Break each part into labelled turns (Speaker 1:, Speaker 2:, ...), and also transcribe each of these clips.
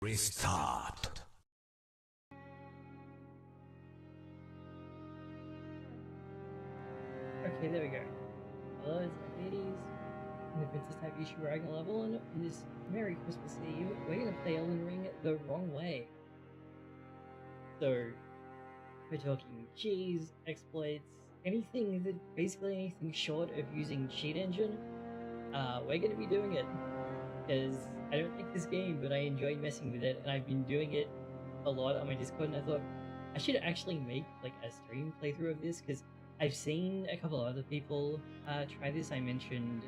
Speaker 1: Restart.
Speaker 2: Okay, there we go. Hello, it's my ladies. In the Princess Type VTuber Dragon level, and this Merry Christmas Eve, we're gonna play Elden Ring the wrong way. So, we're talking cheese, exploits, anything that basically anything short of using cheat engine. We're gonna be doing it because I don't like this game, but I enjoy messing with it, and I've been doing it a lot on my Discord. And I thought I should actually make like a stream playthrough of this because I've seen a couple of other people try this. I mentioned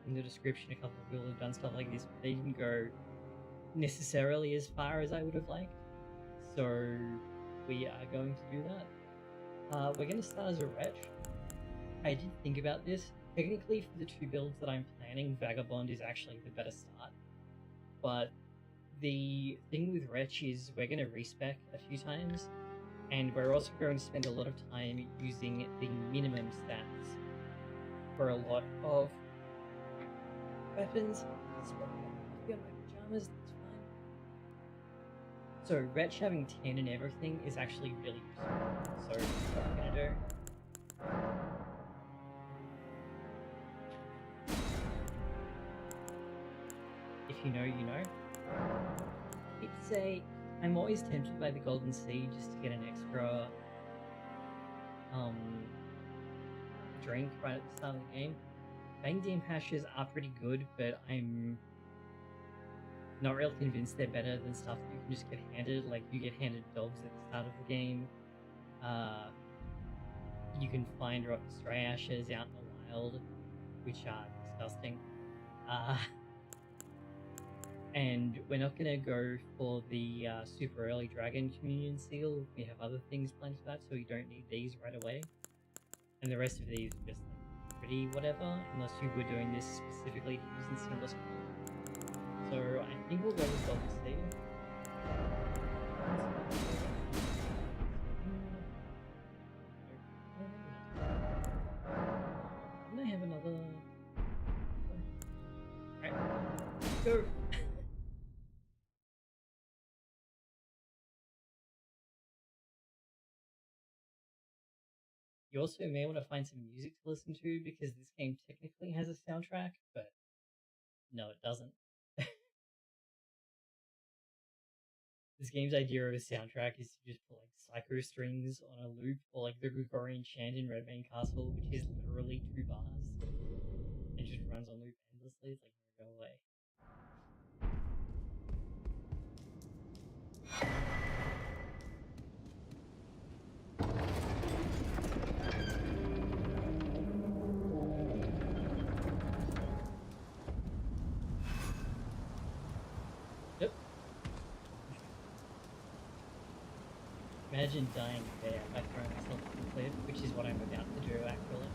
Speaker 2: in the description a couple of people have done stuff like this, but they didn't go necessarily as far as I would have liked. So we are going to do that. We're going to start as a wretch. I did think about this. Technically, for the two builds that I'm planning, Vagabond is actually the better start. But the thing with Wretch is we're going to respec a few times, and we're also going to spend a lot of time using the minimum stats for a lot of weapons. I'll be on my pajamas, that's fine. So Wretch having 10 and everything is actually really useful. So what I'm gonna do, if you know, you know. It's I'm always tempted by the Golden Sea just to get an extra drink right at the start of the game. Bang Pastures are pretty good, but I'm not real convinced they're better than stuff that you can just get handed. Like, you get handed dogs at the start of the game. You can find rotten stray ashes out in the wild, which are disgusting. And we're not going to go for the super early dragon communion seal. We have other things planned for that, so we don't need these right away. And the rest of these are just like pretty whatever, unless you were doing this specifically to use in single scroll. So I think we'll go with Golden Sea. Didn't I have another? Alright, go! You also may want to find some music to listen to because this game technically has a soundtrack, but no, it doesn't. This game's idea of a soundtrack is to just put like psycho strings on a loop, or like the Gregorian chant in Redmane Castle, which is literally 2 bars and just runs on loop endlessly. It's like, no, go away. Yep. Imagine dying there by throwing myself off the cliff, which is what I'm about to do actually.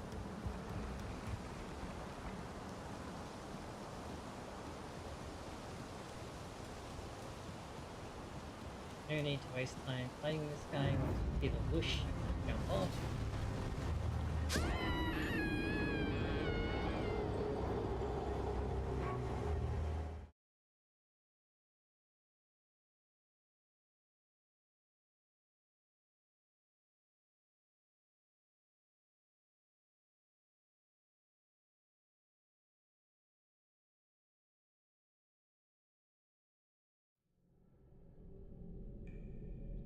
Speaker 2: No need to waste time fighting this guy. Either whoosh, jump off.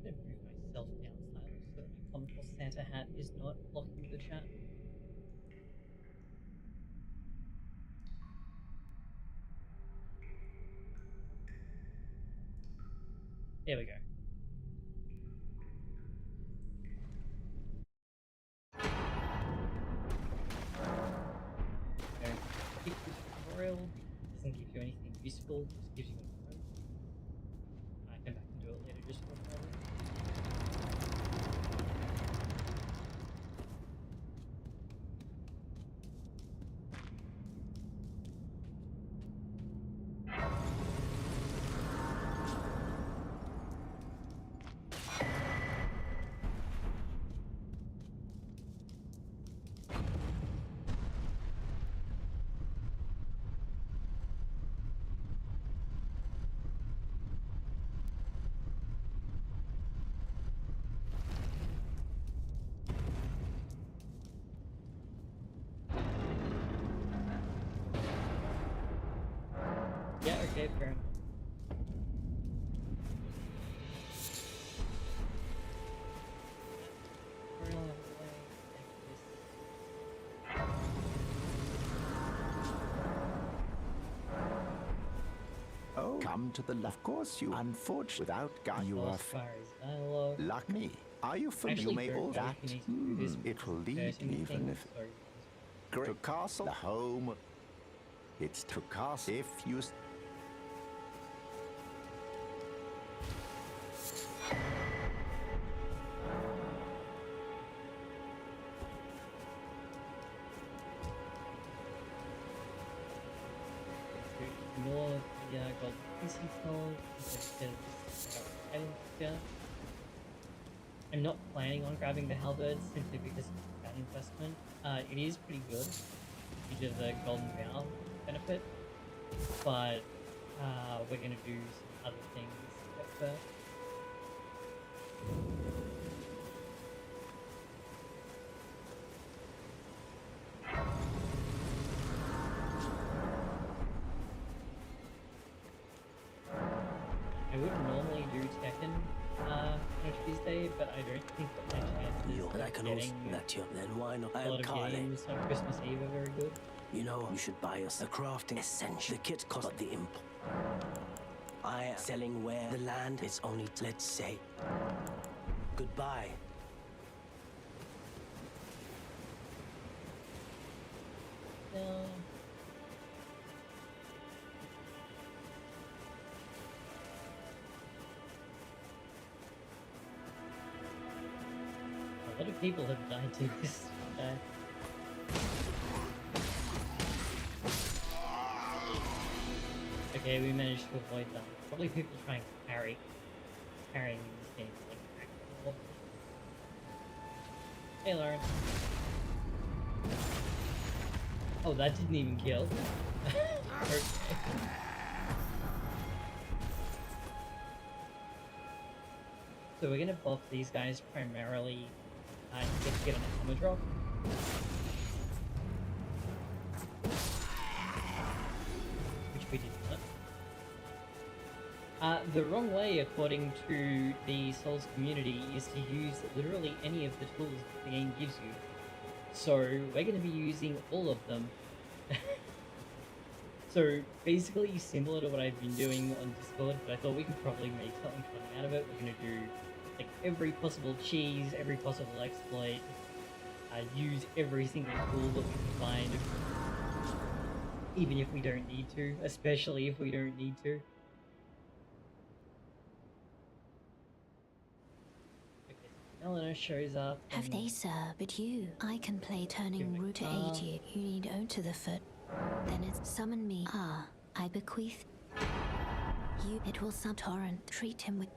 Speaker 2: I'm gonna move myself down slightly so that my comical Santa hat is not blocking the chat. There we go. Don't skip this tutorial. It doesn't give you anything useful, it just gives you a note. I come back and do it later just for fun. Yeah, okay, fair enough.
Speaker 1: Oh, come to the left. Of course, you unfortunate without gun. You are
Speaker 2: dialogue.
Speaker 1: Luck me. Are you familiar?
Speaker 2: Actually,
Speaker 1: You may all that. It will lead even if to castle, the home. It's to castle if you.
Speaker 2: Ignore the gold PC code instead of just items here. I'm not planning on grabbing the halberd simply because of that investment. It is pretty good due to the golden vow benefit, but we're going to do some other things first. I would normally do Tekken on a Tuesday, but I don't think that my chances
Speaker 3: But I
Speaker 2: of
Speaker 3: can also
Speaker 2: getting
Speaker 3: let you. Then why not?
Speaker 2: a
Speaker 3: I
Speaker 2: lot
Speaker 3: am
Speaker 2: of
Speaker 3: Carly.
Speaker 2: games on Christmas Eve are very good.
Speaker 3: You know, you should buy us a crafting essential. The kit cost but the imp. I am selling where the land is only, let's say, goodbye.
Speaker 2: No. A lot of people have died to this. Okay, we managed to avoid that. Probably people trying to carrying these games like actual. Hey, Lauren. Oh, that didn't even kill. Okay. So we're gonna buff these guys primarily to get an armor drop. Which we did not. The wrong way, according to the Souls community, is to use literally any of the tools that the game gives you. So we're going to be using all of them. So basically similar to what I've been doing on Discord, but I thought we could probably make something fun out of it. We're going to do like every possible cheese, every possible exploit, use every single tool that we can find, even if we don't need to, especially if we don't need to. Okay, so Eleanor shows up.
Speaker 4: Have they, sir? But you, I can play turning root to aid you. You need own to the foot. Then it's summon me. Ah, I bequeath you. It will sub-torrent. Treat him with.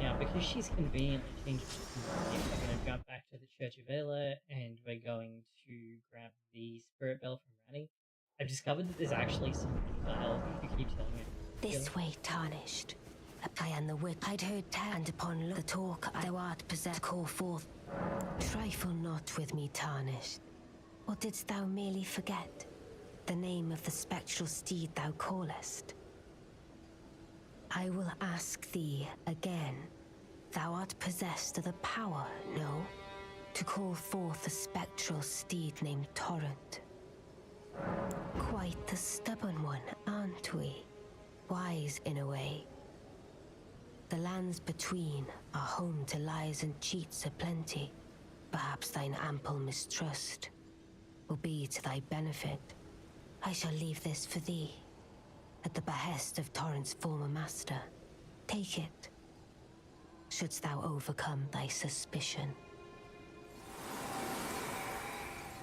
Speaker 2: Now, because she's conveniently changed the name, we're going to jump back to the Church of Ayla, and we're going to grab the Spirit Bell from Ranny. I've discovered that there's actually some dialogue if you keep telling it.
Speaker 4: This way, tarnished. I am the witch. I'd heard and upon the talk thou art possessed. Call forth. Trifle not with me, tarnished. Or didst thou merely forget the name of the spectral steed thou callest? I will ask thee again. Thou art possessed of the power, no? To call forth a spectral steed named Torrent. Quite the stubborn one, aren't we? Wise in a way. The lands between are home to lies and cheats aplenty. Perhaps thine ample mistrust will be to thy benefit. I shall leave this for thee, at the behest of Torrent's former master. Take it, shouldst thou overcome thy suspicion.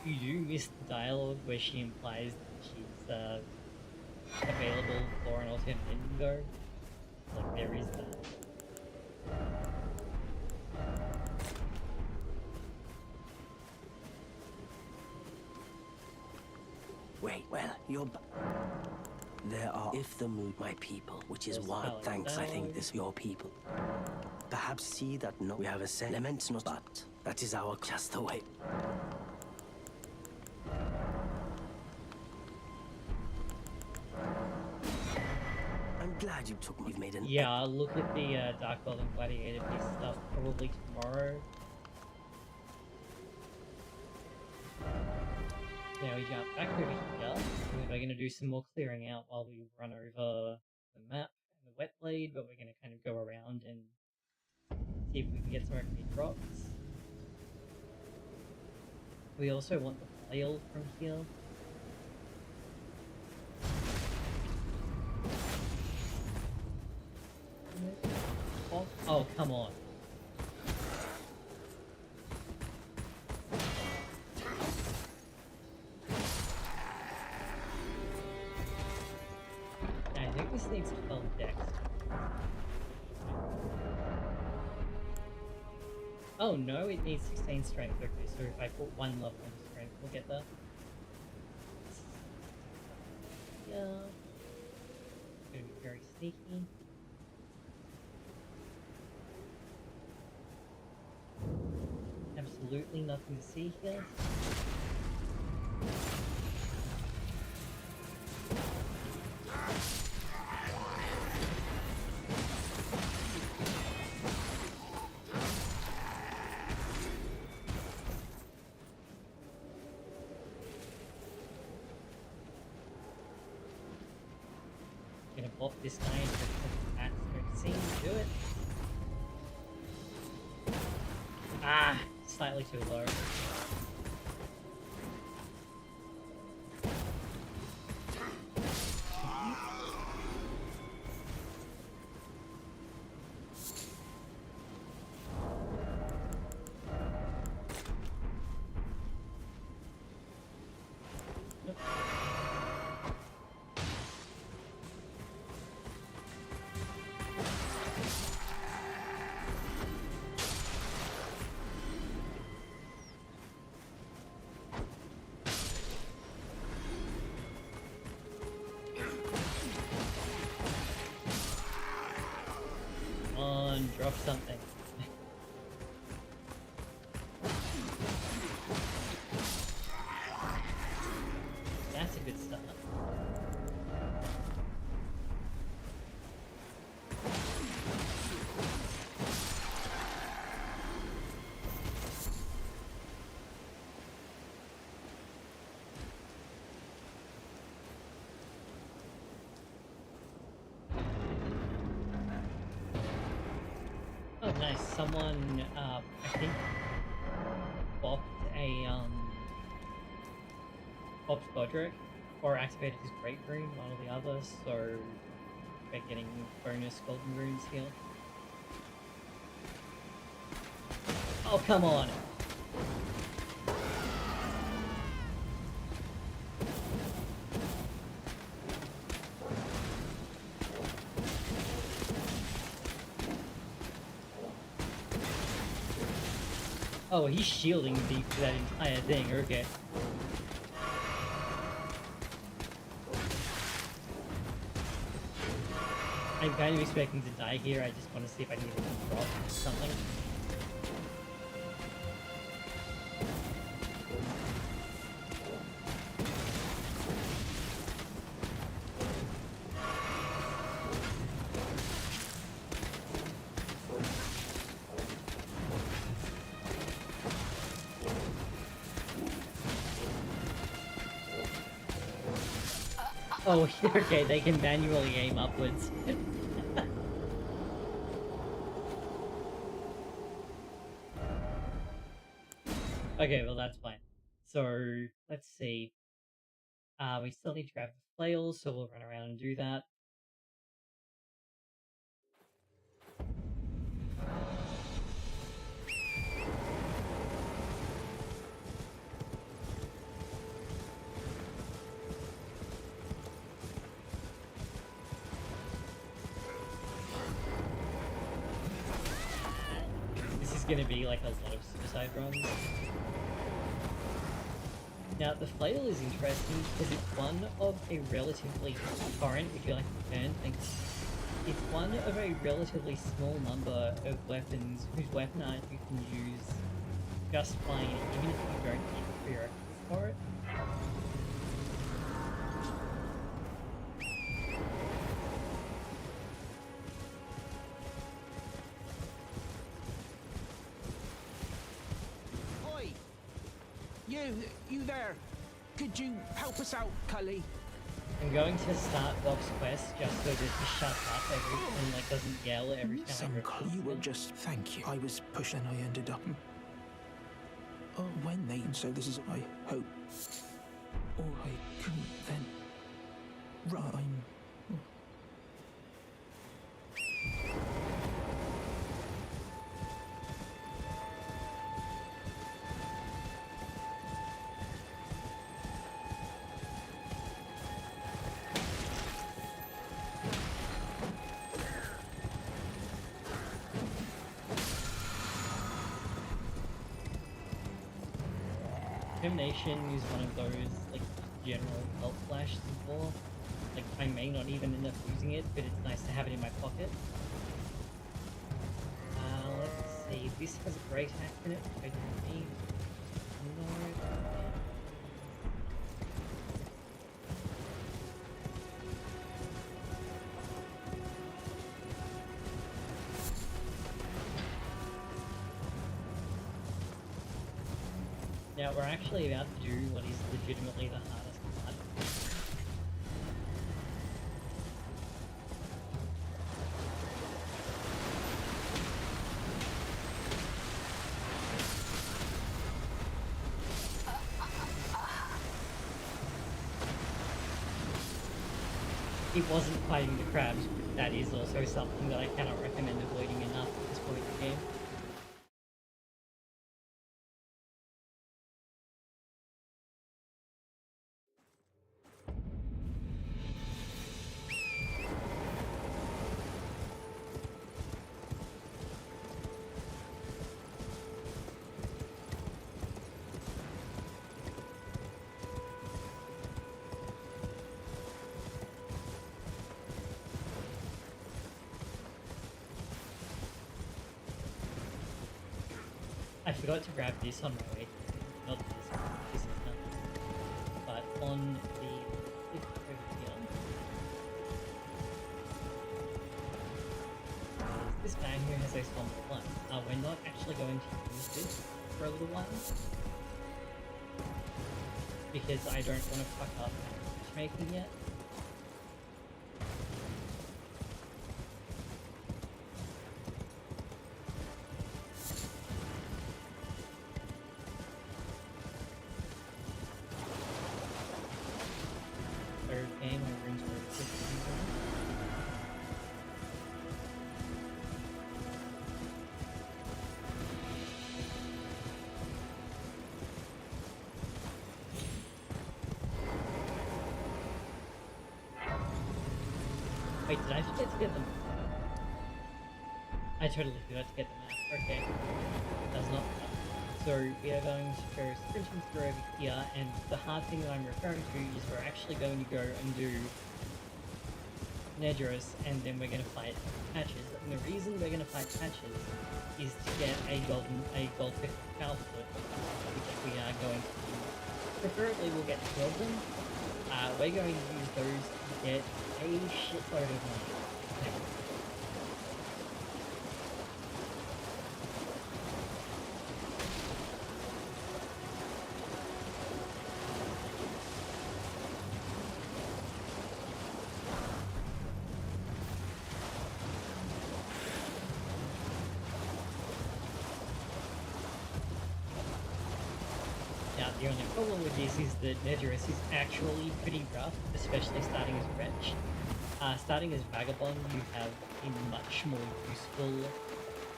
Speaker 2: You do miss the dialogue where she implies that she's available for an alternate ending though. Like, there is that.
Speaker 3: Wait, well, you're... There are, if the mood, my people, which is why, thanks, I think this your people. Perhaps see that no, we have a sentiment, not, but that is our just the way. I'm glad you took me. You've made an...
Speaker 2: Yeah, I'll look at the Dark World and Gladiator piece stuff probably tomorrow. Now we jump back over here. We're going to do some more clearing out while we run over the map and the wet blade, but we're going to kind of go around and see if we can get some extra drops. We also want the flail from here. Oh, come on. I think this needs 12 dex. Oh no, it needs 16 strength. Okay, so if I put one level on strength, we'll get that. Yeah. It's gonna be very sneaky. Absolutely nothing to see here. off this guy and that seem to do it. Ah, slightly too low. Drop something. That's a good start. Oh, nice. Someone, I think, bopped Godric, or activated his Great Rune, one or the other, so we're getting bonus golden runes here. Oh, come on! Oh, he's shielding me for that entire thing, okay. I'm kind of expecting to die here, I just want to see if I can drop something. Oh, okay, they can manually aim upwards. Okay, well that's fine. So, let's see. We still need to grab the flails, so we'll run around and do that. Gonna be like a lot of suicide runs. Now the flail is interesting because it's one of a relatively current, if you like the term, it's one of a relatively small number of weapons whose weapon art you can use just plain, even if you don't need prerequisites for it.
Speaker 5: You there? Could you help us out, Cully?
Speaker 2: I'm going to start Bob's quest just so that he shuts up and like doesn't yell every time I request.
Speaker 5: You were just thank you. I was pushed and I ended up. Oh, when they so this is I hope. Or I couldn't then. Rhyme.
Speaker 2: Nation is one of those like general health flashes before. Like I may not even end up using it, but it's nice to have it in my pocket. Let's see. This has a great hack in it. I don't need. No. Now we're actually about to do what is legitimately the hardest part. it wasn't fighting the crabs, but that is also something that I cannot recommend avoiding enough at this point in the game. I forgot to grab this on my way. Not this is nothing. But on the clip over here, this man who has a small one. We're not actually going to use this for a little while because I don't want to fuck up matchmaking yet. Wait, did I forget to get them? I totally forgot to get them out. Okay. That's not bad. So we are going to go sprinting through over here, and the hard thing that I'm referring to is we're actually going to go and do Nedros, and then we're going to fight Patches. And the reason we're going to fight Patches is to get a gold pick Powerfoot, which we are going to do. Preferably we'll get 12 of them. We're going to use those to get a shitload of money. Now, the only problem with this is that Nedros is actually pretty rough, especially starting as Wretch. Starting as Vagabond, you have a much more useful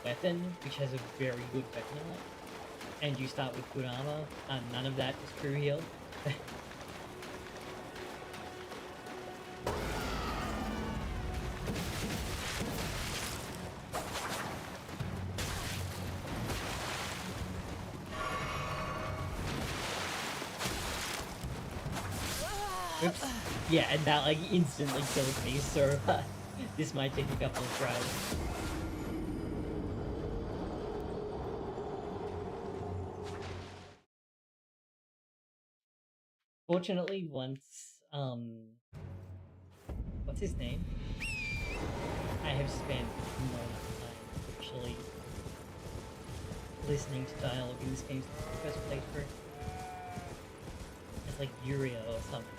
Speaker 2: weapon, which has a very good weapon on it. And you start with good armor, none of that is true heal. Oops. Yeah, and that like instantly killed me, so this might take a couple of tries. Fortunately, once, what's his name? I have spent more time actually listening to dialogue in this game since the first playthrough. It's like Uria or something.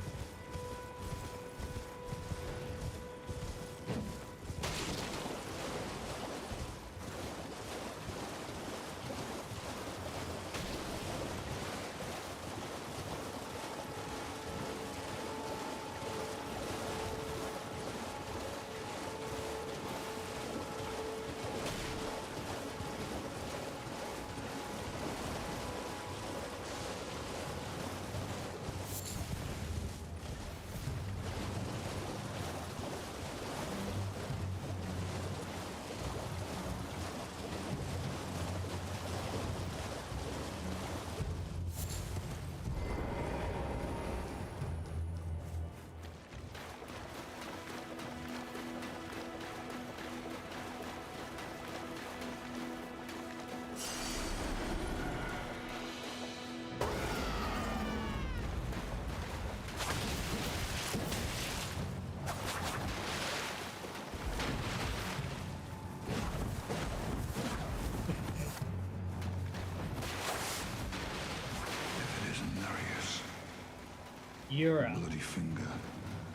Speaker 2: You're a
Speaker 6: bloody finger.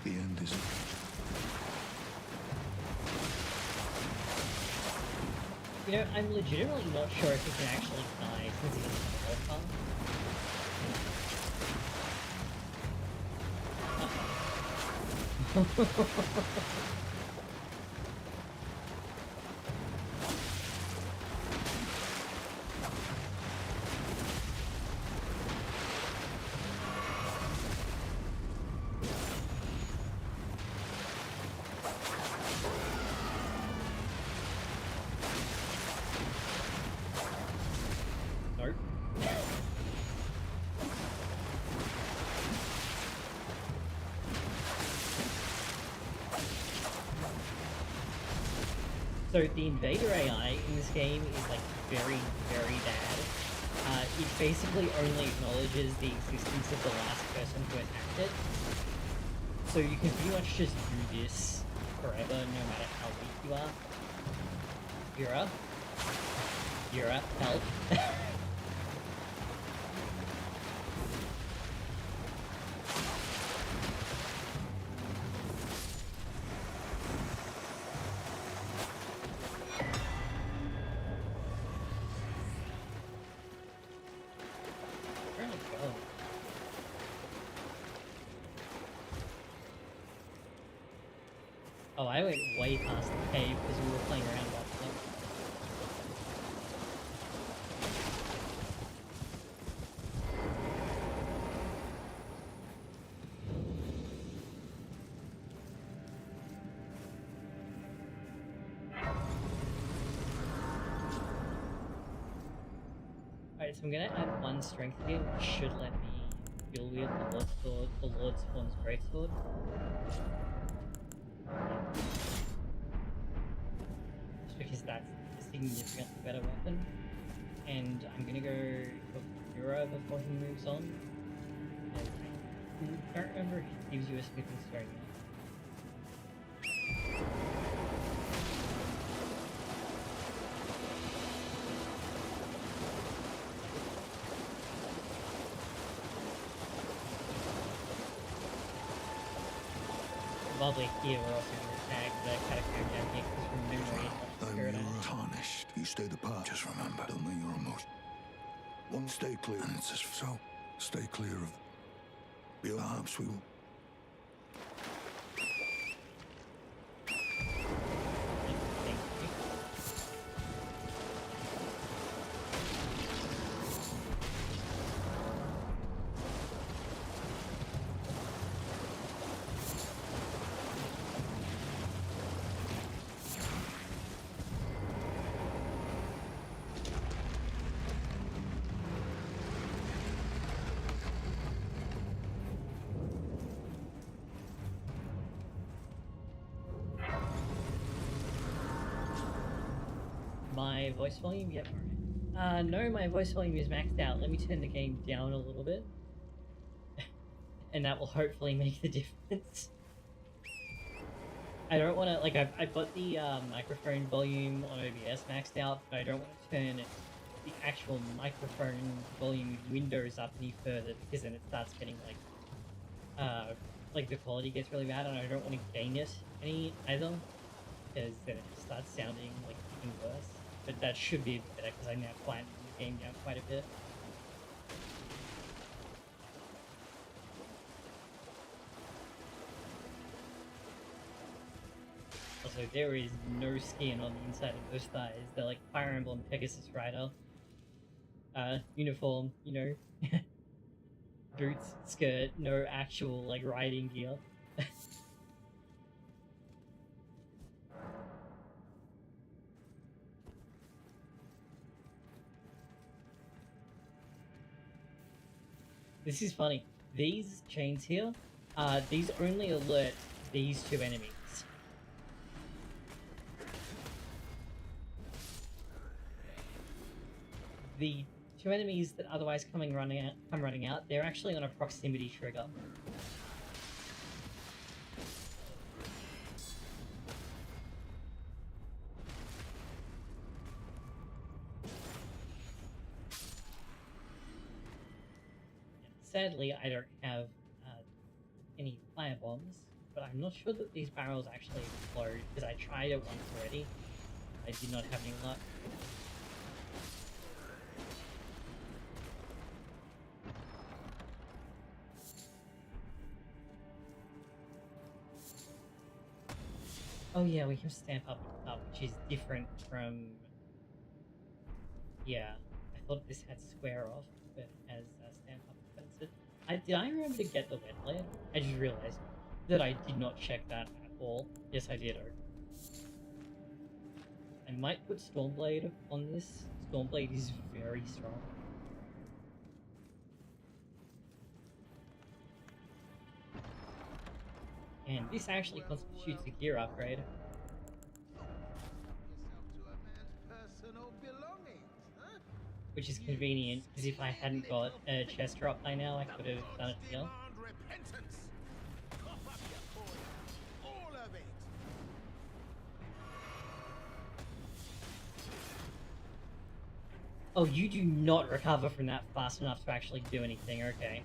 Speaker 6: The end is.
Speaker 2: You know, I'm legitimately not sure if he can actually die since he doesn't have health. Nope. So the invader AI in this game is like very, very bad. It basically only acknowledges the existence of the last person who attacked it. So you can pretty much just do this forever, no matter how weak you are. Yura, help. Where did I go? Oh, I went way past the cave because we were playing around about the thing. Alright, so I'm gonna add one strength here, which should let me dual wield the Lord Spawn's greatsword. Yeah. Just because that's a significantly better weapon. And I'm gonna go for Fura before he moves on. I don't remember if he gives you a smithing stone yet. Probably here we're also going to tag the catacomb down here because from memory it's
Speaker 6: I'm
Speaker 2: spirit
Speaker 6: your
Speaker 2: animal.
Speaker 6: tarnished. You stay the path. Just remember, don't let your emotion. One, stay clear. And it's just so. Stay clear of. Perhaps we will.
Speaker 2: Thank you. My voice volume? Yep, alright. No, my voice volume is maxed out. Let me turn the game down a little bit. And that will hopefully make the difference. I don't want to, like, I've got the microphone volume on OBS maxed out, but I don't want to turn the actual microphone volume windows up any further because then it starts getting, like the quality gets really bad, and I don't want to gain it any either, because then it just starts sounding, like, even worse. But that should be a bit better because I'm now flattening the game down quite a bit. Also, there is no skin on the inside of those thighs. They're like Fire Emblem Pegasus Rider. Uniform, you know. Boots, skirt, no actual, like, riding gear. This is funny. These chains here, these only alert these two enemies. The two enemies that otherwise come running out, they're actually on a proximity trigger. Sadly, I don't have any fire bombs, but I'm not sure that these barrels actually explode because I tried it once already. I did not have any luck. Oh yeah, we can stamp up, which is different from... Yeah, I thought this had square off, but it has stamp up defensive. Did I remember to get the wet blade? I just realized that I did not check that at all. Yes, I did. I might put Stormblade on this. Stormblade is very strong. And this actually constitutes a gear upgrade. Which is convenient, because if I hadn't got a chest drop by now, I could have done it here. Oh, you do not recover from that fast enough to actually do anything, okay.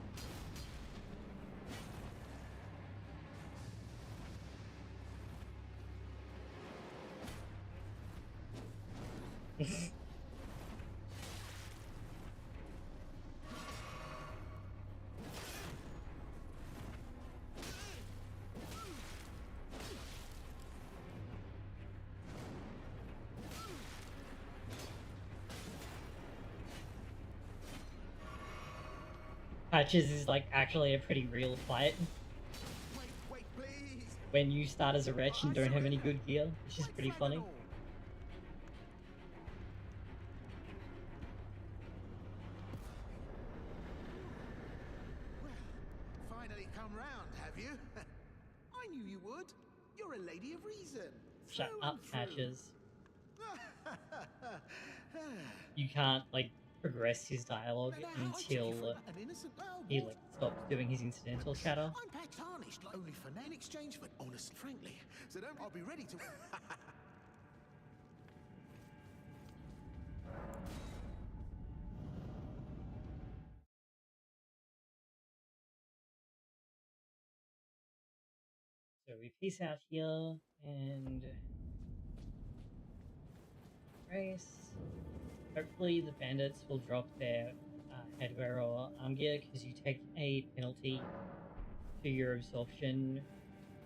Speaker 2: Patches is like actually a pretty real fight. When you start as a wretch and don't have any good gear, which is pretty funny.
Speaker 7: Finally come round, have you? I knew you would. You're a lady of reason.
Speaker 2: Shut up, Patches. You can't, like, progress his dialogue until he, like, stops doing his incidental chatter.
Speaker 7: I'm back tarnished, like only for in exchange for honest, frankly. So don't. I'll be ready to.
Speaker 2: So we peace out here and race. Hopefully the bandits will drop their headwear or arm gear because you take a penalty to your absorption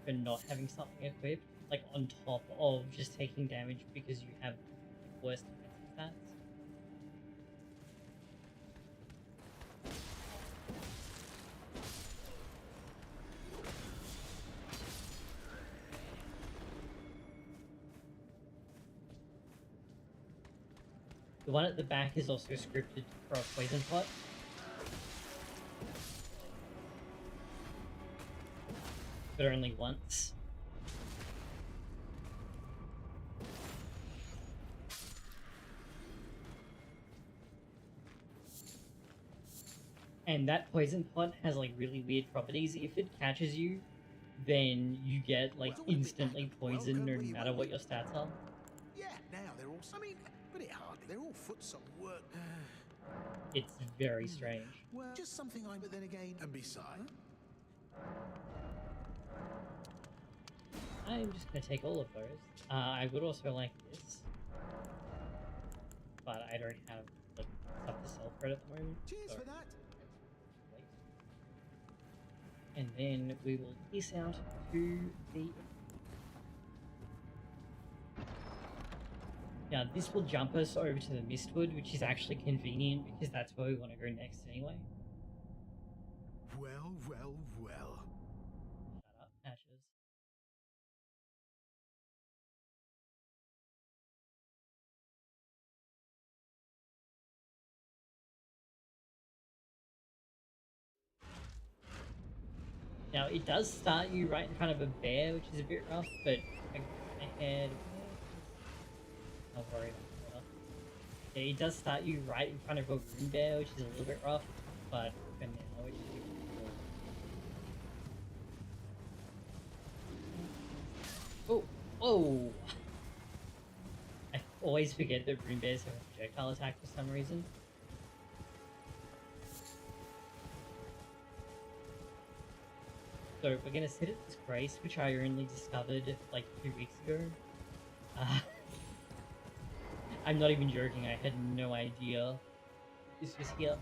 Speaker 2: for not having something equipped, like on top of just taking damage because you have worse defensive stats. The one at the back is also scripted for a poison pot. But only once. And that poison pot has like really weird properties. If it catches you, then you get like instantly poisoned no matter what your stats are.
Speaker 7: Yeah, now they're all. I mean, but it hardly. They're all foot some work.
Speaker 2: It's very strange.
Speaker 7: Well, just something I. But then again, and besides.
Speaker 2: I'm just gonna take all of those. I would also like this, but I don't have like stuff to sell for it at the moment.
Speaker 7: Cheers
Speaker 2: so
Speaker 7: for that.
Speaker 2: wait. And then we will peace out to the. Now this will jump us over to the Mistwood, which is actually convenient because that's where we want to go next anyway.
Speaker 7: Well, well, well.
Speaker 2: Shut up, Ashes. Now it does start you right in front of a bear, which is a bit rough, but ahead. I'll worry about it. Yeah, it does start you right in front of a rune bear, which is a little bit rough, but for now it should be cool. Oh, oh! I always forget that rune bears have a projectile attack for some reason. So we're gonna sit at this grace, which I only discovered like 2 weeks ago. I'm not even joking, I had no idea this was here.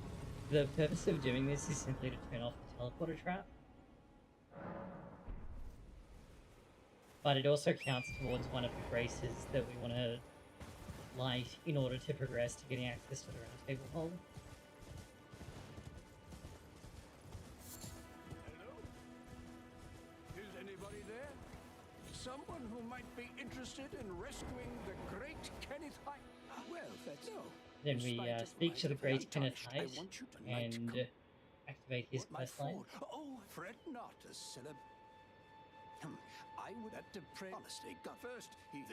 Speaker 2: The purpose of doing this is simply to turn off the teleporter trap. but it also counts towards one of the graces that we want to light in order to progress to getting access to the round table hole.
Speaker 8: Hello? Is anybody there? Someone who might be interested in rescuing the great Kenneth Hyde? Well, that's no.
Speaker 2: Then we speak to the great Kenneth Hyde and activate his quest line.
Speaker 8: Oh, fret not, a celeb. I would have to pray honestly. God first, he,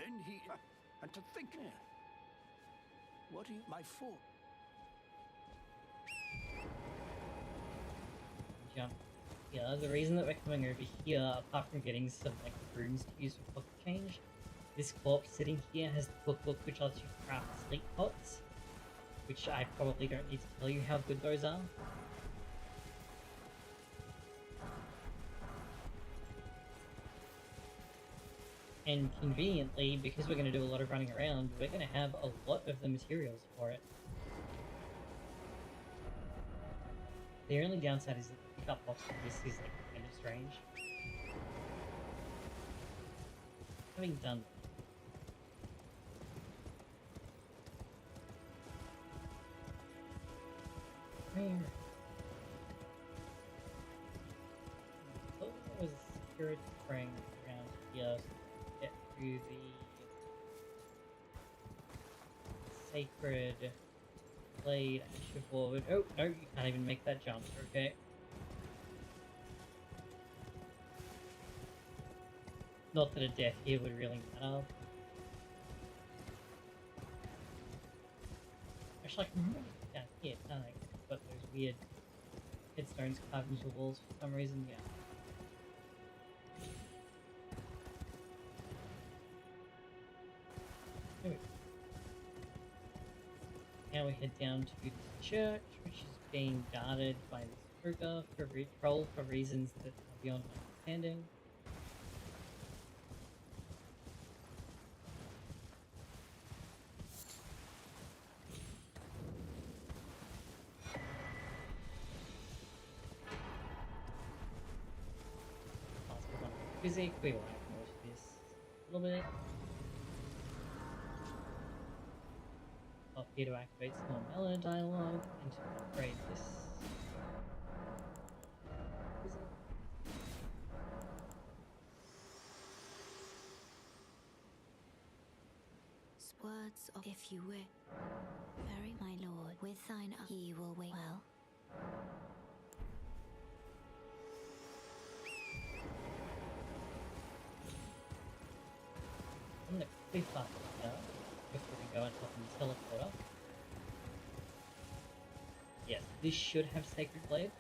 Speaker 8: and to think. Yeah. What are you, my fault?
Speaker 2: Jump. Yeah, the reason that we're coming over here, apart from getting some like runes to use for pocket change, this corpse sitting here has the cookbook which lets you craft sleep pots, which I probably don't need to tell you how good those are. And conveniently, because we're going to do a lot of running around, we're going to have a lot of the materials for it. The only downside is that the pickup box for this is like kind of strange. Having done where? I thought there was a spirit spring around here to get to the sacred blade action forward. Oh, no, you can't even make that jump, okay. Not that a death here would really matter. Actually, I can remember down here, can't I? But those weird headstones carved into walls for some reason, yeah. There we go. Now we head down to the church, which is being guarded by this ogre for reasons that are beyond my understanding. Physic, we will ignore this a little bit. Up here to activate some more mellow dialogue and to upgrade this.
Speaker 9: Words of if you wish. Very my lord, with thine he will wait well.
Speaker 2: I'm gonna quickly fast it down before we go and hop in the teleporter. Yes, this should have Sacred Blade.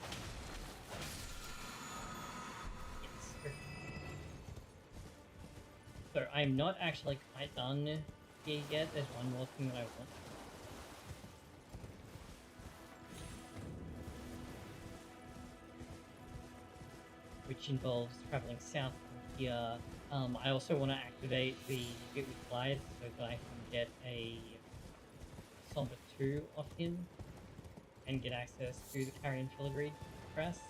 Speaker 2: Yes. So I'm not actually quite done here yet. There's one more thing that I want. Which involves traveling south from here. I also want to activate the Get with Glide so that I can get a Somber 2 off him and get access to the Carrion Filigree press,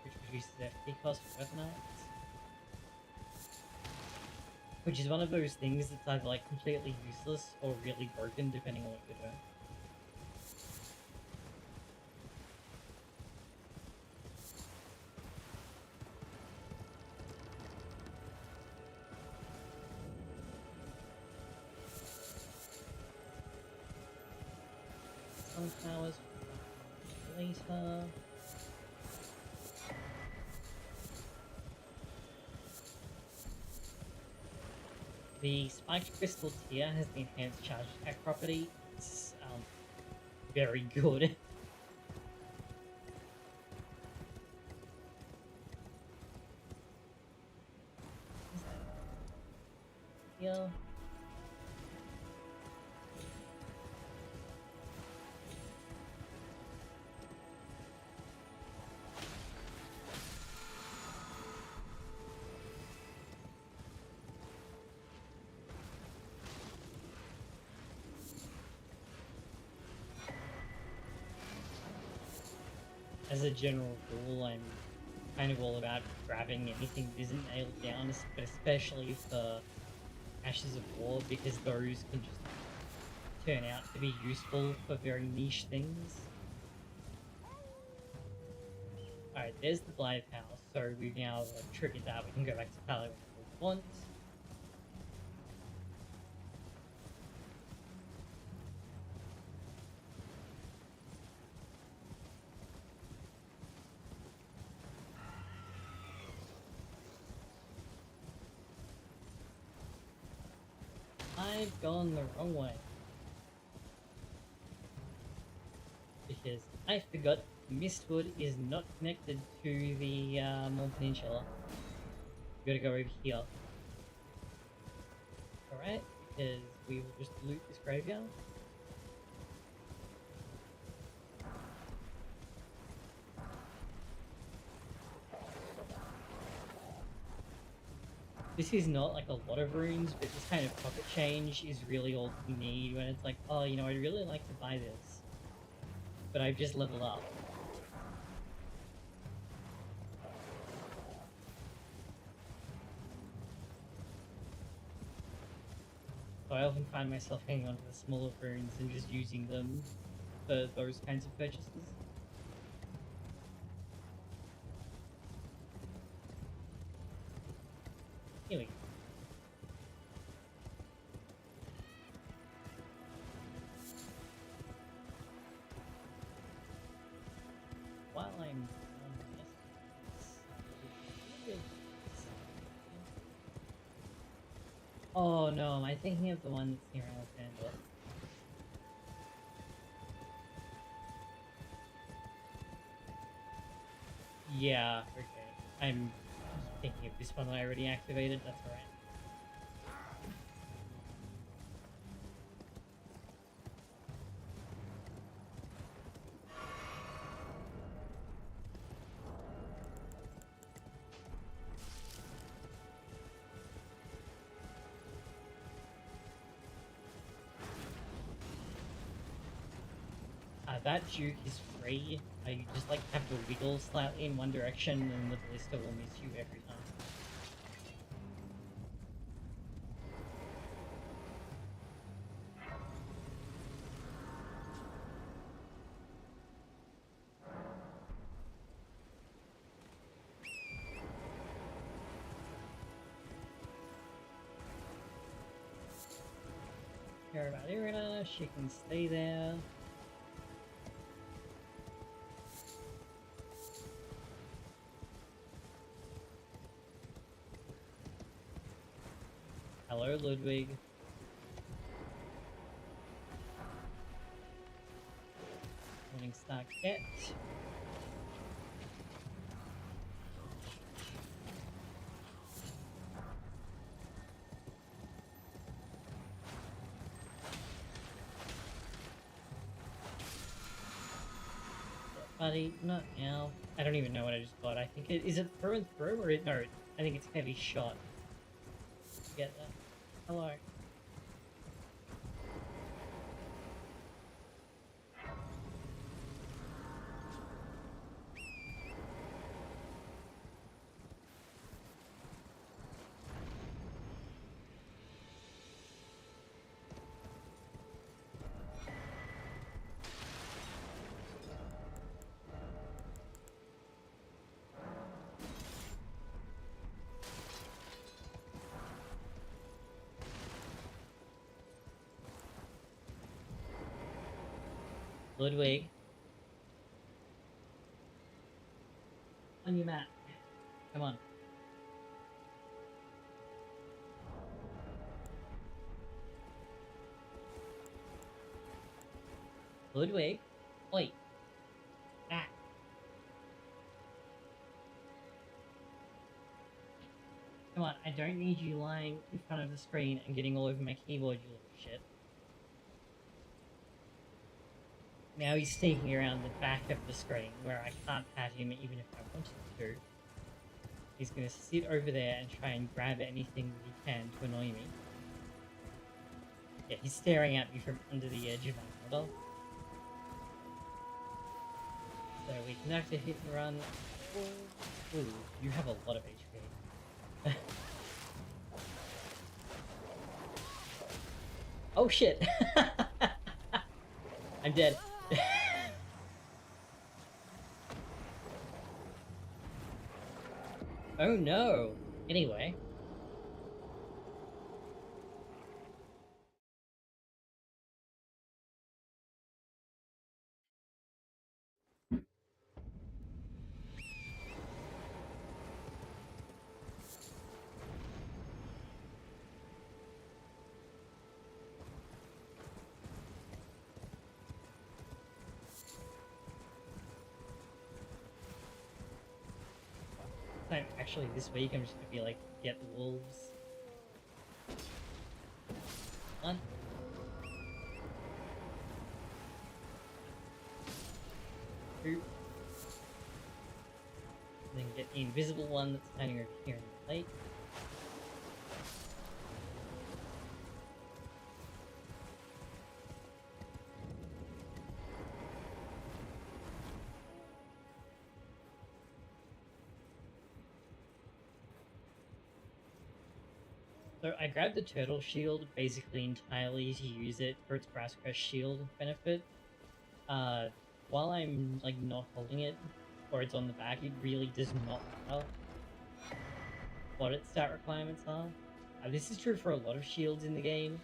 Speaker 2: which reduces FP cost for weapon arts. Which is one of those things that's either like completely useless or really broken depending on what you're doing. Sunflowers later. The spiked crystal tier has the enhanced charge attack property. It's very good. Yeah. As a general rule, I'm kind of all about grabbing anything that isn't nailed down, but especially for Ashes of War, because those can just turn out to be useful for very niche things. Alright, there's the Blythe House, so we've now triggered that. We can go back to Palo whenever we want. I've gone the wrong way. Because I forgot Mistwood is not connected to the Morn Peninsula. We gotta go over here. Alright, because we will just loot this graveyard. This is not like a lot of runes, but this kind of pocket change is really all we need when it's like, oh, you know, I'd really like to buy this, but I've just leveled up. So I often find myself hanging on to the smaller runes and just using them for those kinds of purchases. Here we go. While I'm on this, oh no, am I thinking of the one that's near Alexander? Yeah, okay. I'm thinking of this one that I already activated, that's alright. That juke is free. You just like have to wiggle slightly in one direction and the ballista will miss you every time. Care about Irina, she can stay there. Hello, Ludwig. Morning Star Cat. Buddy, not now. I don't even know what I just got. I think it is it through and through or no? I think it's heavy shot. Get that. Hello. Ludwig. On your mat. Come on. Ludwig. Oi. Ah. Come on, I don't need you lying in front of the screen and getting all over my keyboard, you little shit. Now he's sneaking around the back of the screen where I can't pat him even if I wanted to. He's going to sit over there and try and grab anything that he can to annoy me. Yeah, he's staring at me from under the edge of my model. So we conduct a hit and run Ooh, you have a lot of HP. Oh shit! I'm dead. Oh no! Anyway. Actually, this week I'm just gonna be like, get wolves. One. Two. And then get the invisible one that's hiding over here in the lake. So I grabbed the turtle shield basically entirely to use it for its grass crest shield benefit. While I'm like not holding it, or it's on the back, it really does not matter what its stat requirements are. This is true for a lot of shields in the game.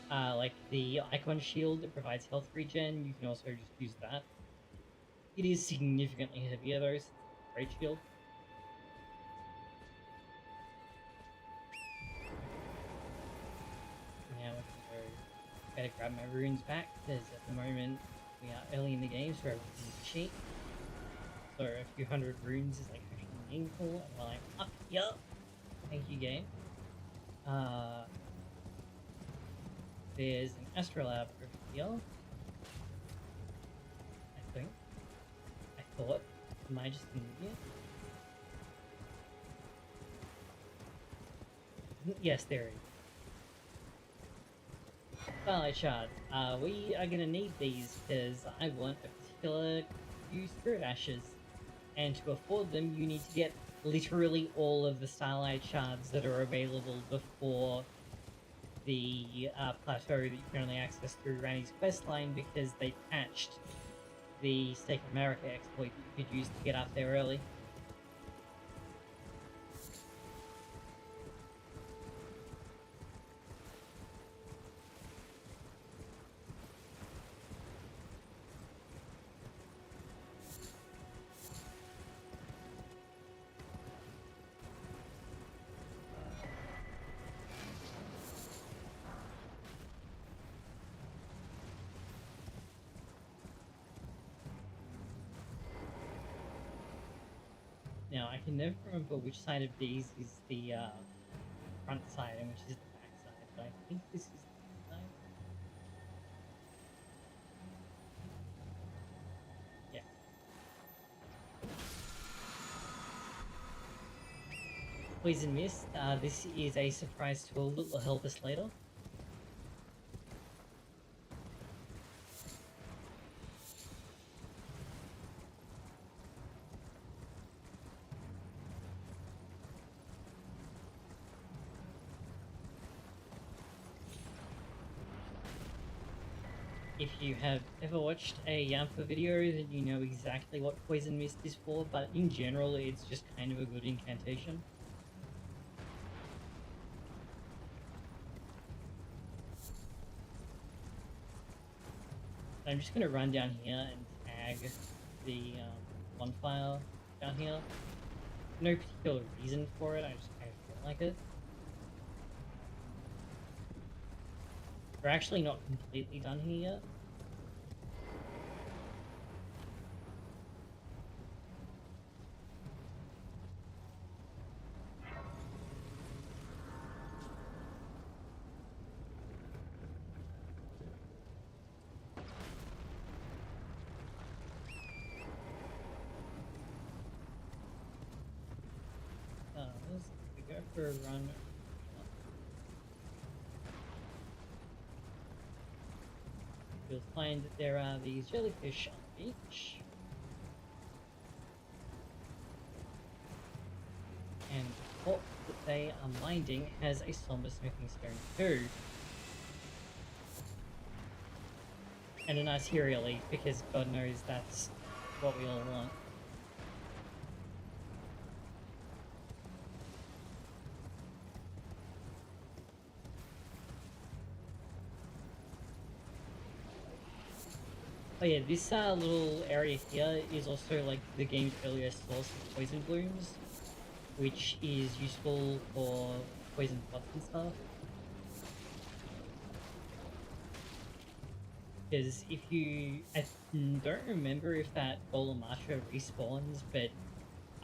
Speaker 2: Like the icon shield that provides health regen, you can also just use that. It is significantly heavier though, since it's a great shield. Now I gotta grab my runes back, because at the moment we are early in the game, so everything's cheap. So a few hundred runes is like actually meaningful, and while I'm up here, thank you game. There's an astrolabe over here. I think. I thought. Am I just an idiot? Yes, there it is. Starlight shards. We are gonna need these because I want a particular few spirit ashes. And to afford them, you need to get literally all of the starlight shards that are available before the plateau that you can only access through Ranni's questline, because they patched the Stake of America exploit that you could use to get up there early. Now, I can never remember which side of these is the front side and which is the back side, but I think this is the front side. Yeah. Poison Mist, this is a surprise tool that will help us later. If you have ever watched a Yampa video, then you know exactly what Poison Mist is for, but in general, it's just kind of a good incantation. I'm just going to run down here and tag the bonfire down here. No particular reason for it, I just kind of feel like it. We're actually not completely done here yet. We go for a run. You'll find that there are these jellyfish on the beach. pot that they are minding has a somber smithing stone too. And a nice hero leaf, because God knows that's what we all want. Oh yeah, this little area here is also like the game's earliest source of poison blooms, which is useful for poison pots and stuff. Because if you... I don't remember if that Golem Archer respawns, but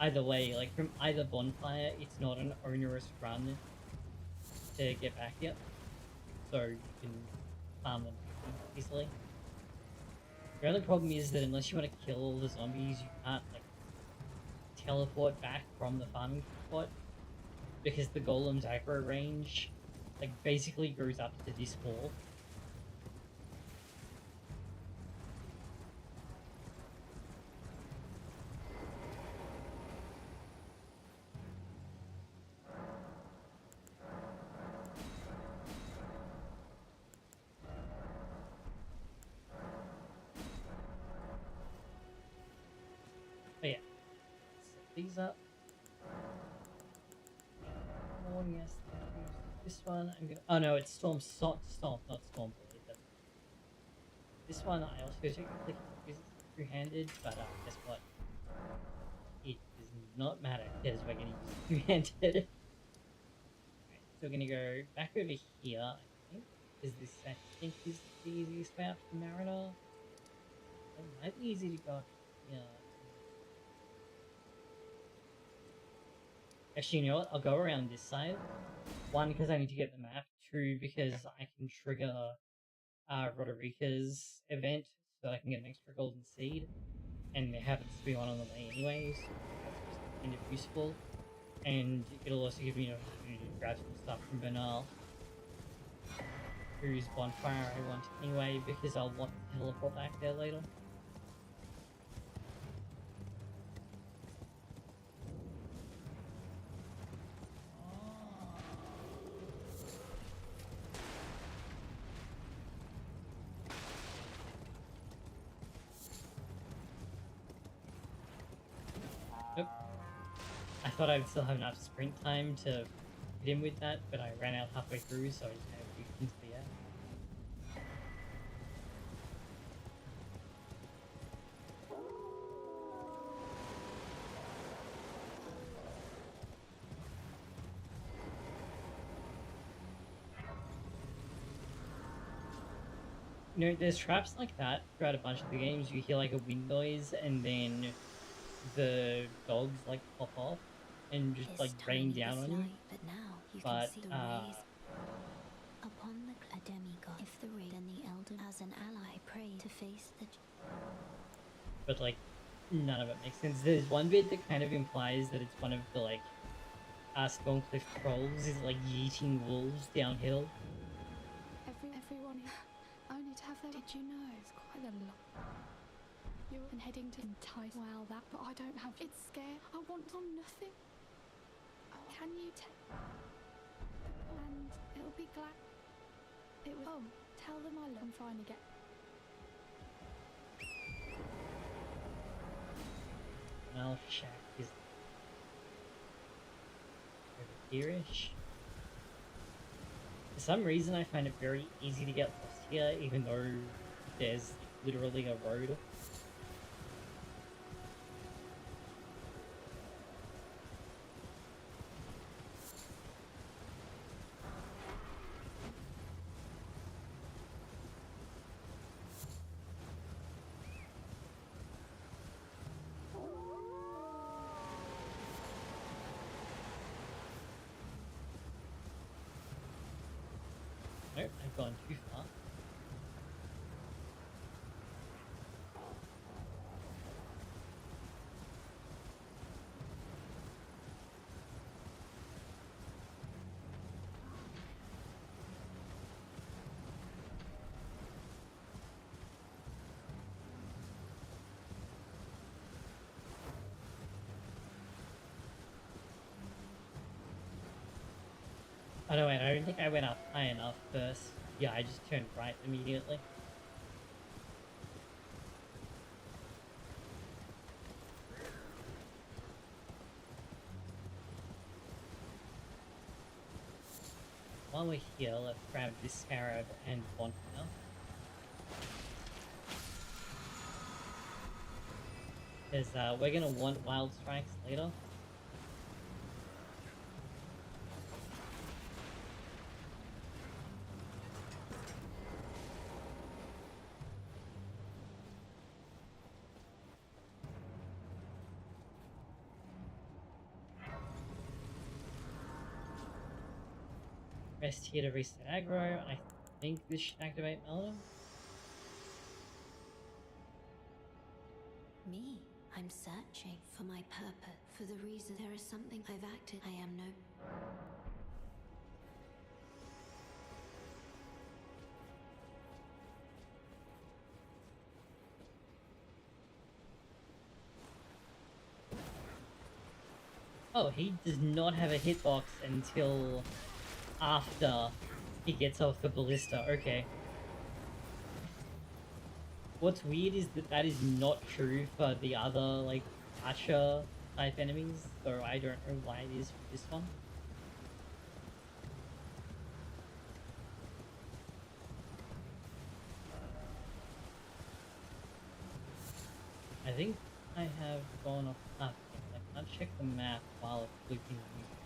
Speaker 2: either way, like from either bonfire, it's not an onerous run to get back here. So you can farm them easily. The only problem is that unless you want to kill all the zombies, you can't like teleport back from the farming spot, because the golem's aggro range like basically goes up to this wall. But yeah, set these up. Oh yes, thank you. This one I'm gonna... Oh no, it's Stomp, not Storm Blade. This one I also technically can't use it two-handed, but guess what? It does not matter because we're gonna use it two-handed. Alright, so we're gonna go back over here, I think, because this I think is the easiest way out to Mariner. It might be easy to go up here. Actually, you know what? I'll go around this side. One, because I need to get the map. Two, because I can trigger Roderica's event so I can get an extra golden seed. And there happens to be one on the way anyways. That's just kind of useful. And it'll also give me an opportunity to grab some stuff from Bernal, whose bonfire I want anyway, because I'll want to teleport back there later. Nope. I thought I would still have enough sprint time to hit him with that, but I ran out halfway through, so I just kind of leaped into the air. You know, there's traps like that throughout a bunch of the games. You hear like a wind noise, and then the dogs like pop off and just like rain down on you.
Speaker 9: But now you
Speaker 2: But
Speaker 9: can see the rays upon a demigod. If the ray and the Elden as an ally pray to face the...
Speaker 2: But like none of it makes sense. There's one bit that kind of implies that it's one of the like Stormcliff trolls is like yeeting wolves downhill.
Speaker 10: Everyone only to have their... Did you know? It's quite a lot. You're heading to entice... Well, that... But I don't have... It's scared. I want on nothing. Can you take... And it'll be glad... It was... Oh, tell them I love... I'm trying to get...
Speaker 2: Well, Shack is over here-ish. For some reason, I find it very easy to get lost here, even though there's literally a road. Nope, I've gone too far. Oh no, wait, I don't think I went up high enough first. Yeah, I just turned right immediately. While we're here, let's grab this scarab and bonfire. Because we're gonna want wild strikes later. Rest here to reset aggro, and I think this should activate Melody.
Speaker 9: Me? I'm searching for my purpose. For the reason there is something I've acted. I am no.
Speaker 2: Oh, he does not have a hitbox until after he gets off the ballista. Okay. What's weird is that is not true for the other, like, archer type enemies, so I don't know why it is for this one. I think I have gone off path. I can't check the map while it's looping the music.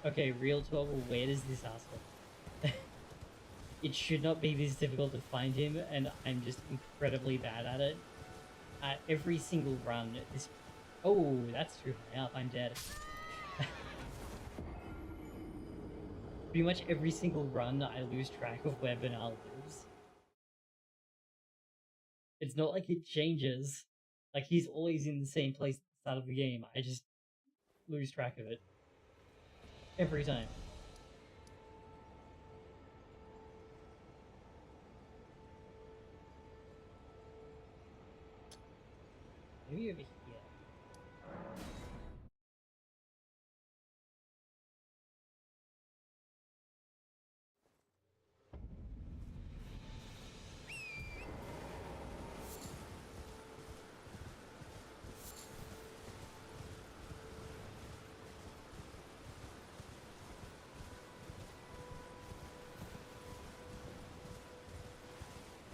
Speaker 2: Okay, real talk, where does this asshole? It should not be this difficult to find him, and I'm just incredibly bad at it. At every single run, this... Oh, that's too high up, I'm dead. Pretty much every single run, I lose track of where Bernal lives. It's not like it changes. Like, he's always in the same place at the start of the game. I just lose track of it. Every time. Maybe over here.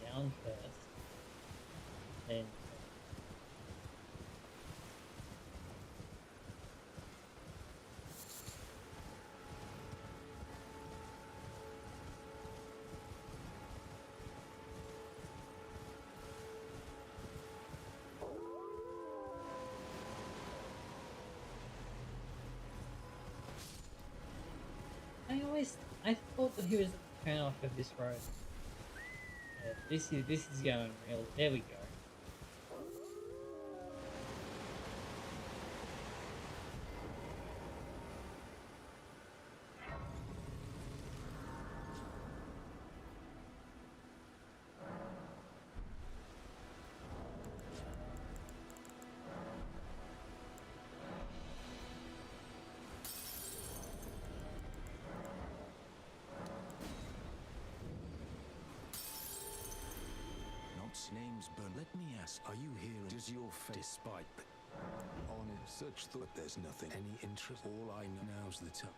Speaker 2: Down first. Then... I thought that he was at the turn off of this road. Yeah, this is going real. There we go.
Speaker 8: Name's Bern. Let me ask, are you here? Does your face, despite on it, such thought there's nothing, any interest? All I know now's the time.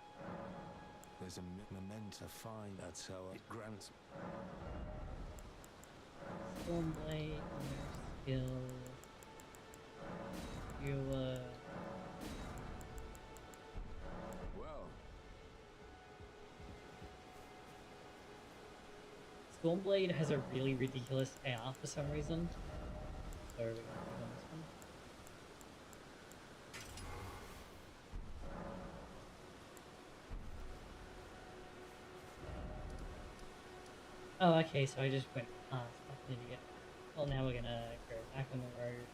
Speaker 8: There's a moment to find. That's how it grants.
Speaker 2: Stormblade, skill. You
Speaker 8: Well.
Speaker 2: Stormblade has a really ridiculous AR for some reason. So we're gonna click on this one. Oh, okay, so I just went past. That's an idiot. Well, now we're gonna go back on the road.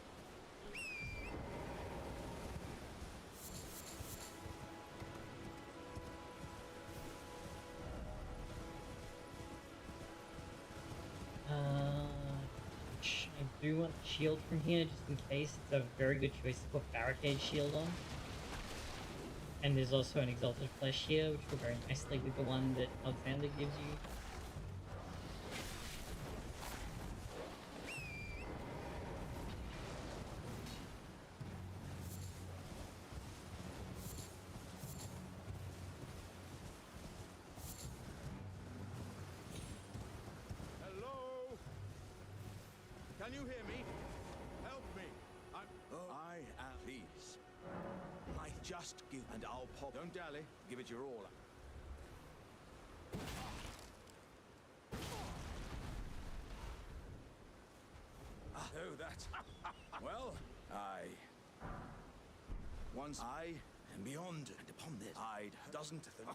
Speaker 2: I do want shield from here, just in case. It's a very good choice to put barricade shield on. And there's also an exalted flesh here, which will go nicely with the one that Alexander gives you.
Speaker 7: Hello? Can you hear me? Help me. I am please. I just give and I'll pop. Don't dally. Give it your all. Oh, that. Well, once I am beyond and upon this, I'd doesn't think.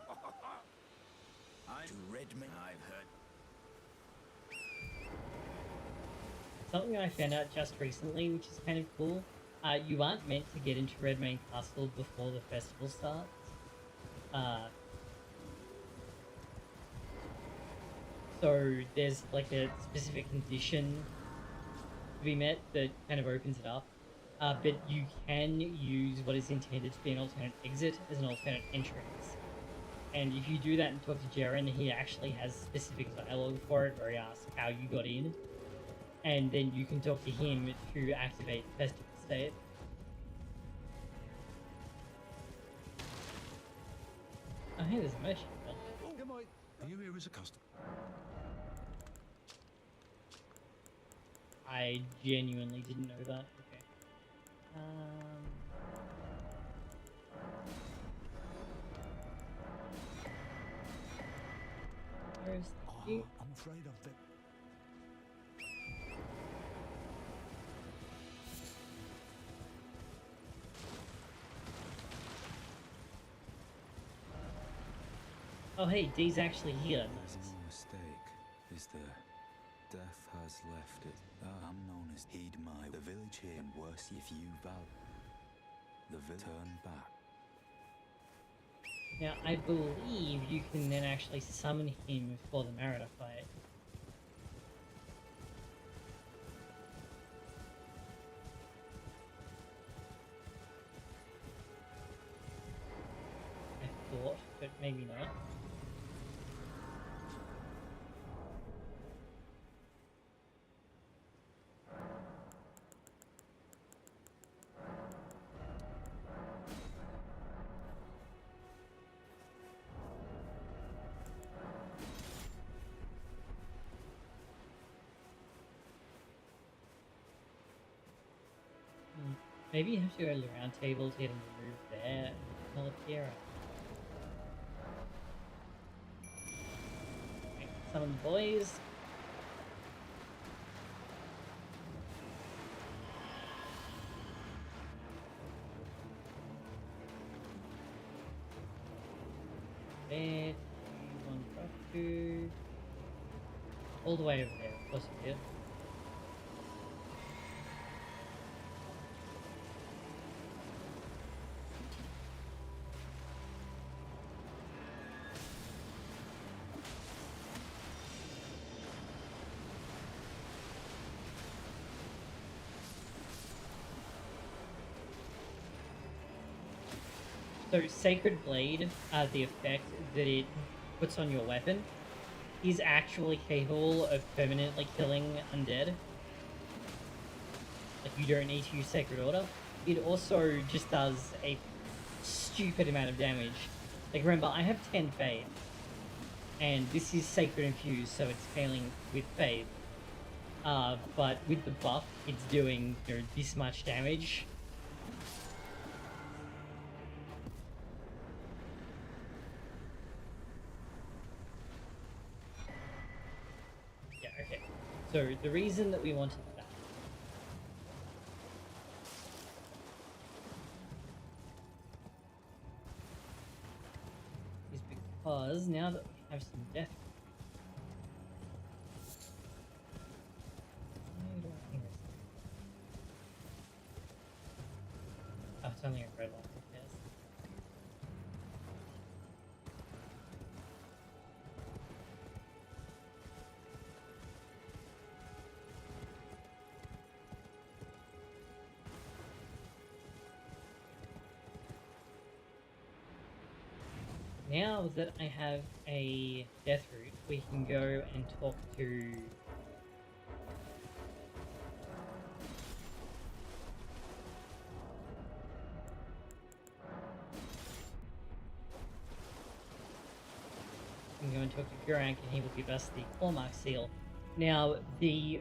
Speaker 7: I to Redmane, I've heard.
Speaker 2: Something I found out just recently, which is kind of cool. You aren't meant to get into Redmane Castle before the festival starts. So there's like a specific condition to be met that kind of opens it up. But you can use what is intended to be an alternate exit as an alternate entrance. And if you do that and talk to Jaren, he actually has specific dialogue for it where he asks how you got in. And then you can talk to him to activate Festival State. Oh, hey, there's a merchant.
Speaker 8: Are you here as a customer?
Speaker 2: I genuinely didn't know that. Okay. Where's the key?
Speaker 8: I'm afraid I've been...
Speaker 2: Oh, hey, Dee's actually here.
Speaker 11: There's no mistake, is there? Death has left it. I'm known as Heed My. The village here and worse if you vow. The village turn back.
Speaker 2: Now, I believe you can then actually summon him for the Merida fight. I thought, but maybe not. Maybe you have to go to the round table to get him to move there and tell Kira. Right, summon the boys. There, 1 drop 2. All the way over there, of course we did. So Sacred Blade, the effect that it puts on your weapon, is actually capable of permanently killing undead. Like, you don't need to use Sacred Order. It also just does a stupid amount of damage. Like, remember, I have 10 Fade, and this is Sacred Infused, so it's failing with Fade. But with the buff, it's doing, you know, this much damage. Okay, so the reason that we wanted that is because now that we have some death, oh, it's only a red one. Yes. now that I have a death route, we can go and talk to... I'm going to talk to Gurank and he will give us the Clawmark Seal. Now, the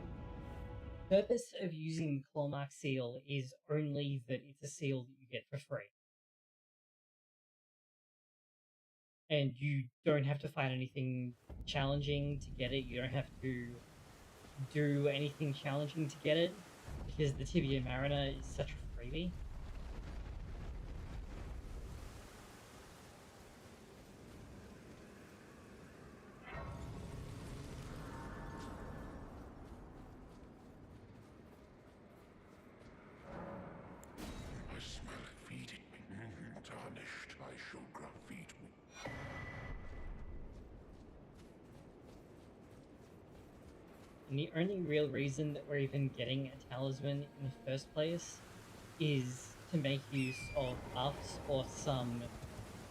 Speaker 2: purpose of using Clawmark Seal is only that it's a seal that you get for free. And you don't have to fight anything challenging to get it. You don't have to do anything challenging to get it, because the Tibia Mariner is such a freebie.
Speaker 6: I smell it. Feed it me. Tarnished. I shall feed me.
Speaker 2: And the only real reason that we're even getting a talisman in the first place is to make use of buffs or some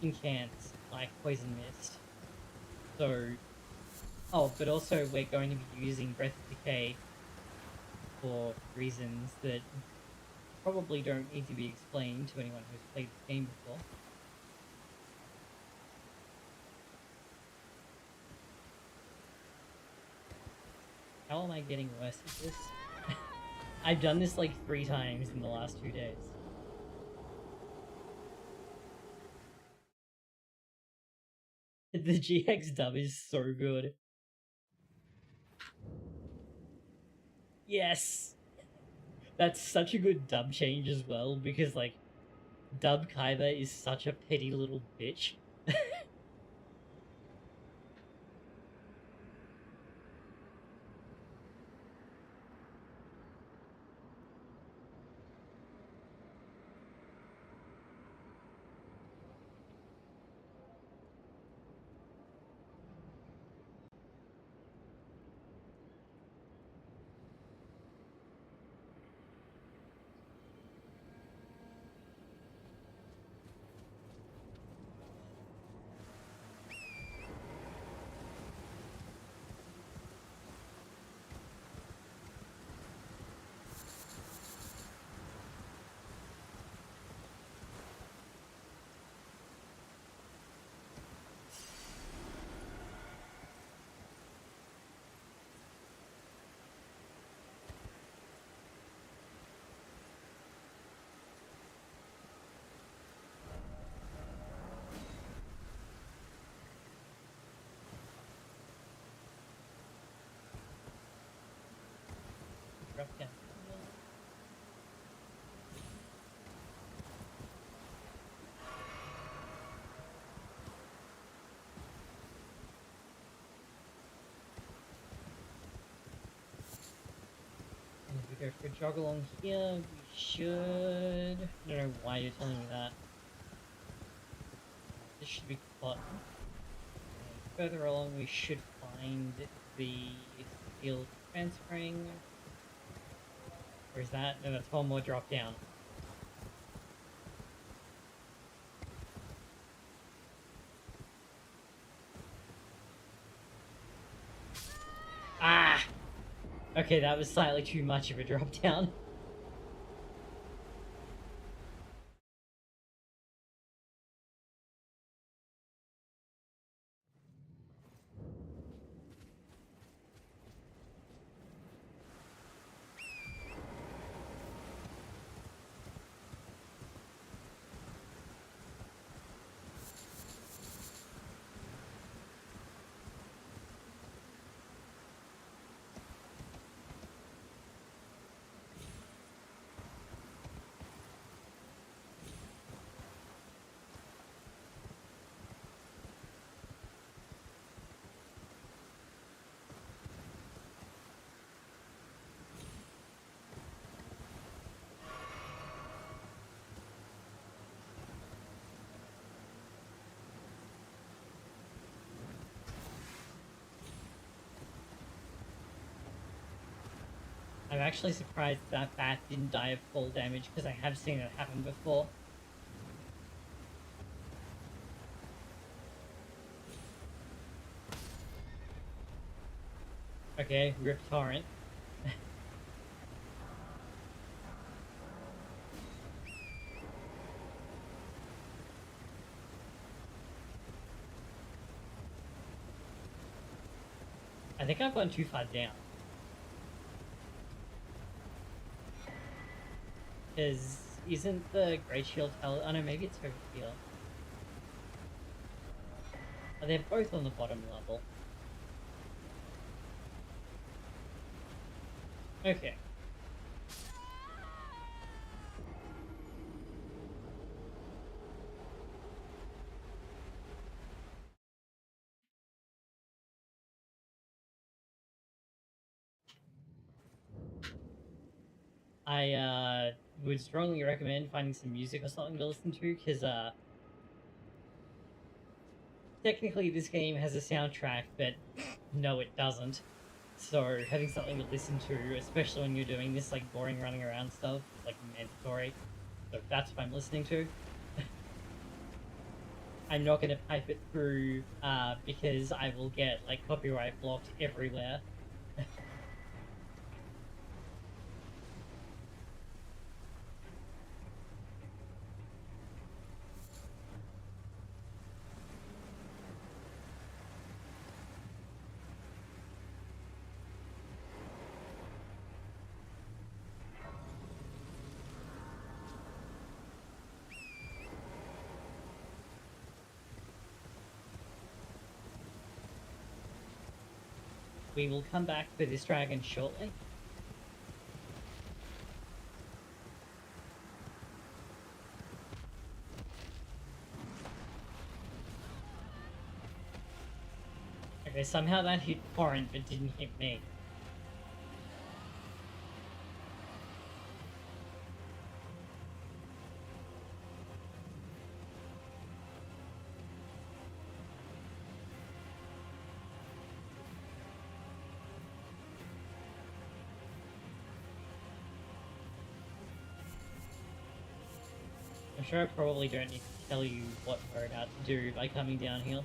Speaker 2: incants like Poison Mist. So, oh, but also we're going to be using Breath of Decay for reasons that probably don't need to be explained to anyone who's played the game before. How am I getting worse at this? I've done this like 3 times in the last 2 days. The GX dub is so good. Yes! That's such a good dub change as well, because like, Dub Kaiba is such a petty little bitch. Drop down. And if we go for a jog along here, we should... I don't know why you're telling me that. This should be caught. And further along we should find the field transferring. Or is that? No, that's one more drop down. Ah! Okay, that was slightly too much of a drop down. I'm actually surprised that bat didn't die of fall damage, because I have seen it happen before. Okay, rip torrent. I think I've gone too far down. Because isn't the Great Shield held? Oh no, maybe it's over here. Oh, they're both on the bottom level. Okay. I would strongly recommend finding some music or something to listen to, because technically this game has a soundtrack, but no it doesn't. So having something to listen to, especially when you're doing this like boring running around stuff, is like mandatory. So that's what I'm listening to. I'm not gonna pipe it through because I will get like copyright blocked everywhere. We will come back for this dragon shortly. Okay, somehow that hit Torrent but didn't hit me. I'm sure I probably don't need to tell you what we're about to do by coming down here.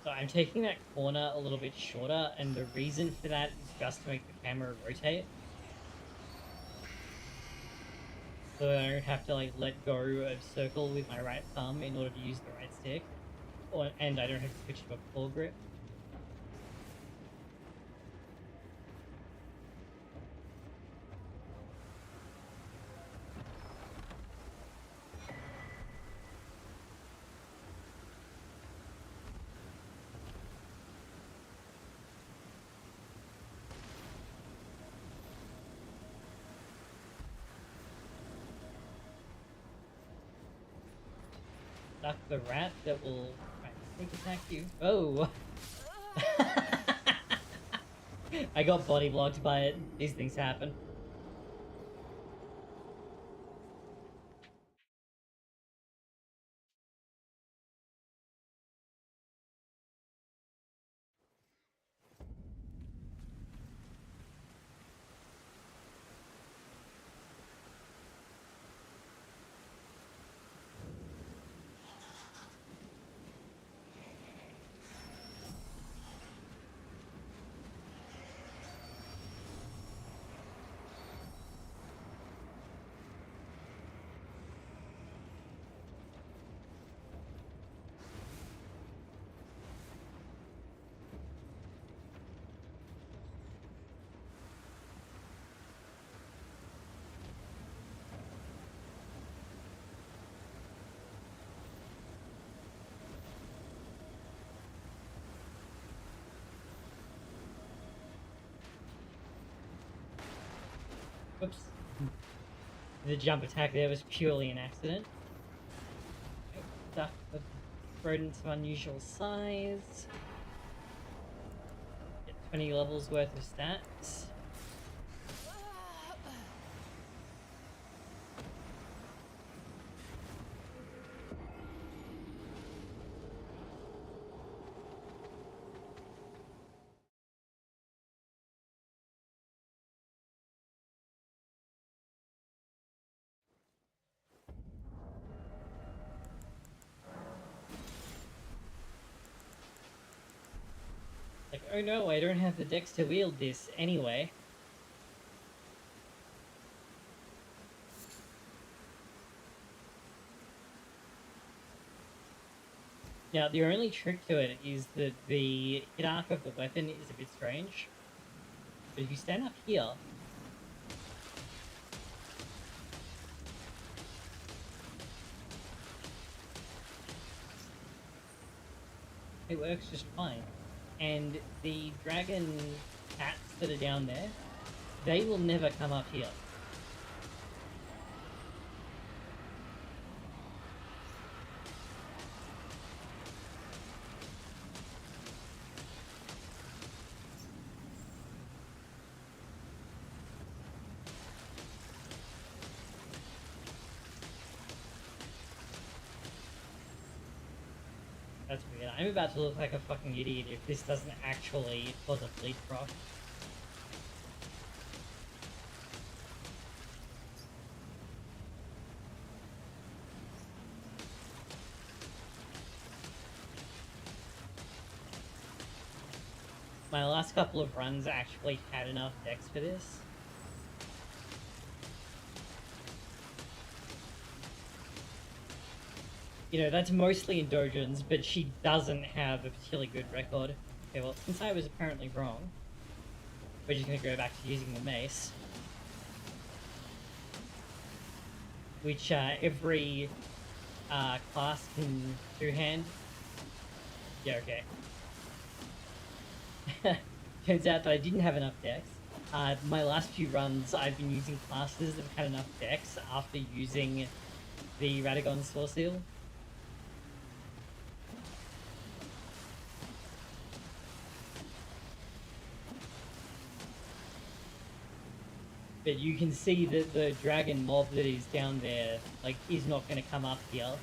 Speaker 2: So I'm taking that corner a little bit shorter, and the reason for that is just to make the camera rotate. So I don't have to like let go of circle with my right thumb in order to use the right stick. And I don't have to switch to a claw grip. Duck the rat that will try to sneak attack you. Oh! I got body blocked by it. These things happen. Whoops. The jump attack there was purely an accident. Duck with rodents of unusual size. Get 20 levels worth of stats. Like, oh no, I don't have the dex to wield this anyway. Now, the only trick to it is that the hit arc of the weapon is a bit strange. But if you stand up here, it works just fine. And the dragon cats that are down there, they will never come up here. That's weird. I'm about to look like a fucking idiot if this doesn't actually cause a bleed proc. My last couple of runs actually had enough dex for this. You know, that's mostly in dojins, but she doesn't have a particularly good record. Okay, well, since I was apparently wrong, we're just gonna go back to using the mace. Which, every, class can two-hand. Yeah, okay. Turns out that I didn't have enough dex. My last few runs, I've been using classes that have had enough dex after using the Radagon Source Seal. But you can see that the dragon mob that is down there, like, is not going to come up here.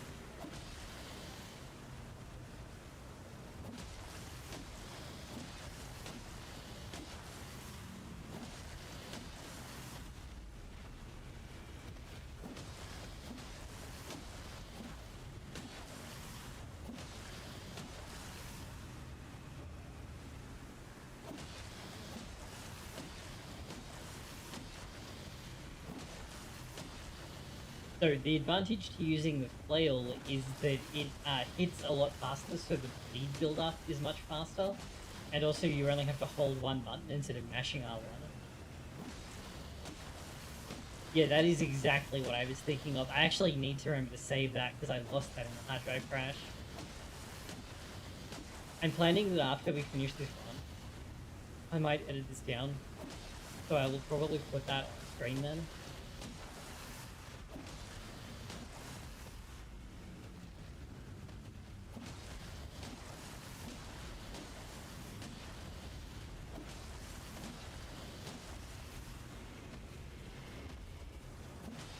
Speaker 2: So the advantage to using the flail is that it hits a lot faster, so the bleed build-up is much faster, and also you only have to hold one button instead of mashing R1. Yeah, that is exactly what I was thinking of. I actually need to remember to save that because I lost that in the hard drive crash. I'm planning that after we finish this run, I might edit this down, so I will probably put that on screen then.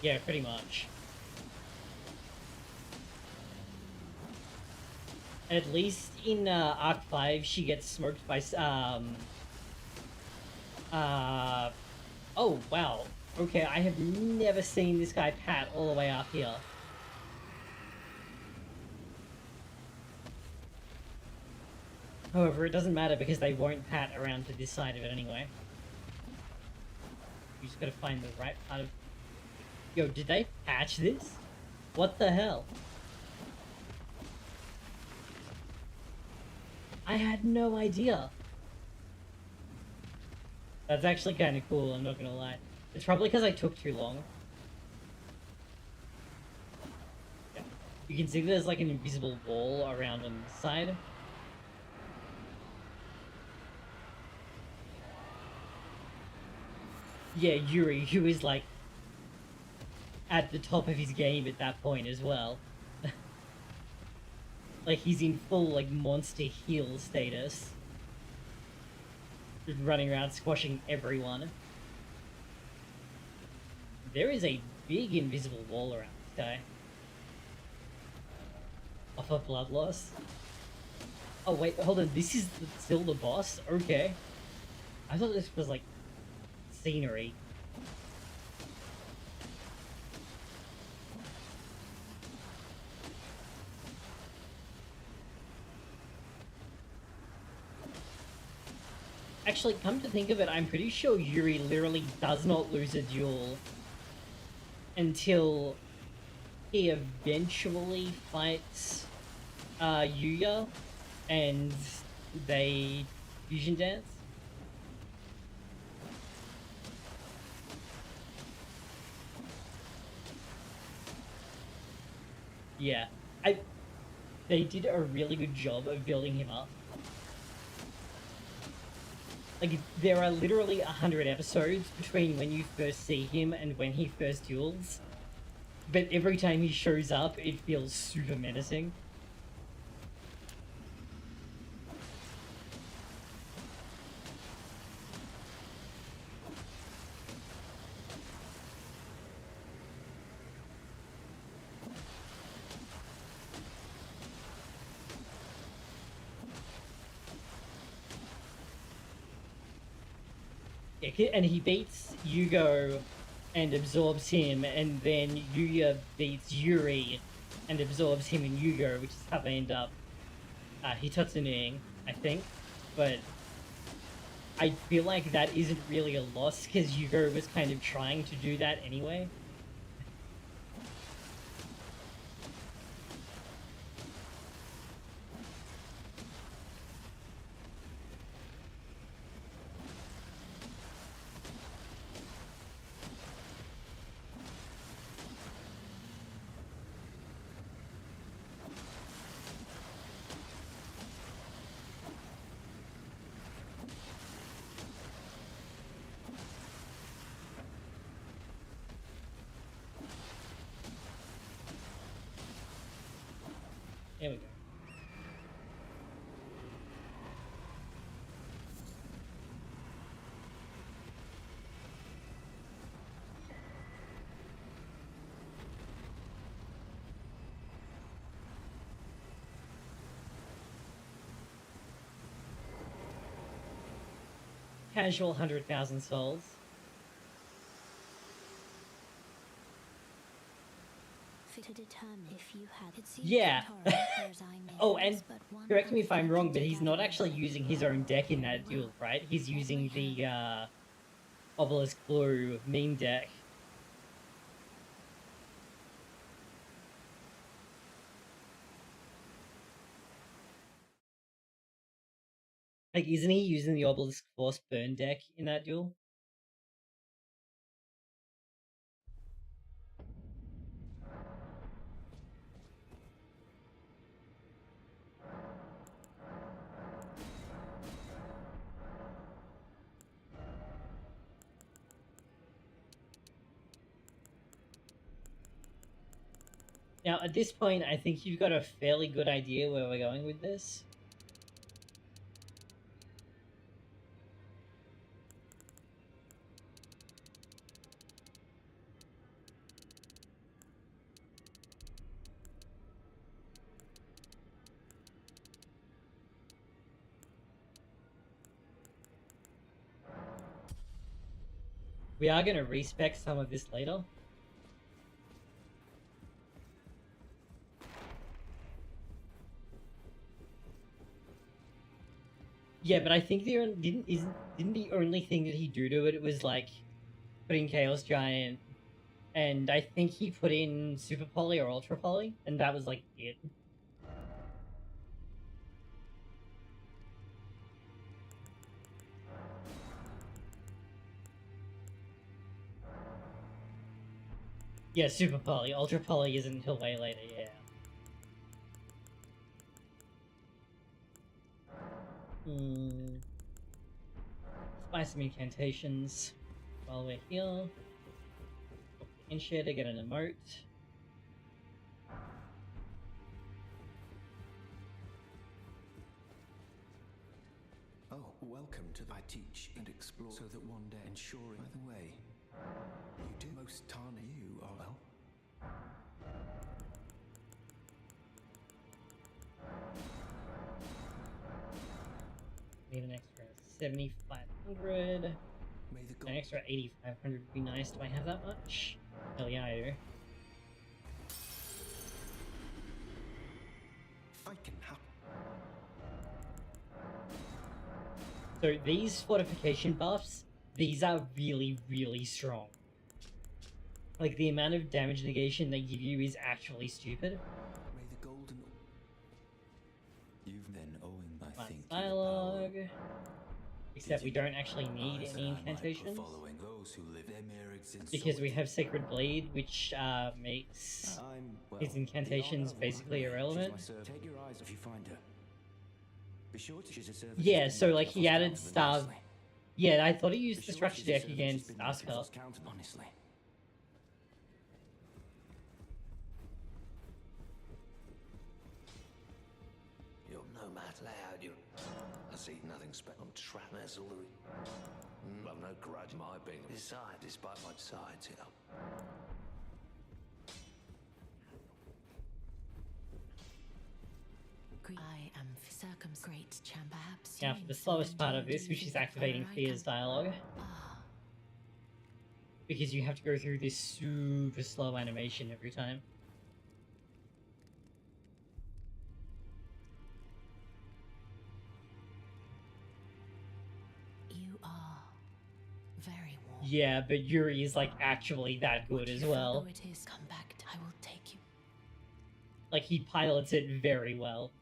Speaker 2: Yeah, pretty much. At least in Arc 5, she gets smoked by oh, wow. Okay, I have never seen this guy pat all the way up here. However, it doesn't matter because they won't pat around to this side of it anyway. You just gotta find the right part of... Yo, did they patch this? What the hell? I had no idea. That's actually kind of cool, I'm not gonna lie. It's probably because I took too long. Yeah. You can see there's like an invisible wall around on this side. Yeah, Yuri, who is like at the top of his game at that point as well. Like he's in full like monster heal status. Just running around squashing everyone. There is a big invisible wall around this guy. Off of blood loss. Oh wait, hold on, this is still the boss? Okay. I thought this was like scenery. Actually, come to think of it, I'm pretty sure Yuri literally does not lose a duel until he eventually fights Yuya and they fusion dance. Yeah, they did a really good job of building him up. Like, there are literally 100 episodes between when you first see him and when he first duels. But every time he shows up, it feels super menacing. Yeah, and he beats Yugo and absorbs him, and then Yuya beats Yuri and absorbs him and Yugo, which is how they end up Hitatsuning, I think. But I feel like that isn't really a loss, because Yugo was kind of trying to do that anyway. There we go. Casual 100,000 souls.
Speaker 9: To determine if you had
Speaker 2: Yeah. Oh, and correct me if I'm wrong, but he's not actually using his own deck in that duel, right? He's using the Obelisk Blue meme deck. Like, isn't he using the Obelisk Force burn deck in that duel? Now, at this point, I think you've got a fairly good idea where we're going with this. We are going to respec some of this later. Yeah, but I think didn't the only thing that he do to it was like put in Chaos Giant, and I think he put in Super Poly or Ultra Poly, and that was like it. Yeah, Super Poly. Ultra Poly isn't until way later, yeah. Buy some incantations. while we're here. In share to get an emote.
Speaker 8: Oh, welcome to I teach and explore so that one day ensuring. By the way, you do most tarn you are well.
Speaker 2: Need an extra 7,500. An extra 8,500 would be nice. Do I have that much? Hell yeah, I do.
Speaker 8: I can have.
Speaker 2: So these fortification buffs, these are really, really strong. Like, the amount of damage negation they give you is actually stupid.
Speaker 8: May the golden.
Speaker 11: You've been owing, I think,
Speaker 2: dialogue. Except we don't actually need any incantations.
Speaker 11: Following those who live their mere existence.
Speaker 2: Because we have Sacred Blade, which makes his incantations basically irrelevant.
Speaker 3: Take your eyes if you find her. Be sure to use a service.
Speaker 2: Yeah, so like he added Star. Yeah, I thought he used the structure deck against Starscar.
Speaker 3: Honestly.
Speaker 12: Your nomad loud, you. I see nothing special. I'm trapped, that's all there is. I've no grudge in my being. Besides, despite my sides, you know.
Speaker 4: I am circumscribed, perhaps.
Speaker 2: Now for the slowest part of this, which is activating Fear's dialogue. Because you have to go through this super slow animation every time.
Speaker 4: You are very warm.
Speaker 2: Yeah, but Yuri is like actually that good as well.
Speaker 4: It is, come back. I will take you.
Speaker 2: Like he pilots it very well.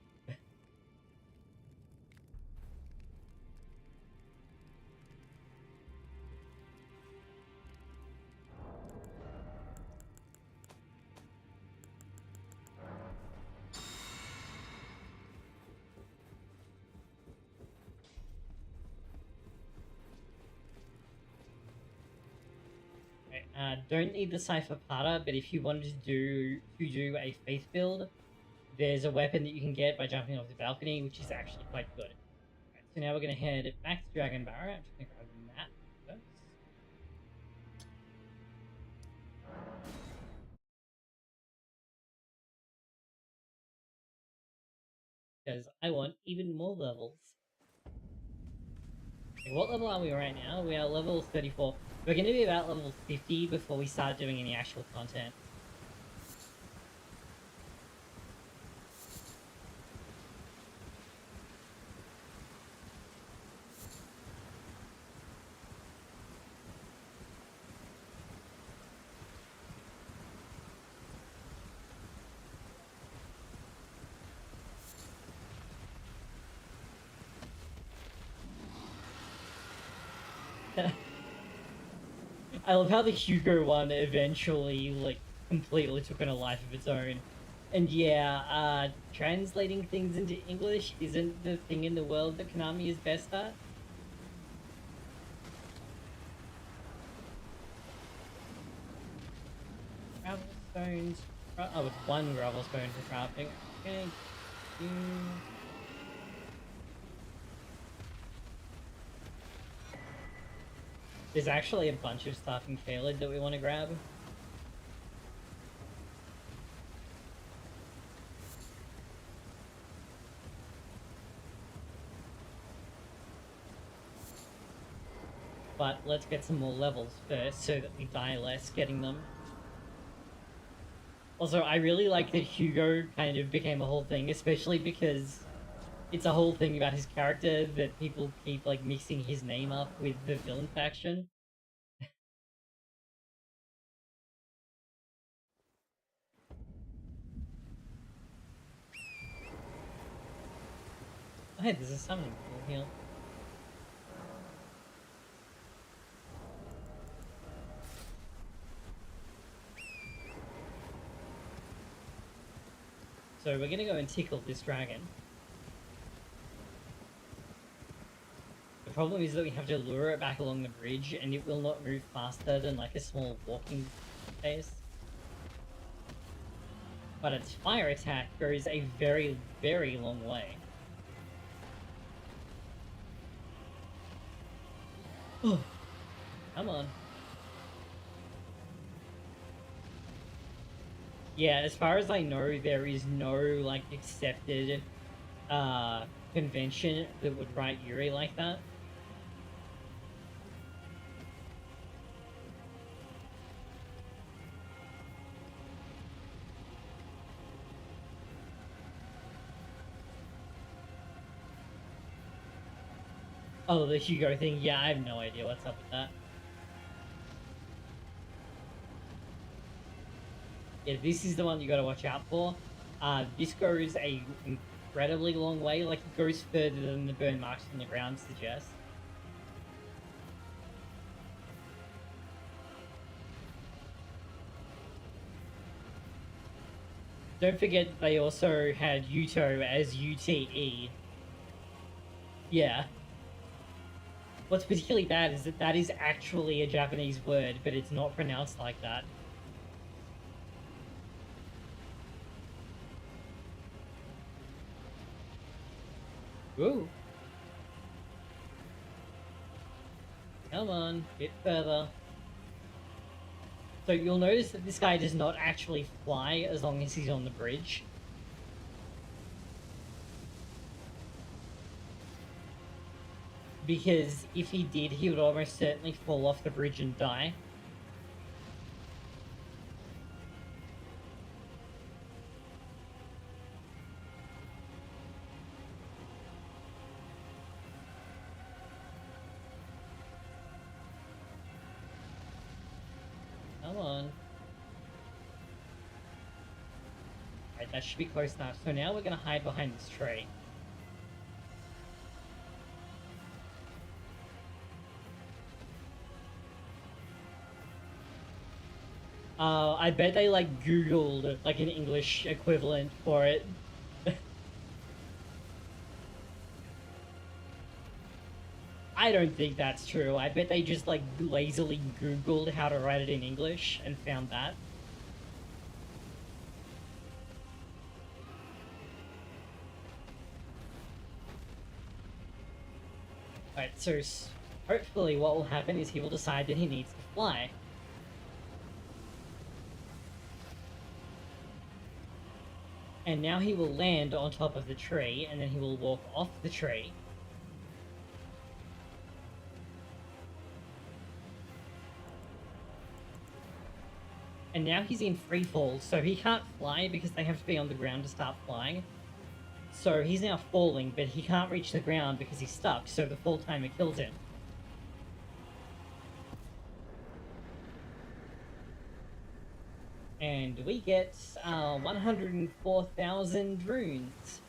Speaker 2: Don't need the Cypher Plata, but if you wanted to do a Faith build, there's a weapon that you can get by jumping off the balcony, which is actually quite good. Right, so now we're going to head back to Dragon Barrow. I'm just going to grab the map first. Because I want even more levels. Okay, what level are we right now? We are level 34. We're going to be about level 50 before we start doing any actual content. I love how the Hugo one eventually, like, completely took on a life of its own. And yeah, translating things into English isn't the thing in the world that Konami is best at. Gravel stones. Oh, it's one gravel stone for crafting. Okay. There's actually a bunch of stuff in Caelid that we want to grab. But let's get some more levels first so that we die less getting them. Also, I really like that Hugo kind of became a whole thing, especially because it's a whole thing about his character that people keep, like, mixing his name up with the villain faction. Oh, hey, there's a summoning pool here. So we're gonna go and tickle this dragon. The problem is that we have to lure it back along the bridge, and it will not move faster than like a small walking pace. But its fire attack goes a very, very long way. Oh, come on. Yeah, as far as I know, there is no, like, accepted, convention that would write Yuri like that. Oh, the Hugo thing? Yeah, I have no idea what's up with that. Yeah, this is the one you gotta watch out for. This goes a incredibly long way, like it goes further than the burn marks on the ground suggest. Don't forget they also had Yuto as UTE. Yeah. What's particularly bad is that that is actually a Japanese word, but it's not pronounced like that. Ooh. Come on, get further. So you'll notice that this guy does not actually fly as long as he's on the bridge. Because if he did, he would almost certainly fall off the bridge and die. Come on. Alright, that should be close enough. So now we're gonna hide behind this tree. I bet they like Googled like an English equivalent for it. I don't think that's true. I bet they just like lazily Googled how to write it in English and found that. Alright, so hopefully what will happen is he will decide that he needs to fly. And now he will land on top of the tree, and then he will walk off the tree. And now he's in free fall, so he can't fly because they have to be on the ground to start flying. So he's now falling, but he can't reach the ground because he's stuck, so the fall timer kills him. And we get 104,000 runes.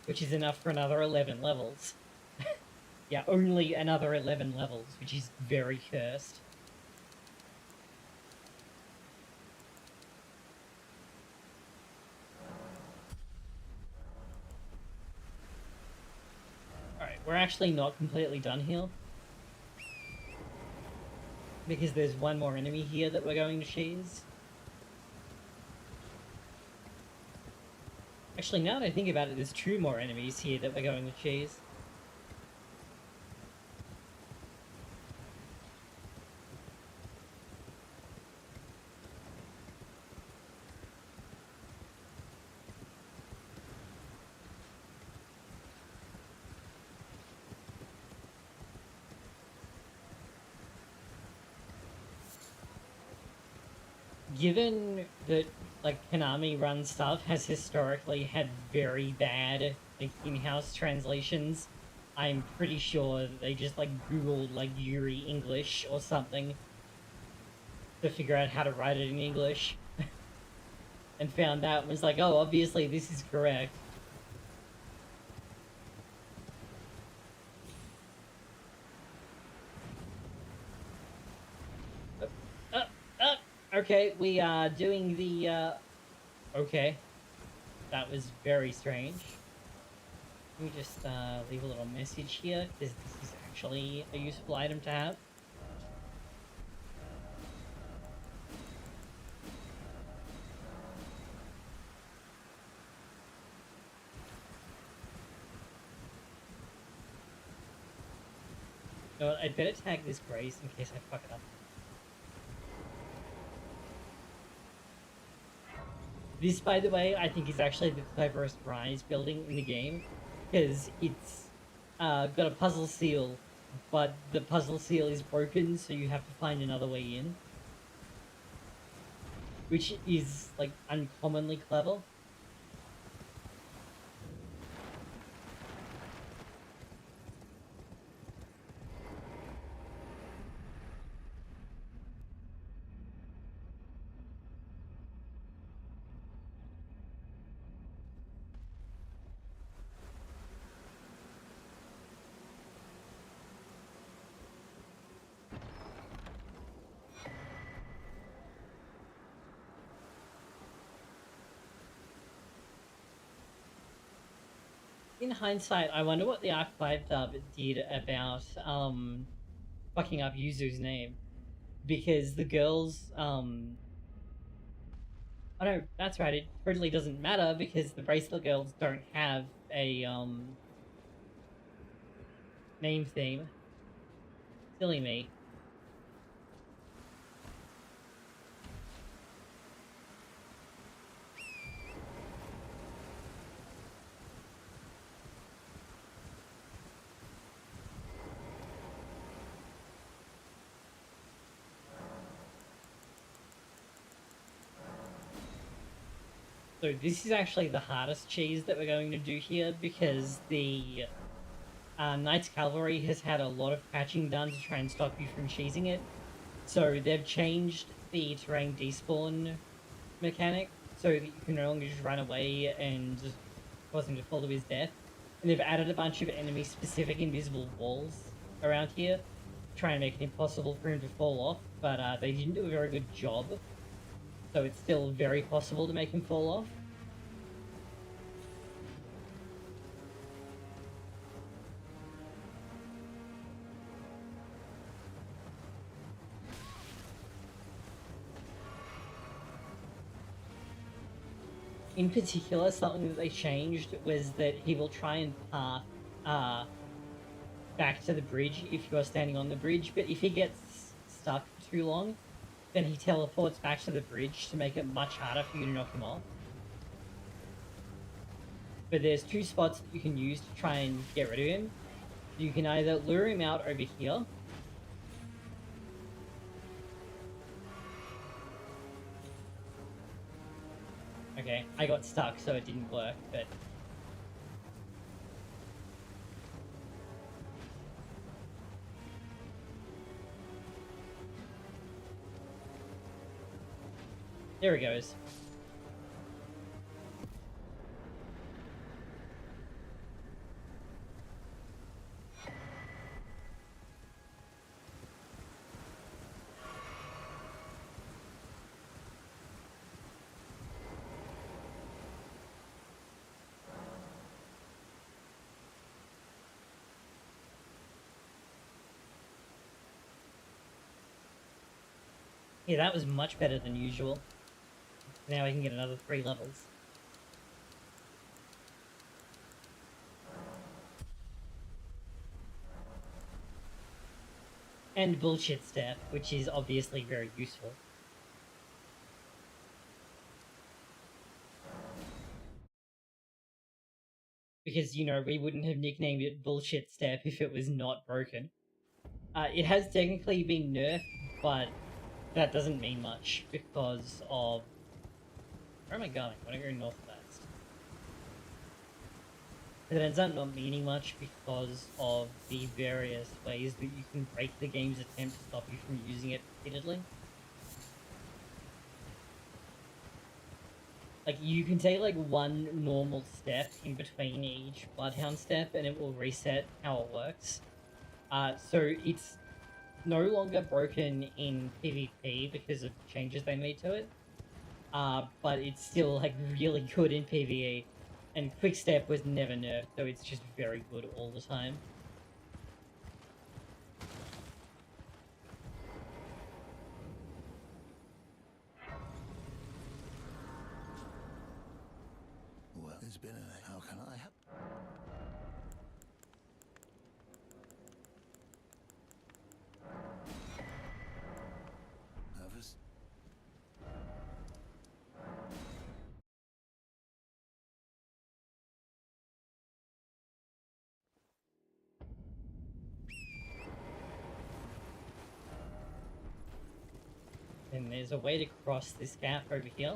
Speaker 2: Which is enough for another 11 levels. Yeah, only another 11 levels, which is very cursed. Alright, we're actually not completely done here. Because there's one more enemy here that we're going to cheese. Actually, now that I think about it, there's two more enemies here that we're going to cheese. Given that, like, Konami-run stuff has historically had very bad, like, in-house translations, I'm pretty sure that they just, like, Googled, like, Yuri English or something to figure out how to write it in English. And found out and was like, oh, obviously this is correct. Okay, we are doing the Okay. That was very strange. Let me just leave a little message here, because this is actually a useful item to have. You know what, I'd better tag this Grace in case I fuck it up. This, by the way, I think is actually the cleverest rise building in the game, because it's got a puzzle seal, but the puzzle seal is broken, so you have to find another way in. Which is, like, uncommonly clever. In hindsight, I wonder what the Arc 5 dub did about fucking up Yuzu's name. Because the girls, oh no, that's right, it totally doesn't matter because the Bracelet girls don't have a name theme. Silly me. So this is actually the hardest cheese that we're going to do here because the Knights Cavalry has had a lot of patching done to try and stop you from cheesing it. So they've changed the terrain despawn mechanic so that you can no longer just run away and just cause him to fall to his death. And they've added a bunch of enemy-specific invisible walls around here to try and make it impossible for him to fall off, but they didn't do a very good job. So it's still very possible to make him fall off. In particular, something that they changed was that he will try and path back to the bridge if you are standing on the bridge, but if he gets stuck for too long, then he teleports back to the bridge to make it much harder for you to knock him off. But there's two spots that you can use to try and get rid of him. You can either lure him out over here. Okay, I got stuck, so it didn't work, but... There he goes. Yeah, that was much better than usual. Now I can get another 3 levels. And bullshit step, which is obviously very useful. Because, you know, we wouldn't have nicknamed it bullshit step if it was not broken. It has technically been nerfed, but that doesn't mean much because of... Where am I going? I want to go northwest. It ends up not meaning much because of the various ways that you can break the game's attempt to stop you from using it repeatedly. Like, you can take, like, one normal step in between each Bloodhound step and it will reset how it works. So it's no longer broken in PvP because of changes they made to it. but it's still like really good in PvE. And Quick Step was never nerfed, so it's just very good all the time.
Speaker 6: Well, there's been a... How can I help? Nervous?
Speaker 2: And there's a way to cross this gap over here.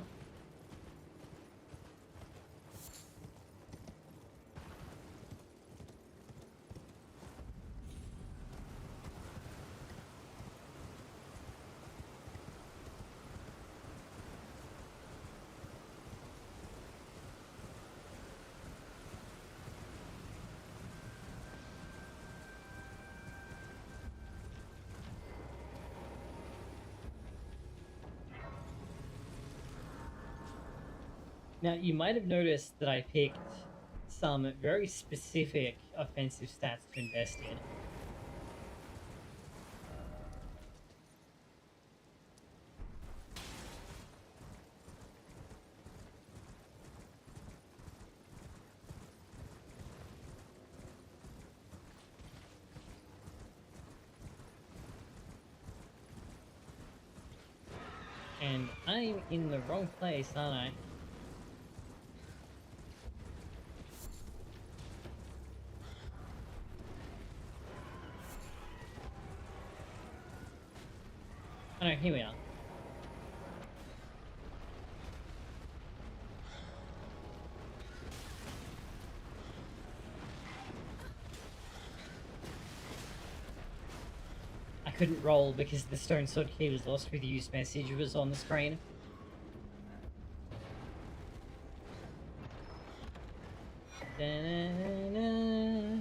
Speaker 2: Now, you might have noticed that I picked some very specific offensive stats to invest in. And I'm in the wrong place, aren't I? Oh no, here we are. I couldn't roll because the stone sword key was lost with use message was on the screen. Da-na-na.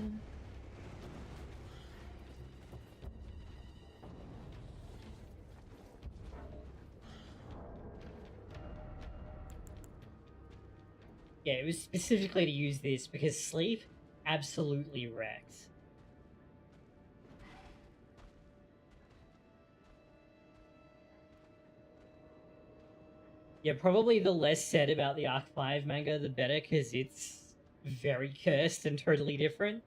Speaker 2: Yeah, it was specifically to use this because sleep absolutely wrecks. Yeah, probably the less said about the Arc 5 manga, the better, because it's very cursed and totally different.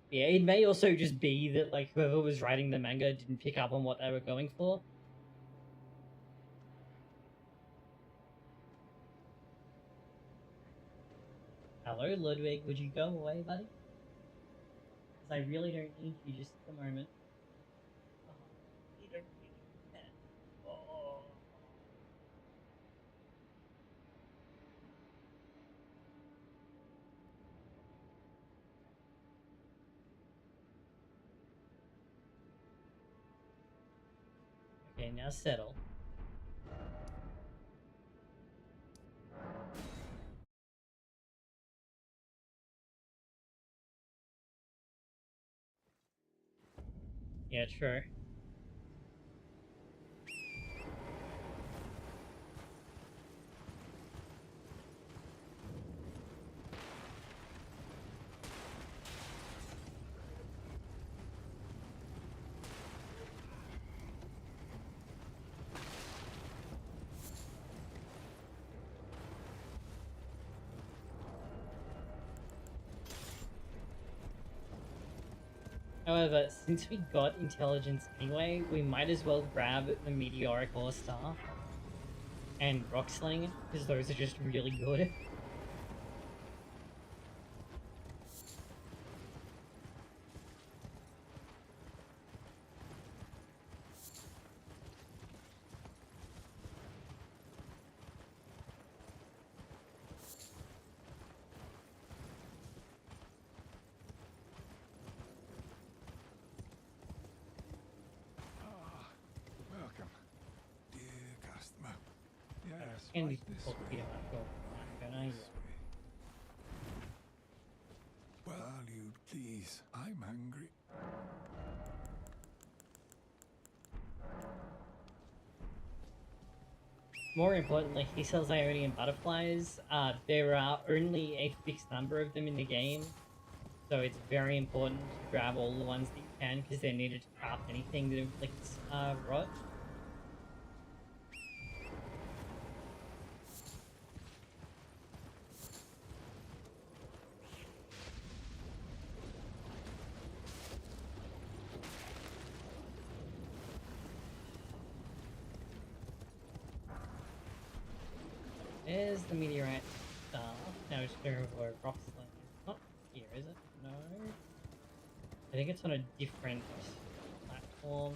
Speaker 2: Yeah, it may also just be that, like, whoever was writing the manga didn't pick up on what they were going for. Hello, Ludwig. Would you go away, buddy? Because I really don't need you just at the moment. Oh, you don't need that. Oh. Okay, now settle. Yeah, true. However, since we got intelligence anyway, we might as well grab the Meteoric Ore Star and Rock Sling, because those are just really good.
Speaker 6: Welcome, dear customer. Yes,
Speaker 2: And
Speaker 6: right this way.
Speaker 2: Don't
Speaker 6: Valued, please. I'm hungry.
Speaker 2: more importantly, he sells Ionian butterflies. There are only a fixed number of them in the game, so it's very important to grab all the ones that you can because they're needed to craft anything that inflicts rot. There's the meteorite star. Now it's going over Roxland. It's not here, is it? No. I think it's on a different platform.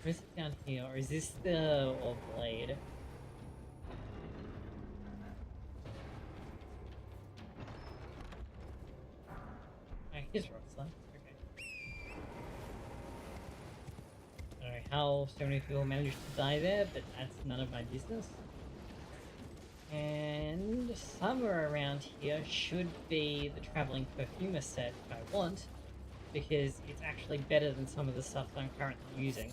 Speaker 2: Or is it down here? Or is this the Orb Blade? Here's Roxland. Okay. I don't know how so many people managed to die there, but that's none of my business. And somewhere around here should be the traveling perfumer set I want, because it's actually better than some of the stuff that I'm currently using.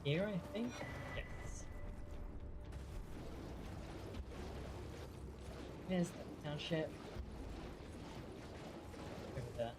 Speaker 2: Here, I think? Yes. There's the township. Over there.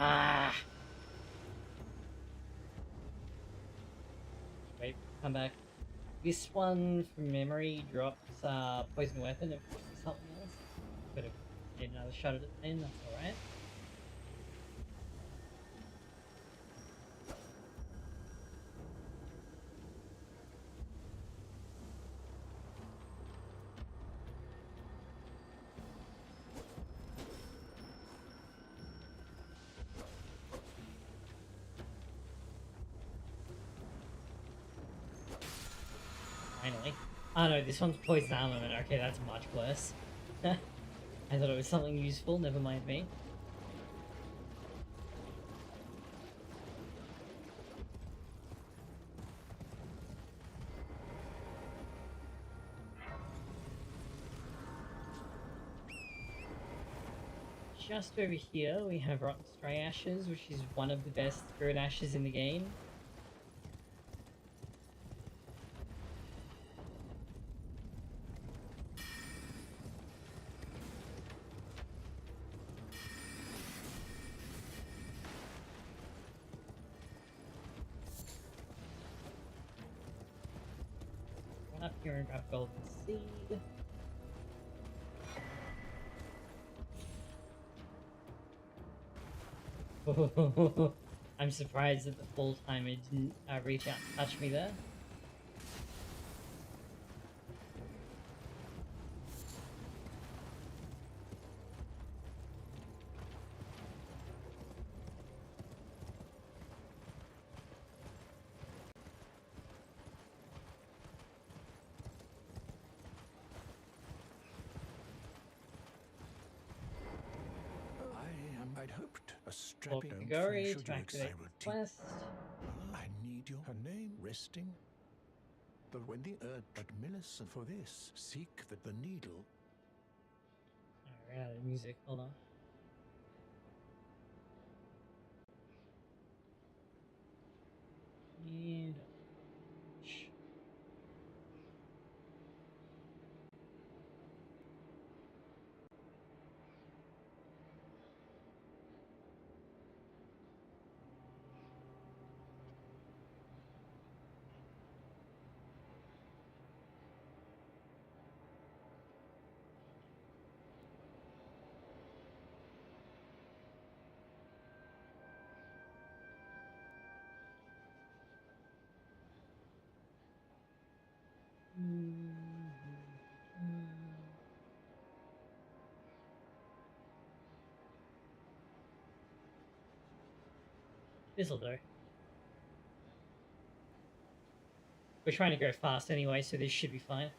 Speaker 2: Ah! Wait, come back. This one, from memory, drops poison weapon if something else. Could have did another shot at it then, that's alright. Finally. Oh no, this one's poison armament. Okay, that's much worse. I thought it was something useful, never mind me. Just over here, we have Rotten Stray Ashes, which is one of the best spirit ashes in the game. Run up here and grab Golden Seed. I'm surprised that the full timer didn't reach out and touch me there.
Speaker 6: I'd hoped a strapping
Speaker 2: Gori
Speaker 6: should
Speaker 2: to
Speaker 6: you
Speaker 2: activate
Speaker 6: accept
Speaker 2: the quest.
Speaker 6: I need your her name resting. The when the earth at Millicent for this seek the needle.
Speaker 2: Alright, music, hold on. And This'll do. We're trying to go fast anyway, so this should be fine.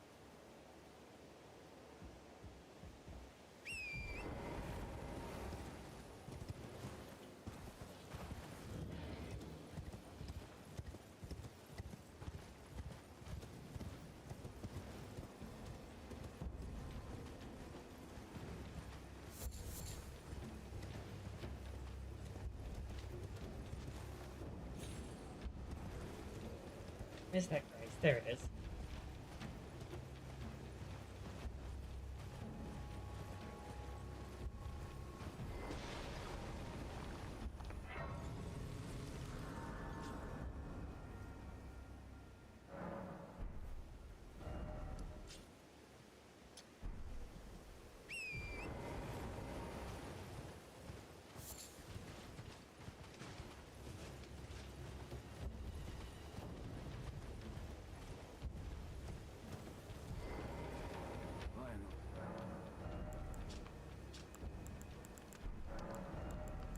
Speaker 2: Where's that grace? There it is.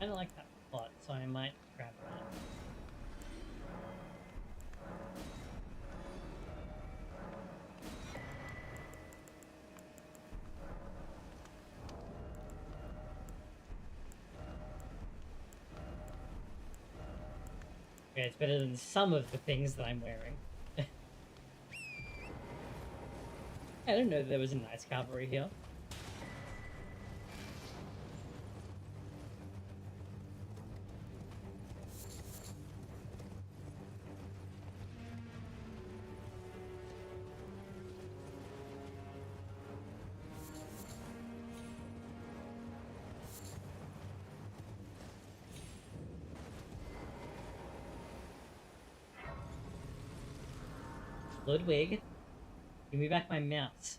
Speaker 2: I don't like that plot, so I might grab that. Okay, it's better than some of the things that I'm wearing. I didn't know there was a nice cavalry here. Ludwig, give me back my mouse.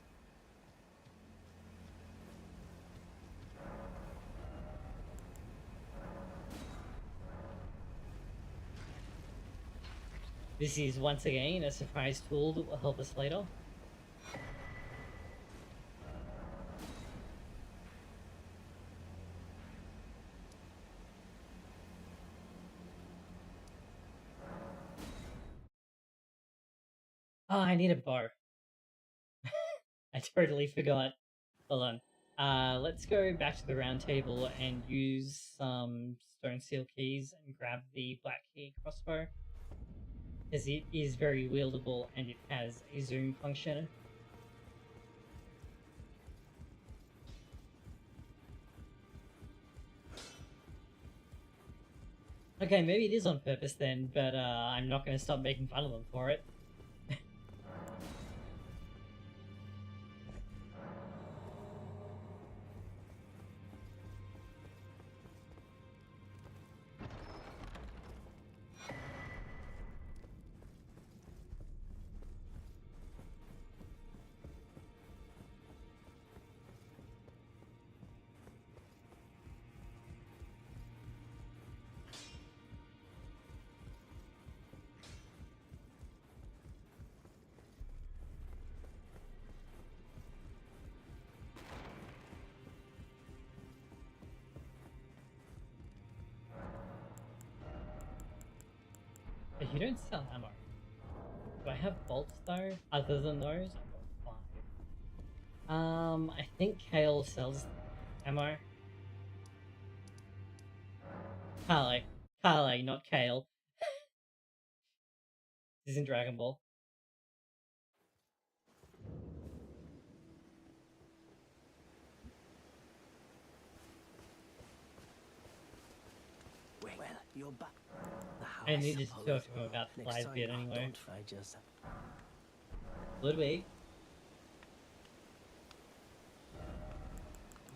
Speaker 2: This is once again a surprise tool that will help us later. Oh, I need a bow. I totally forgot. Hold on. Let's go back to the round table and use some stone seal keys and grab the black key crossbow. Because it is very wieldable and it has a zoom function. Okay, maybe it is on purpose then, but I'm not going to stop making fun of them for it. But you don't sell ammo. Do I have bolts though? Other than those, I've got 5. I think Kale sells ammo. Kale, not Kale. This isn't Dragon Ball.
Speaker 3: Well, you're back.
Speaker 2: I needed to talk to him about the flies bit anyway.
Speaker 3: I just...
Speaker 2: Ludwig?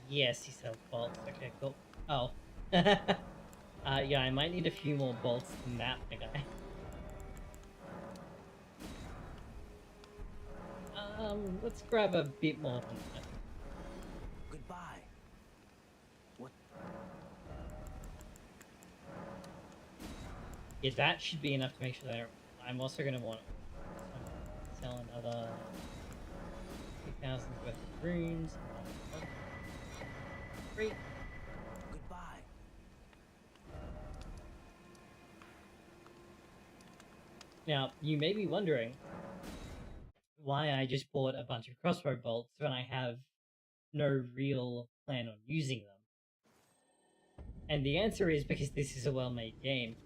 Speaker 2: Yes, he sells bolts. Okay, cool. Oh. Yeah, I might need a few more bolts than that, the guy. Let's grab a bit more than that.
Speaker 3: Goodbye. What?
Speaker 2: Yeah, that should be enough to make sure that I'm also going to want to sell another 2,000 worth of runes. Great.
Speaker 3: Goodbye.
Speaker 2: Now, you may be wondering why I just bought a bunch of crossbow bolts when I have no real plan on using them. And the answer is because this is a well-made game.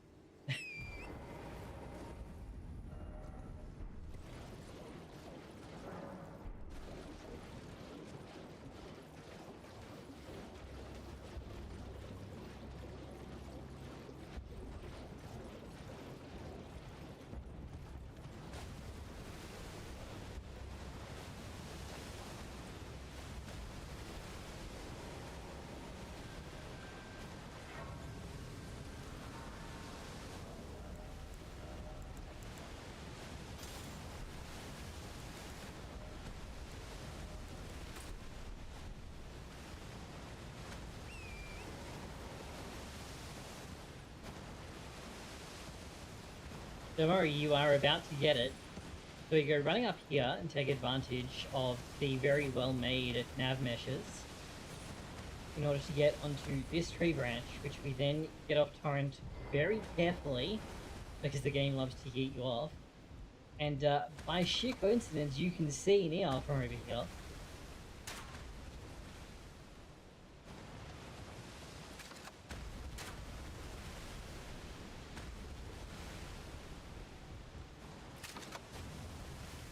Speaker 2: Don't worry, you are about to get it. So we go running up here and take advantage of the very well-made nav meshes in order to get onto this tree branch, which we then get off torrent very carefully, because the game loves to yeet you off. And by sheer coincidence, you can see Neil from over here.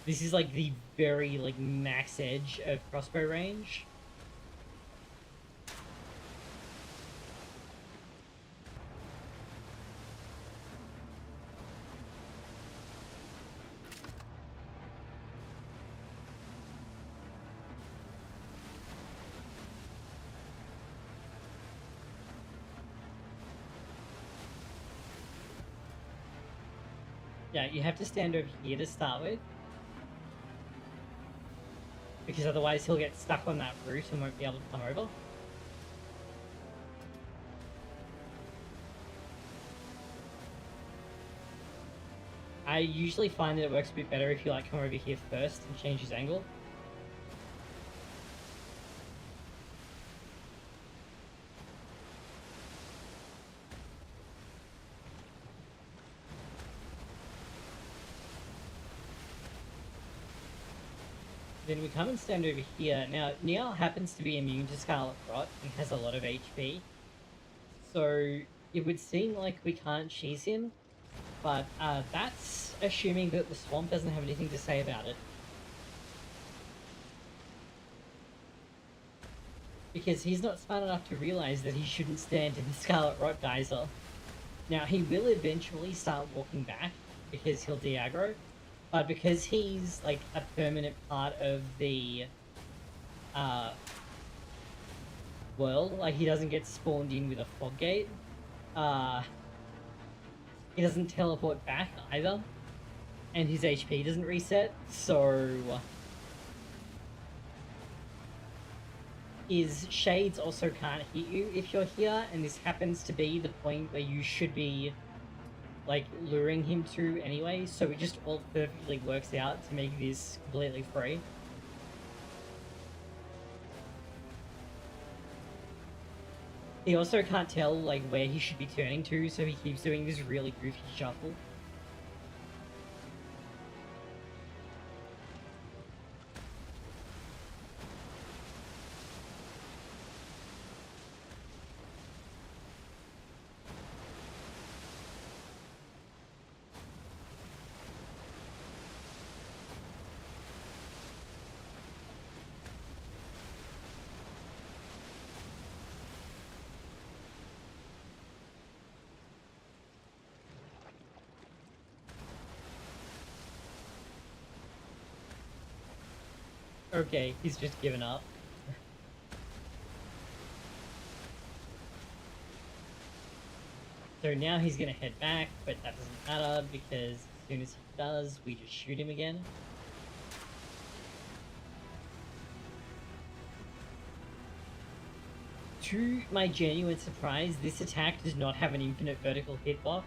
Speaker 2: This is like the very max edge of crossbow range. Yeah, you have to stand over here to start with, because otherwise he'll get stuck on that route and won't be able to come over. I usually find that it works a bit better if you come over here first and change his angle. Then we come and stand over here. Now, Niall happens to be immune to Scarlet Rot and has a lot of HP. So, it would seem like we can't cheese him, but that's assuming that the swamp doesn't have anything to say about it. Because he's not smart enough to realize that he shouldn't stand in the Scarlet Rot geyser. Now, he will eventually start walking back, because he'll de-aggro, but because he's a permanent part of the world, he doesn't get spawned in with a fog gate, he doesn't teleport back either, and his HP doesn't reset, so his shades also can't hit you if you're here, and this happens to be the point where you should be luring him to anyway, so it just all perfectly works out to make this completely free. He also can't tell where he should be turning to, so he keeps doing this really goofy shuffle. Okay, he's just given up. So now he's gonna head back, but that doesn't matter because as soon as he does, we just shoot him again. To my genuine surprise, this attack does not have an infinite vertical hitbox.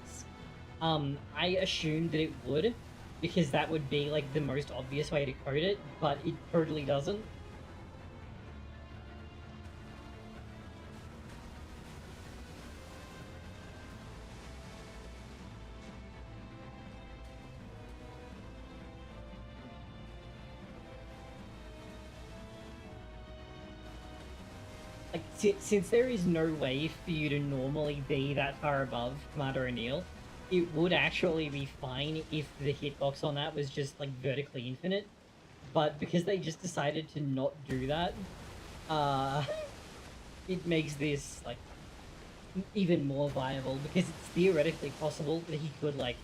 Speaker 2: I assumed that it would, because that would be the most obvious way to code it, but it totally doesn't. like, since there is no way for you to normally be that far above Commander O'Neill, it would actually be fine if the hitbox on that was just, like, vertically infinite. But because they just decided to not do that, it makes this, like, even more viable, because it's theoretically possible that he could, like,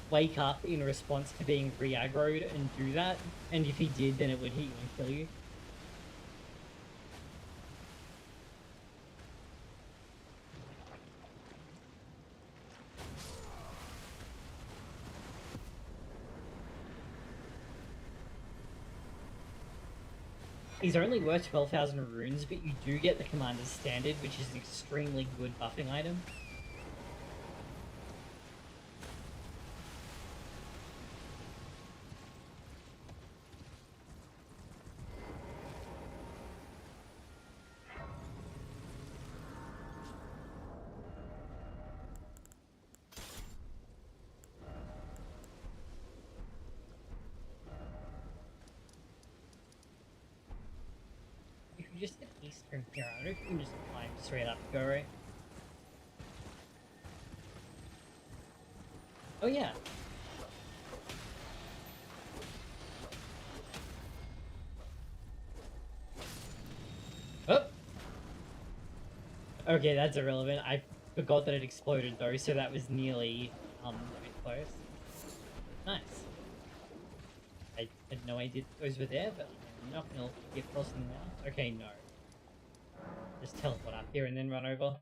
Speaker 2: wake up in response to being re-aggroed and do that, and if he did, then it would hit you and kill you. He's only worth 12,000 runes, but you do get the Commander's Standard, which is an extremely good buffing item. If you just hit east from here, I wonder if you can just climb straight up to go right. Oh yeah. Oh! Okay, that's irrelevant. I forgot that it exploded though, so that was nearly, a bit close. Nice. I had no idea those were there, but I'm not gonna get crossing them out. Okay, no. Just teleport up here and then run over.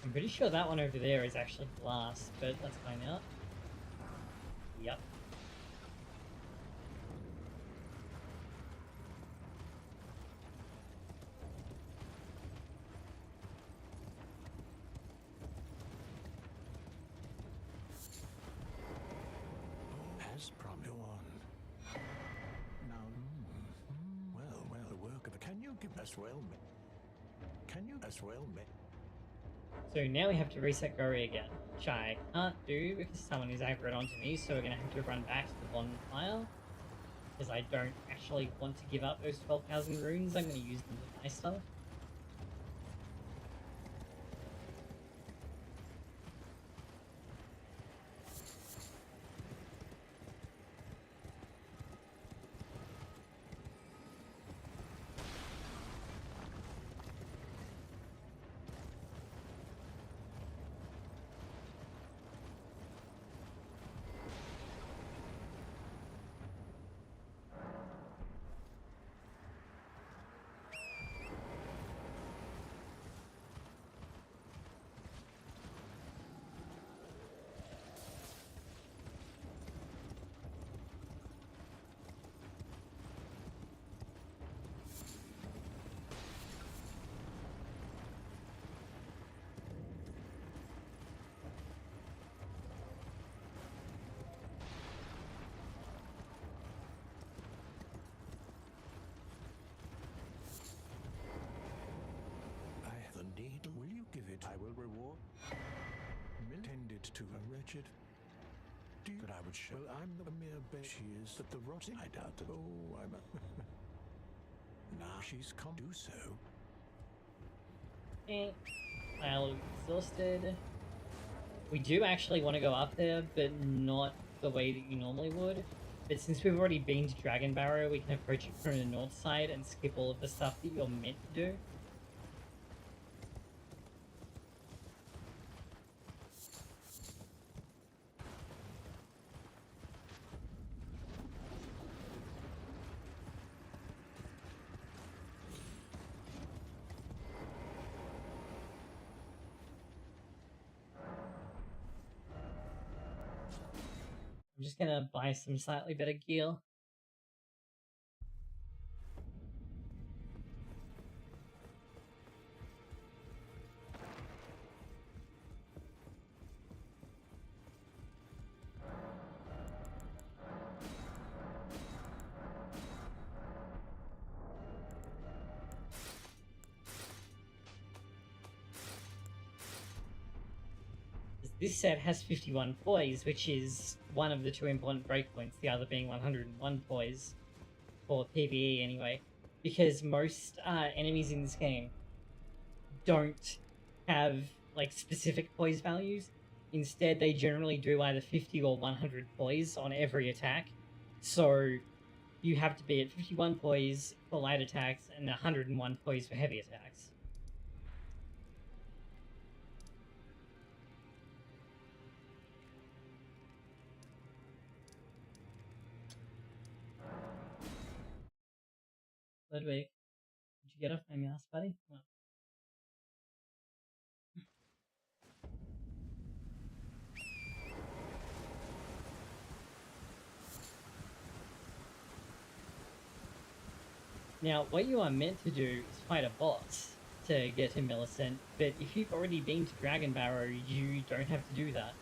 Speaker 2: I'm pretty sure that one over there is actually glass, but let's find out. Yep.
Speaker 8: As promised on. Now, well, the work of the. Can you give us well, me? Can you as well, me?
Speaker 2: So now we have to reset Gori again, which I can't do because someone is aggroed onto me, so we're going to have to run back to the bonfire. Because I don't actually want to give up those 12,000 runes, I'm going to use them to buy stuff.
Speaker 8: Will you give it? I will reward. Intended to a wretched. Do you that I would show? Well, I'm the mere bitch. She is that the rotting. I doubt it. Oh, I'm a. Now she's come do so.
Speaker 2: Well, exhausted. We do actually want to go up there, but not the way that you normally would. But since we've already been to Dragon Barrow, we can approach it from the north side and skip all of the stuff that you're meant to do. I'm just gonna buy some slightly better gear. this set has 51 poise, which is one of the two important breakpoints, the other being 101 poise, for PvE anyway, because most enemies in this game don't have like specific poise values. Instead, they generally do either 50 or 100 poise on every attack, so you have to be at 51 poise for light attacks and 101 poise for heavy attacks. Ludwig, did you get off my mouse, buddy? No. Now, what you are meant to do is fight a boss to get to Millicent, but if you've already been to Dragon Barrow, you don't have to do that.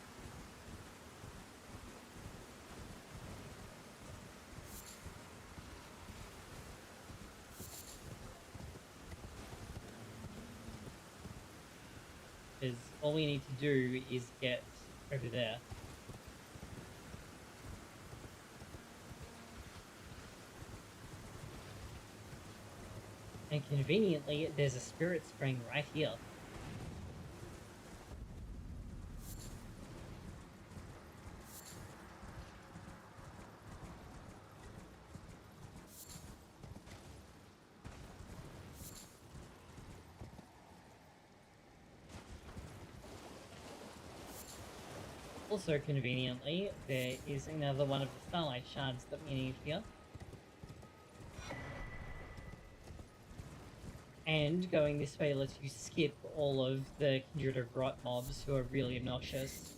Speaker 2: Because all we need to do is get over there. And conveniently, there's a spirit spring right here. Also conveniently, there is another one of the Starlight Shards that we need here. And going this way lets you skip all of the Kindred of Rot mobs who are really obnoxious.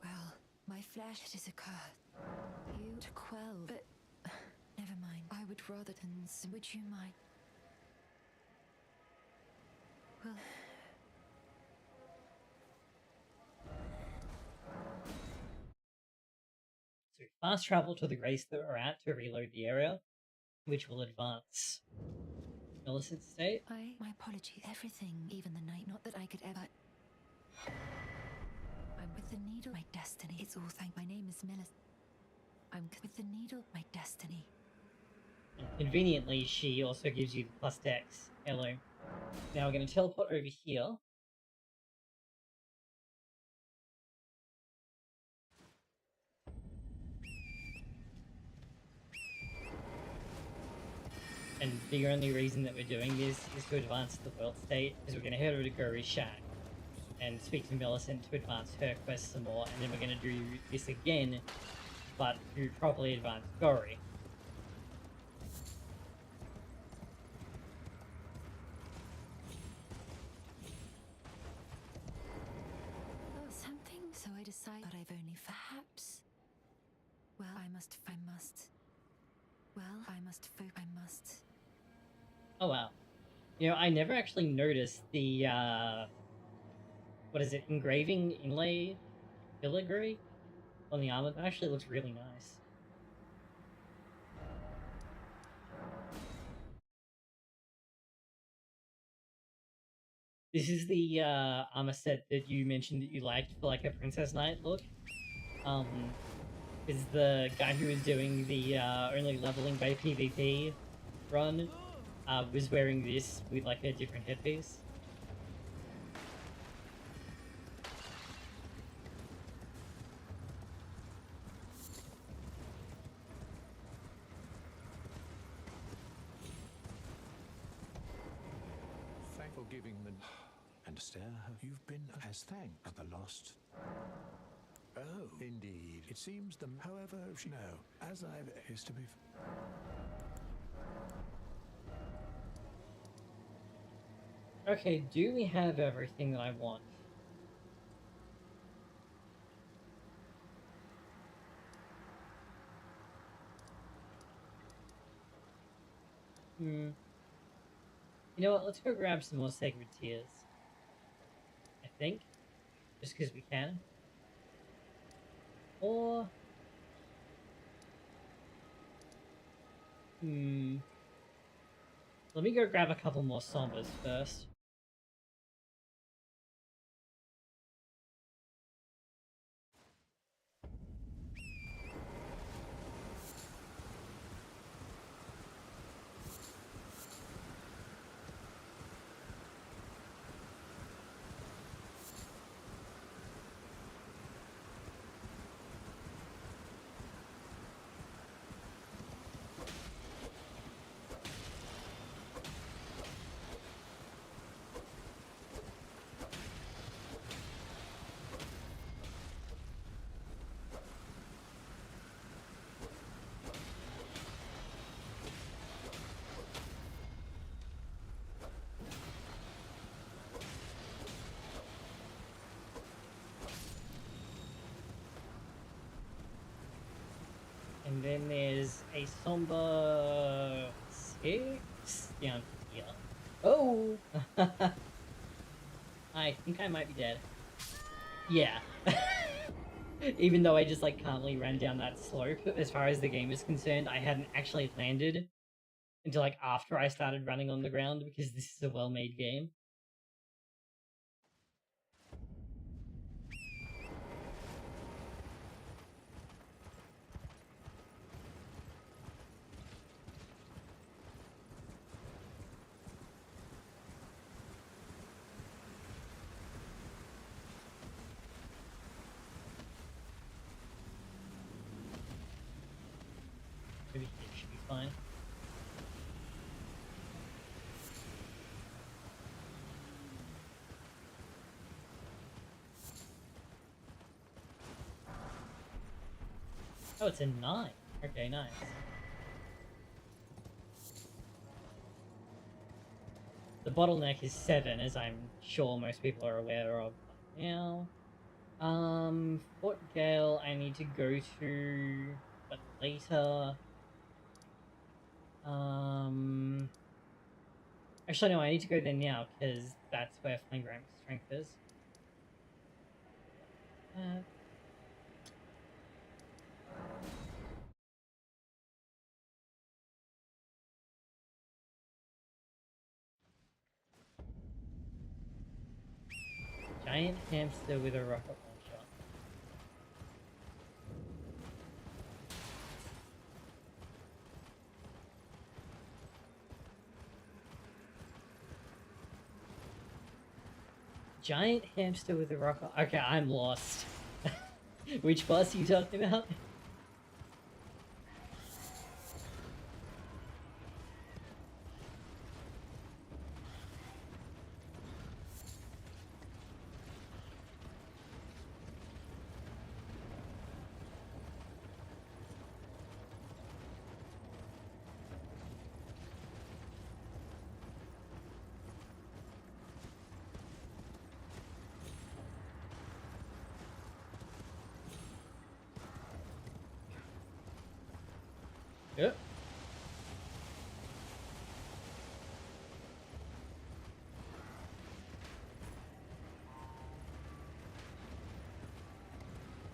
Speaker 13: Well, my flesh is accursed. You to quell, but never mind. I would rather than would you mind? Well,
Speaker 2: So fast travel to the grace that we're at to reload the area, which will advance Millicent's state.
Speaker 13: my apologies. Everything, even the night. Not that I could ever. I'm with the needle, my destiny. It's all thank. My name is Millicent. I'm with the needle, my destiny.
Speaker 2: And conveniently, she also gives you the plus dex heirloom. Now we're going to teleport over here. And the only reason that we're doing this is to advance the world state, because we're going to head over to Gory's shack and speak to Millicent to advance her quest some more, and then we're going to do this again, but to properly advance Gory.
Speaker 13: Oh, something. So I decide, but I've only perhaps. Well, I must. Well, I must.
Speaker 2: Oh wow. You know, I never actually noticed the, what is it, engraving inlay filigree on the armor. That actually looks really nice. This is the armor set that you mentioned that you liked for like a Princess Knight look. Is the guy who was doing the only leveling by PvP run was wearing this with like a different headpiece.
Speaker 8: Thank for giving the and stare. You've been as thank at the lost. Oh, indeed. It seems the. However, no, as I've is to be.
Speaker 2: Okay, do we have everything that I want? You know what? Let's go grab some more sacred tears. I think. Just because we can. Or... Let me go grab a couple more sombers first. And then there's a somber 6 down here. Oh! I think I might be dead. Yeah. Even though I just like calmly ran down that slope, as far as the game is concerned, I hadn't actually landed until like after I started running on the ground because this is a well-made game. Maybe it should be fine. Oh, it's a 9. Okay, nice. The bottleneck is 7, as I'm sure most people are aware of by now. Fort Gale I need to go to, but later. Actually no, I need to go there now, because that's where Flame Ramp's strength is. Giant hamster with a rocket launcher. Giant hamster with a rocket... Okay, I'm lost. Which boss are you talking about? Yep.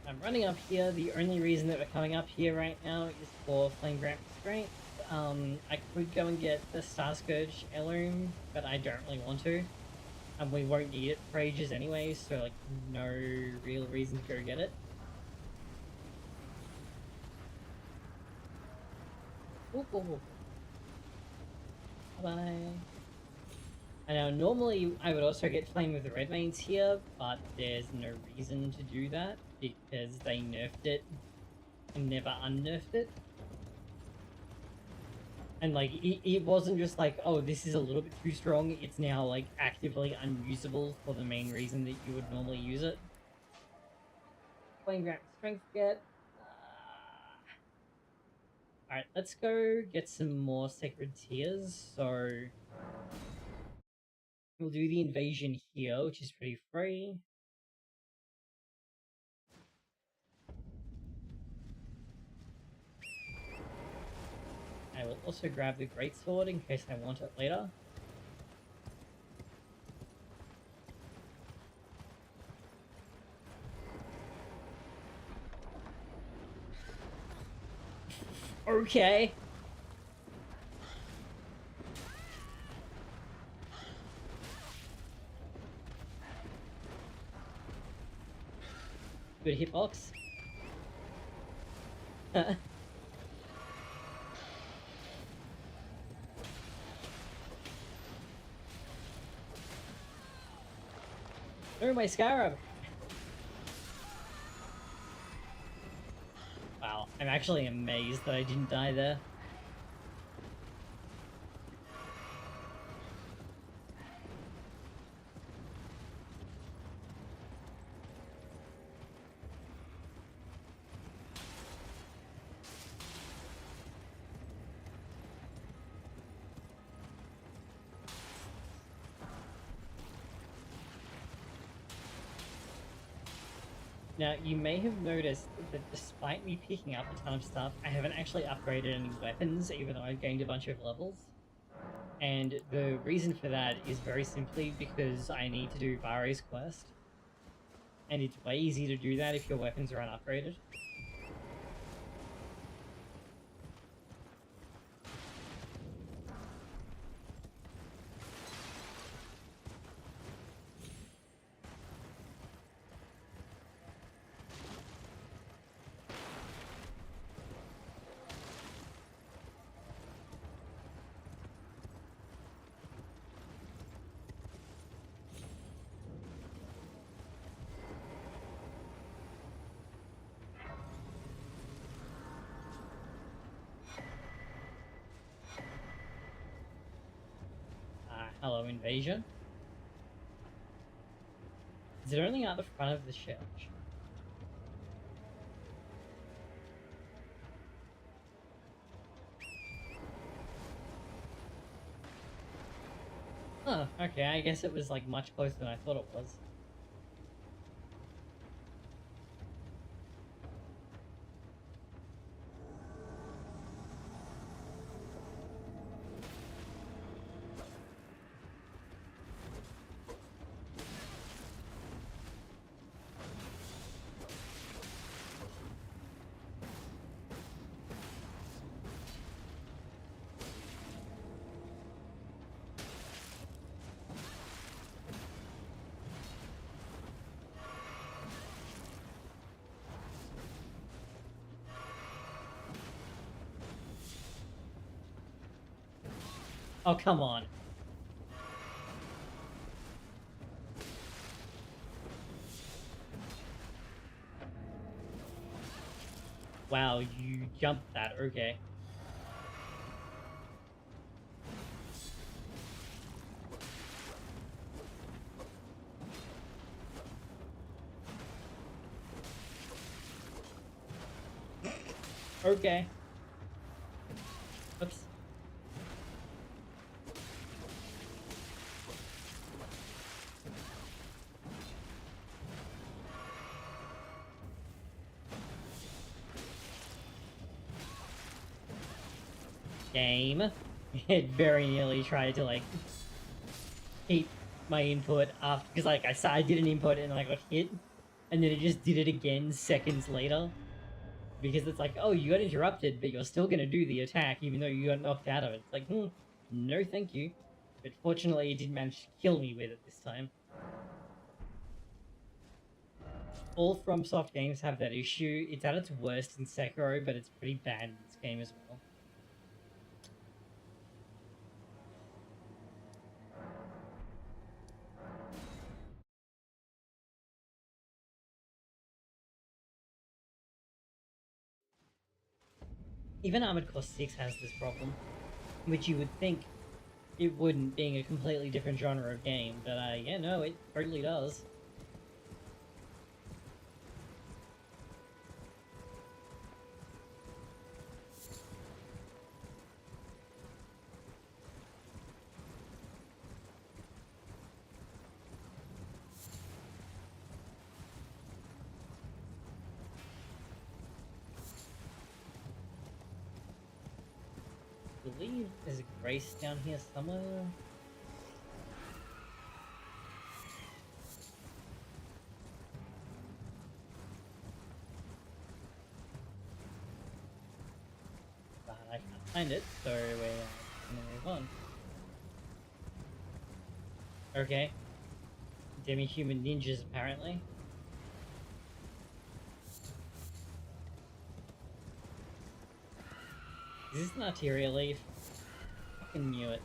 Speaker 2: I'm running up here. The only reason that we're coming up here right now is for Flame Ramp Strength. I could go and get the Star Scourge heirloom, but I don't really want to. And we won't need it for ages anyway, so like no real reason to go get it. Ooh, ooh, ooh. Bye-bye. I know normally I would also get Flame with the Red Veins here, but there's no reason to do that because they nerfed it and never unnerfed it. And like, it wasn't just like, oh, this is a little bit too strong, it's now like actively unusable for the main reason that you would normally use it. Flame Ramp Strength get. Alright, let's go get some more Sacred Tears, so... We'll do the invasion here, which is pretty free. I will also grab the greatsword in case I want it later. Okay. Good hitbox. Oh, my Scarab! Wow, I'm actually amazed that I didn't die there. Now, you may have noticed that despite me picking up a ton of stuff, I haven't actually upgraded any weapons, even though I've gained a bunch of levels. And the reason for that is very simply because I need to do Vari's quest. And it's way easier to do that if your weapons are unupgraded. Hello, Invasion. Is it only out the front of the church? Huh, okay, I guess it was like much closer than I thought it was. Oh, come on. Wow, you jumped that, okay. Okay. Oops. Game. It very nearly tried to, like, keep my input after, because, like, I did an input and I got hit, and then it just did it again seconds later. Because it's like, oh, you got interrupted, but you're still gonna do the attack even though you got knocked out of it. It's like, no thank you. But fortunately, it didn't manage to kill me with it this time. All FromSoft games have that issue. It's at its worst in Sekiro, but it's pretty bad in this game as well. Even Armored Core 6 has this problem, which you would think it wouldn't, being a completely different genre of game, but yeah, no, it totally does. I believe there's a Grace down here somewhere. find it, so we're gonna move on. Okay. Demi-human ninjas, apparently. Is this an arterial leaf? Fucking knew it.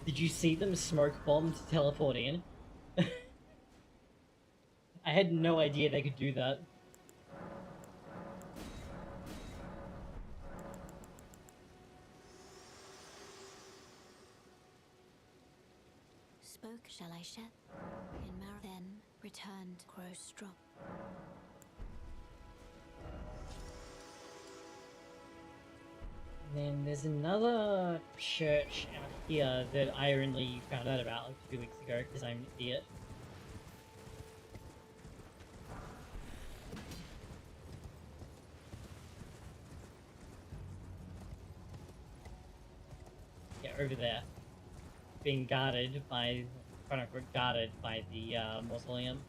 Speaker 2: Did you see them smoke bomb to teleport in? I had no idea they could do that.
Speaker 9: Spoke, shall I shed? In Mar then returned, grow strong.
Speaker 2: Then there's another church out here that I only found out about like 2 weeks ago because I'm an idiot. Yeah, over there. Being guarded by, quote unquote, guarded by the mausoleum.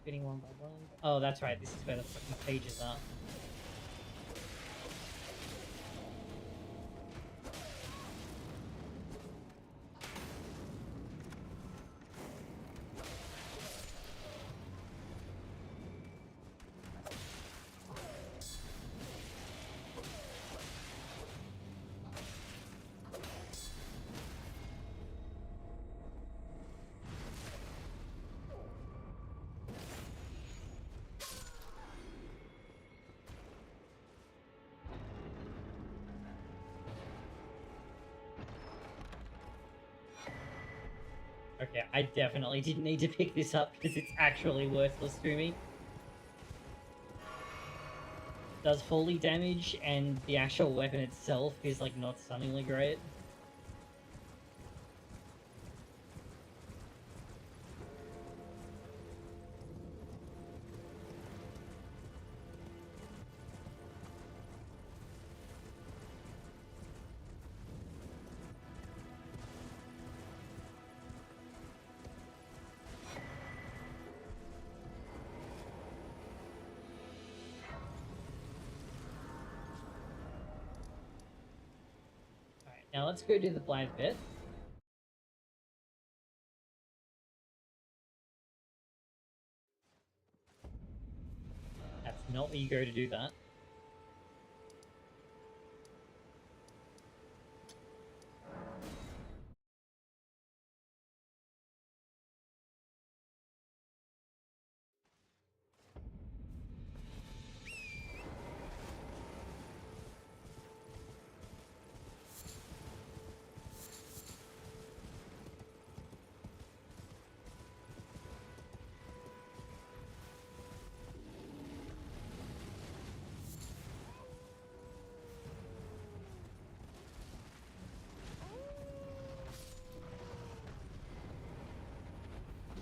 Speaker 2: Getting one by one. Oh, that's right. This is where the fucking pages are. Okay, I definitely didn't need to pick this up because it's actually worthless to me. Does holy damage, and the actual weapon itself is like not stunningly great. Now let's go do the blind bit. That's not where you go to do that.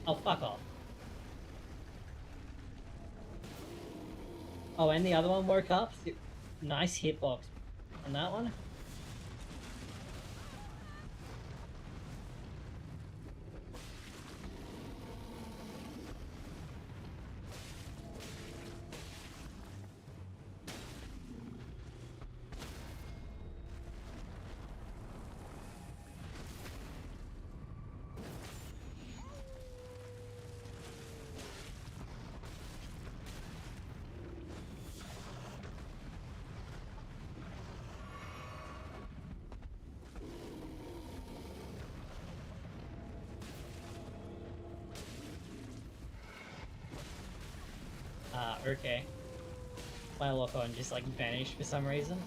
Speaker 2: Oh, fuck off. Oh, and the other one woke up? Nice hitbox on that one. Okay. My lock-on just like vanished for some reason.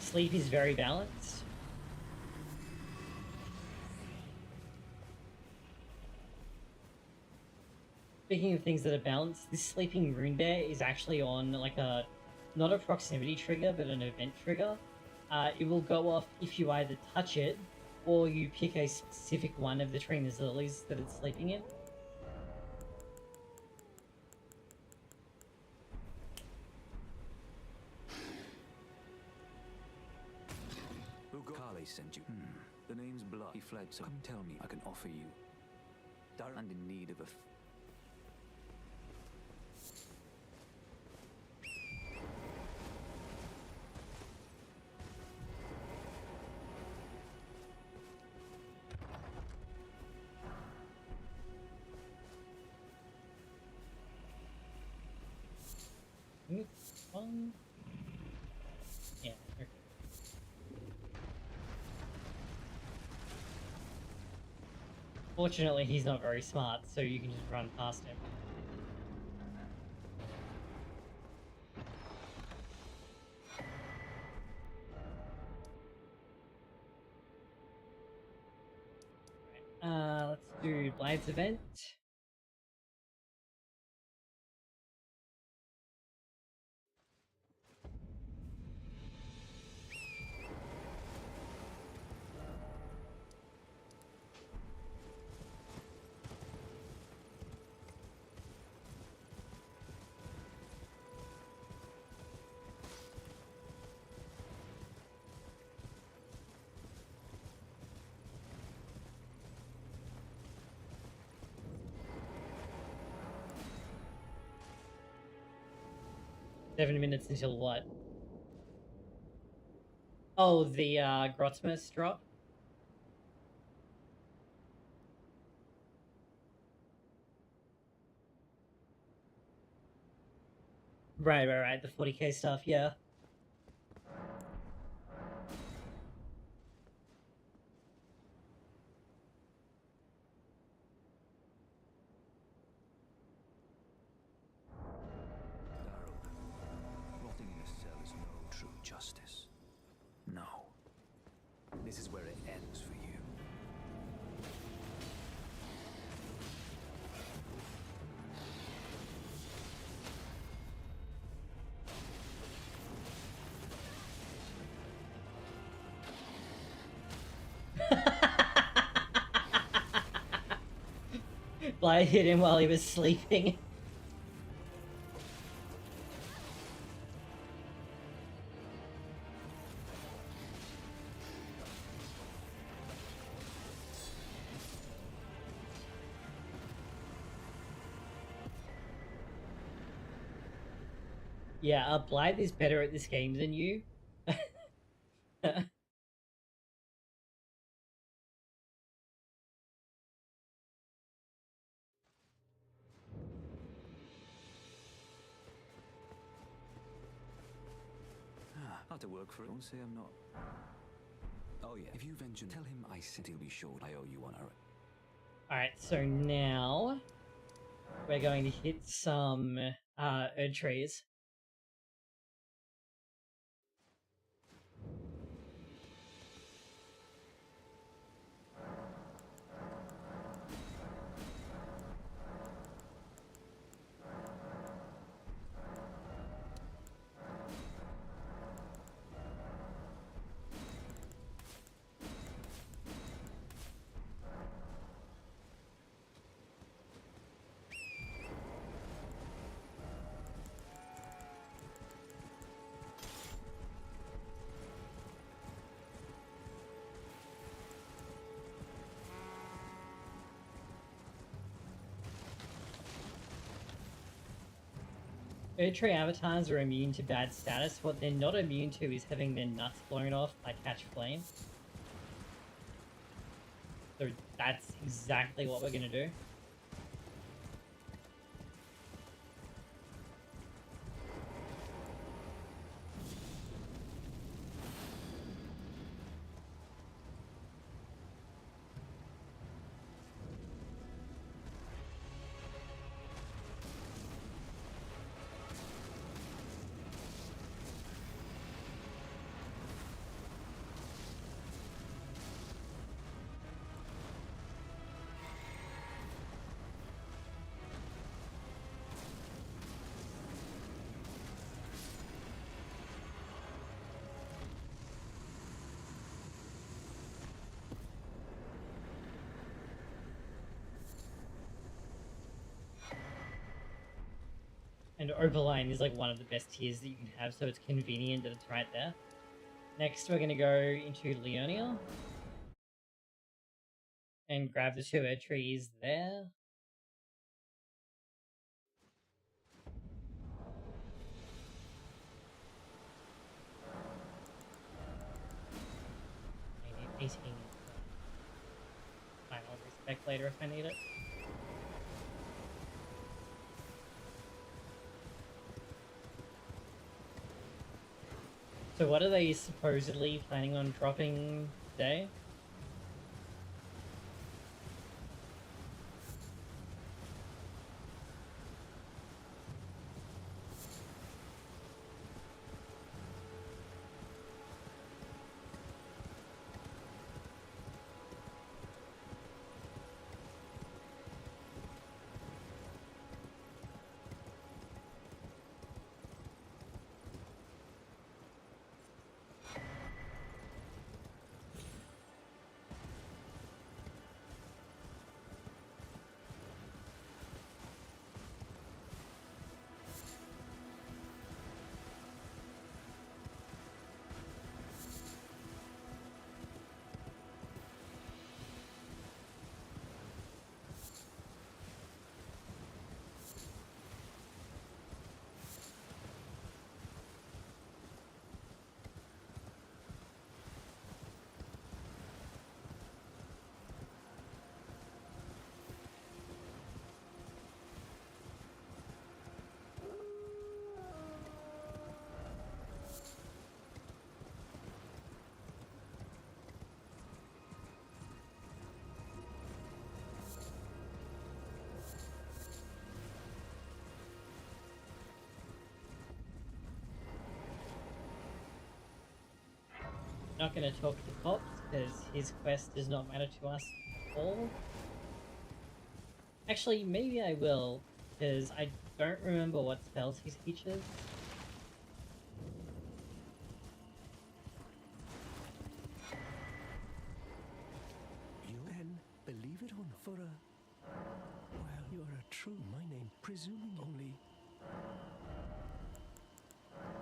Speaker 2: Sleep is very balanced. Speaking of things that are balanced, this sleeping rune bear is actually on like a, not a proximity trigger, but an event trigger. It will go off if you either touch it or you pick a specific one of the trainer's lilies that it's sleeping in.
Speaker 11: Carly sent you. The name's Blood. He fled, so come tell me I can offer you. And in need of a...
Speaker 2: Yeah, okay. Fortunately, he's not very smart, so you can just run past him. Let's do Blades event. $7 minutes until what? Oh, the Grotsmas drop? Right. The 40k stuff, yeah.
Speaker 11: Rotting in a cell is no true justice. No. This is where it ends for you.
Speaker 2: Blythe hit him while he was sleeping. Yeah, Blythe is better at this game than you.
Speaker 11: Had to work for it. Don't say I'm not. Oh yeah, if you venture, tell him I said he'll be sure I owe you one.
Speaker 2: Alright, so now we're going to hit some Erd trees. Tree avatars are immune to bad status. What they're not immune to is having their nuts blown off by catch flame. So that's exactly what we're gonna do. And Overline is like one of the best tiers that you can have, so it's convenient that it's right there. Next, we're going to go into Leonia and grab the 2 Erd trees there. I need 18. Fine, I'll respec later if I need it. So what are they supposedly planning on dropping today? Not going to talk to Pops because his quest does not matter to us at all. Actually, maybe I will, because I don't remember what spells he teaches.
Speaker 3: You then believe it or not, for a... Well, you're a true, my name, presuming only...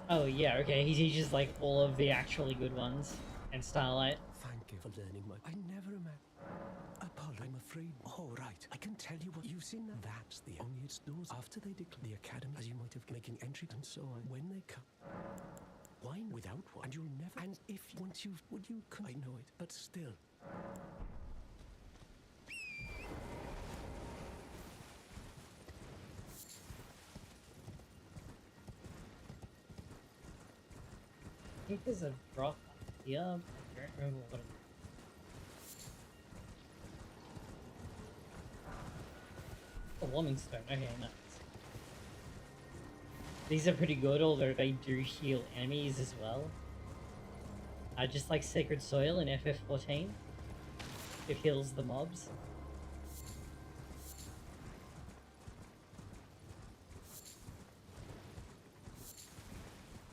Speaker 2: Oh yeah, okay, he teaches like all of the actually good ones, and Starlight.
Speaker 3: Thank you for learning my... I never met... Apollo, I'm afraid... Oh, right. I can tell you what you've seen now. That's the... Only its doors after they declare the academy, as you might have making entry and so on. When they come... Wine without one, and you'll never... And if once you've... Would you... I know it, but still...
Speaker 2: I think there's a drop here. I don't remember what it is. A warming stone. Okay, nice. These are pretty good, although they do heal enemies as well. Just like Sacred Soil in FF14. It heals the mobs.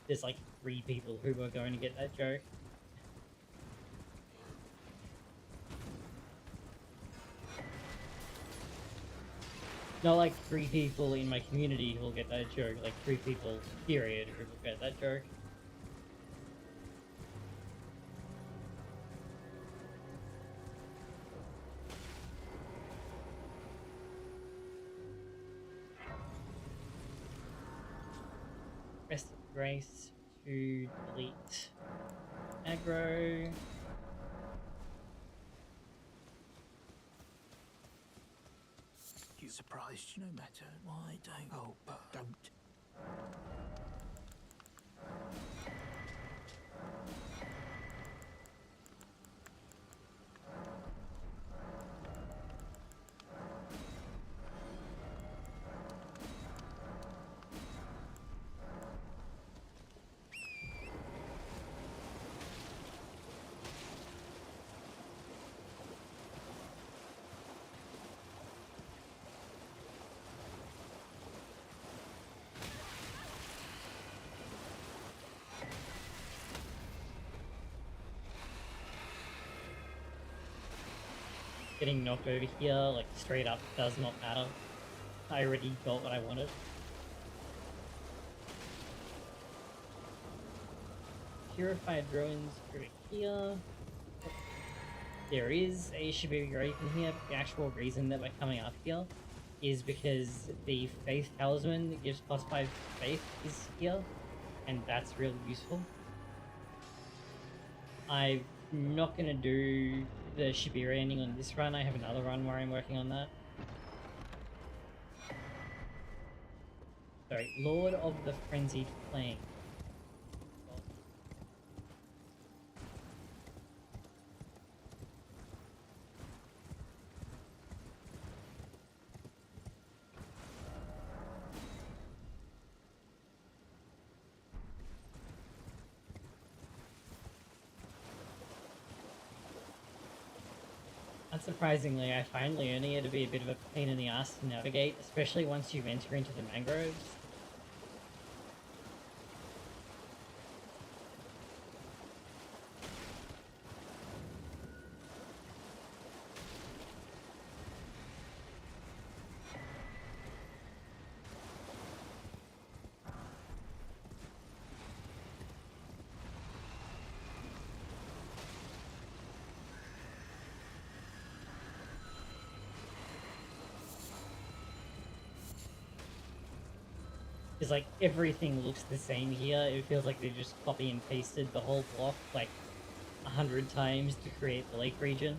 Speaker 2: There's like 3 people who are going to get that joke. Not like 3 people in my community who will get that joke, like 3 people, period, who will get that joke. Grace to delete aggro.
Speaker 5: You surprised? No matter. Why don't? Oh, but don't.
Speaker 2: Getting knocked over here, like, straight up does not matter. I already got what I wanted. Purified ruins over here. There is a Shibuya grave in here, but the actual reason that we're coming up here is because the Faith Talisman that gives +5 faith is here, and that's really useful. I'm not going to do the Shibuya ending on this run. I have another run where I'm working on that. Sorry, Lord of the Frenzied Flame. Unsurprisingly, I find Leonia to be a bit of a pain in the ass to navigate, especially once you enter into the mangroves. Because, like, everything looks the same here. It feels like they just copy and pasted the whole block, like, 100 times to create the lake region.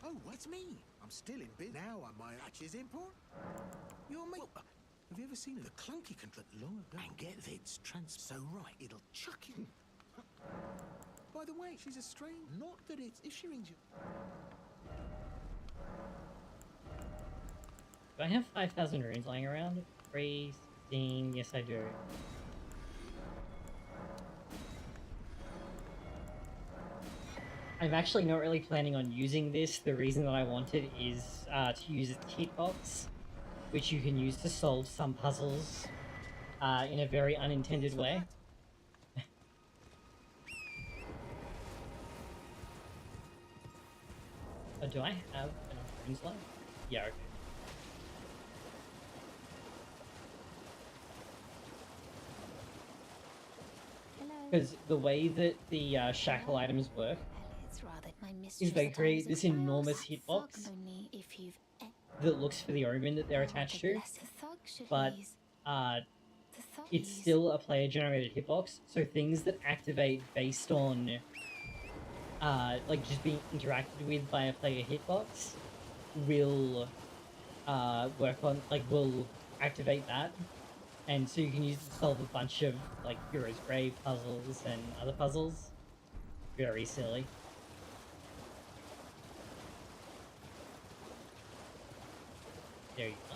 Speaker 14: Oh, what's me? I'm still in bid now on my hatches import. You're me. Well, have you ever seen the clunky control long ago? And get its so right, it'll chuck it. By the way, she's a strain. Not that it's if she rings you.
Speaker 2: Do I have 5,000 runes lying around? 3, 16, yes I do. I'm actually not really planning on using this. The reason that I wanted is to use its hitbox, which you can use to solve some puzzles in a very unintended way. Do I have enough runes left? Yeah, okay. Because the way that the shackle items work is they create this enormous hitbox that looks for the omen that they're attached to, but it's still a player-generated hitbox, so things that activate based on like just being interacted with by a player hitbox will work on, like, will activate that. And so you can use it to solve a bunch of, like, Hero's Grave puzzles and other puzzles. Very silly. There you go.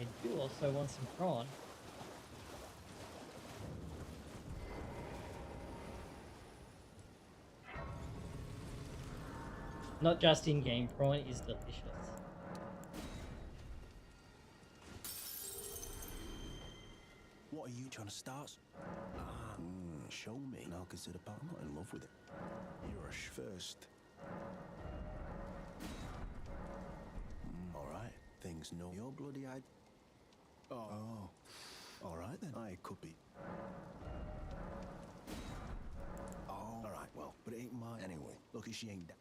Speaker 2: I do also want some prawn. Not just in-game, prawn is delicious.
Speaker 14: What are you trying to start?
Speaker 15: show me, and I'll consider. But I'm not in love with it. You're a first. All right. Things know your bloody eyed. Oh. All right then. I could be. Oh. All right. Well, but it ain't mine anyway. Look, she ain't.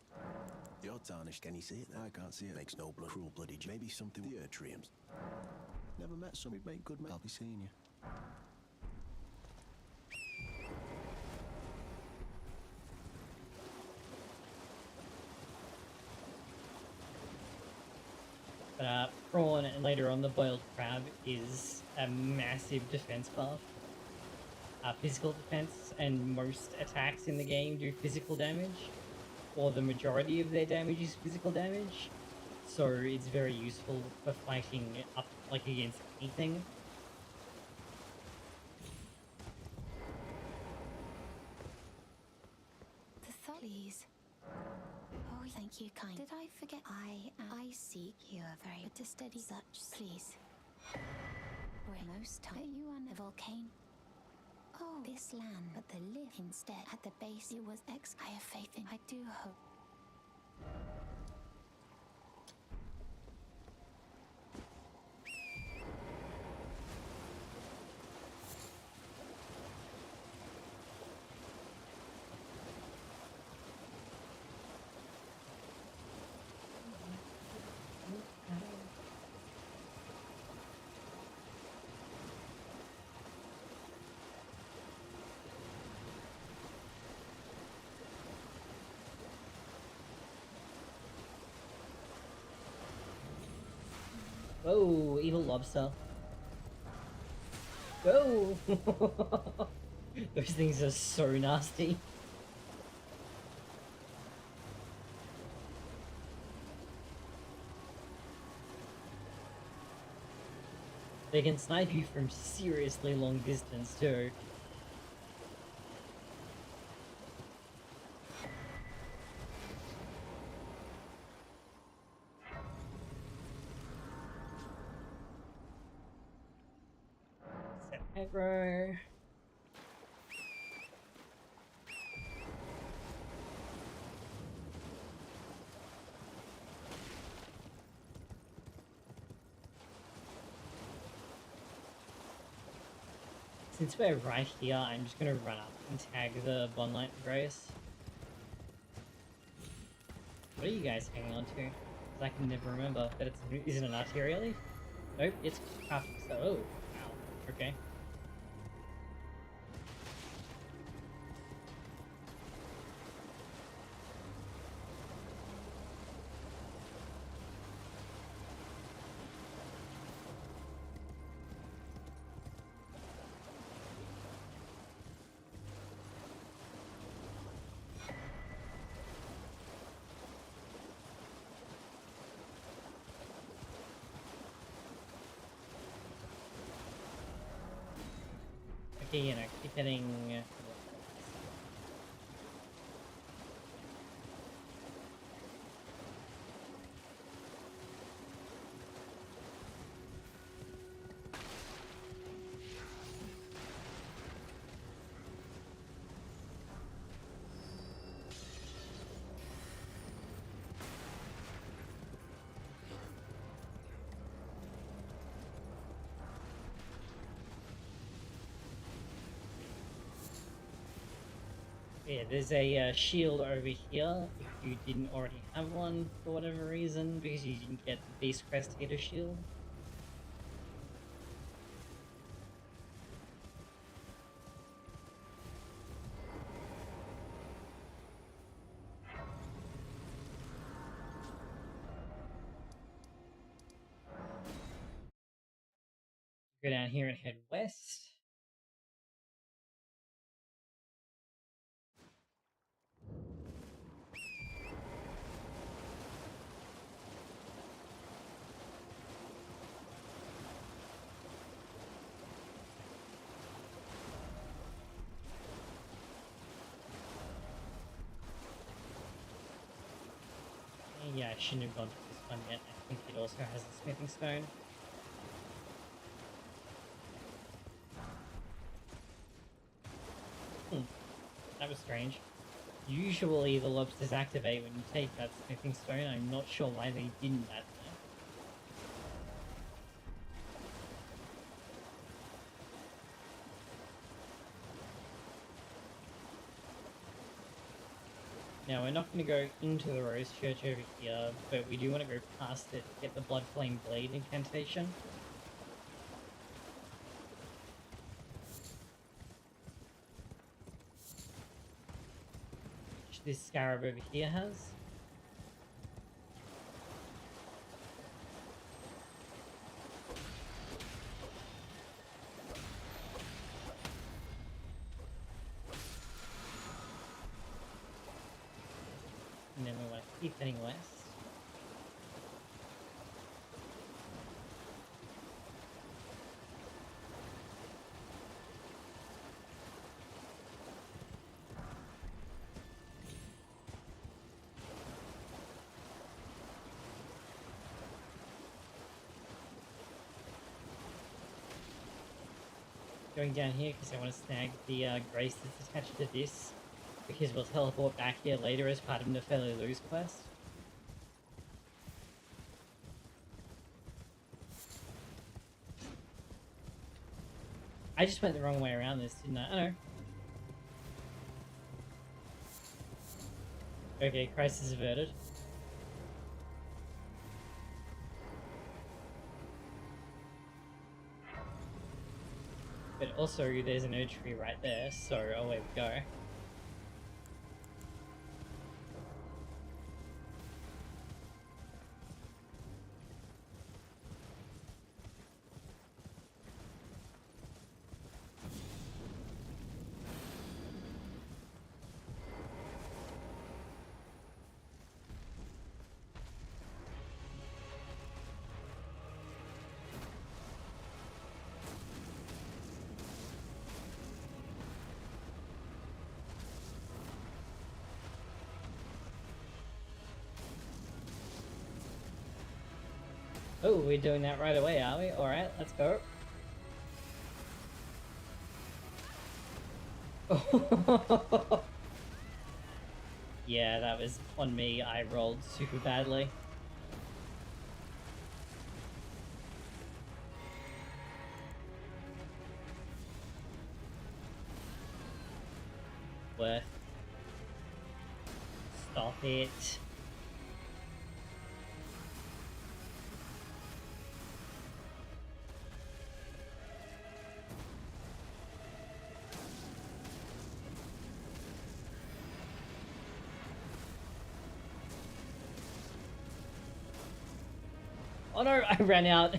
Speaker 15: You're tarnished. Can you see it? I can't see it. Makes no blood. Cruel bloody. Maybe something with your dreams. Never met somebody make good men. I'll be seeing you.
Speaker 2: But prawn and later on the boiled crab is a massive defense buff. Physical defense, and most attacks in the game do physical damage, or the majority of their damage is physical damage. So it's very useful for fighting up like against anything.
Speaker 9: Please. Oh, thank you, kind. Did I forget? I seek you are very to steady such. Please. Most time you on a volcano. Oh, this land, but the live instead at the base. It was X. I have faith in. I do hope.
Speaker 2: Whoa, evil lobster. Go! Those things are so nasty. They can snipe you from seriously long distance too. Set aggro. Since we're right here, I'm just gonna run up and tag the Bonlight Grace. What are you guys hanging on to? Because I can never remember that it's... Is it an arterial leaf? Nope, it's half... Oh, wow. Okay. Okay, you know, keep hitting... Yeah, there's a shield over here if you didn't already have one for whatever reason, because you didn't get the Beast Crest Hitter shield. Go down here and head west. Yeah, I shouldn't have gone to this one yet. I think it also has the smithing stone. That was strange. Usually the lobsters activate when you take that sniffing stone. I'm not sure why they didn't that time. Now we're not going to go into the Rose Church over here, but we do want to go past it to get the Blood Flame Blade incantation. Which this scarab over here has. And then we want to keep heading west. Going down here because I want to snag the grace that's attached to this, because we'll teleport back here later as part of Nepheli Lou's quest. I just went the wrong way around this, didn't I? I know. Okay, crisis averted. But also, there's an oak tree right there, so away we go. Oh, we're doing that right away, are we? Alright, let's go. Yeah, that was on me. I rolled super badly. Worth. Stop it. Oh no, I ran out.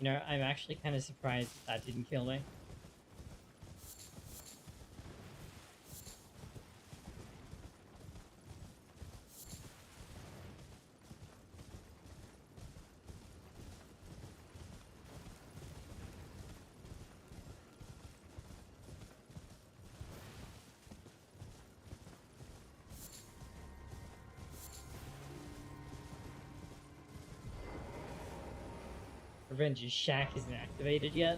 Speaker 2: You know, I'm actually kind of surprised that didn't kill me. Revenge's Shack isn't activated yet.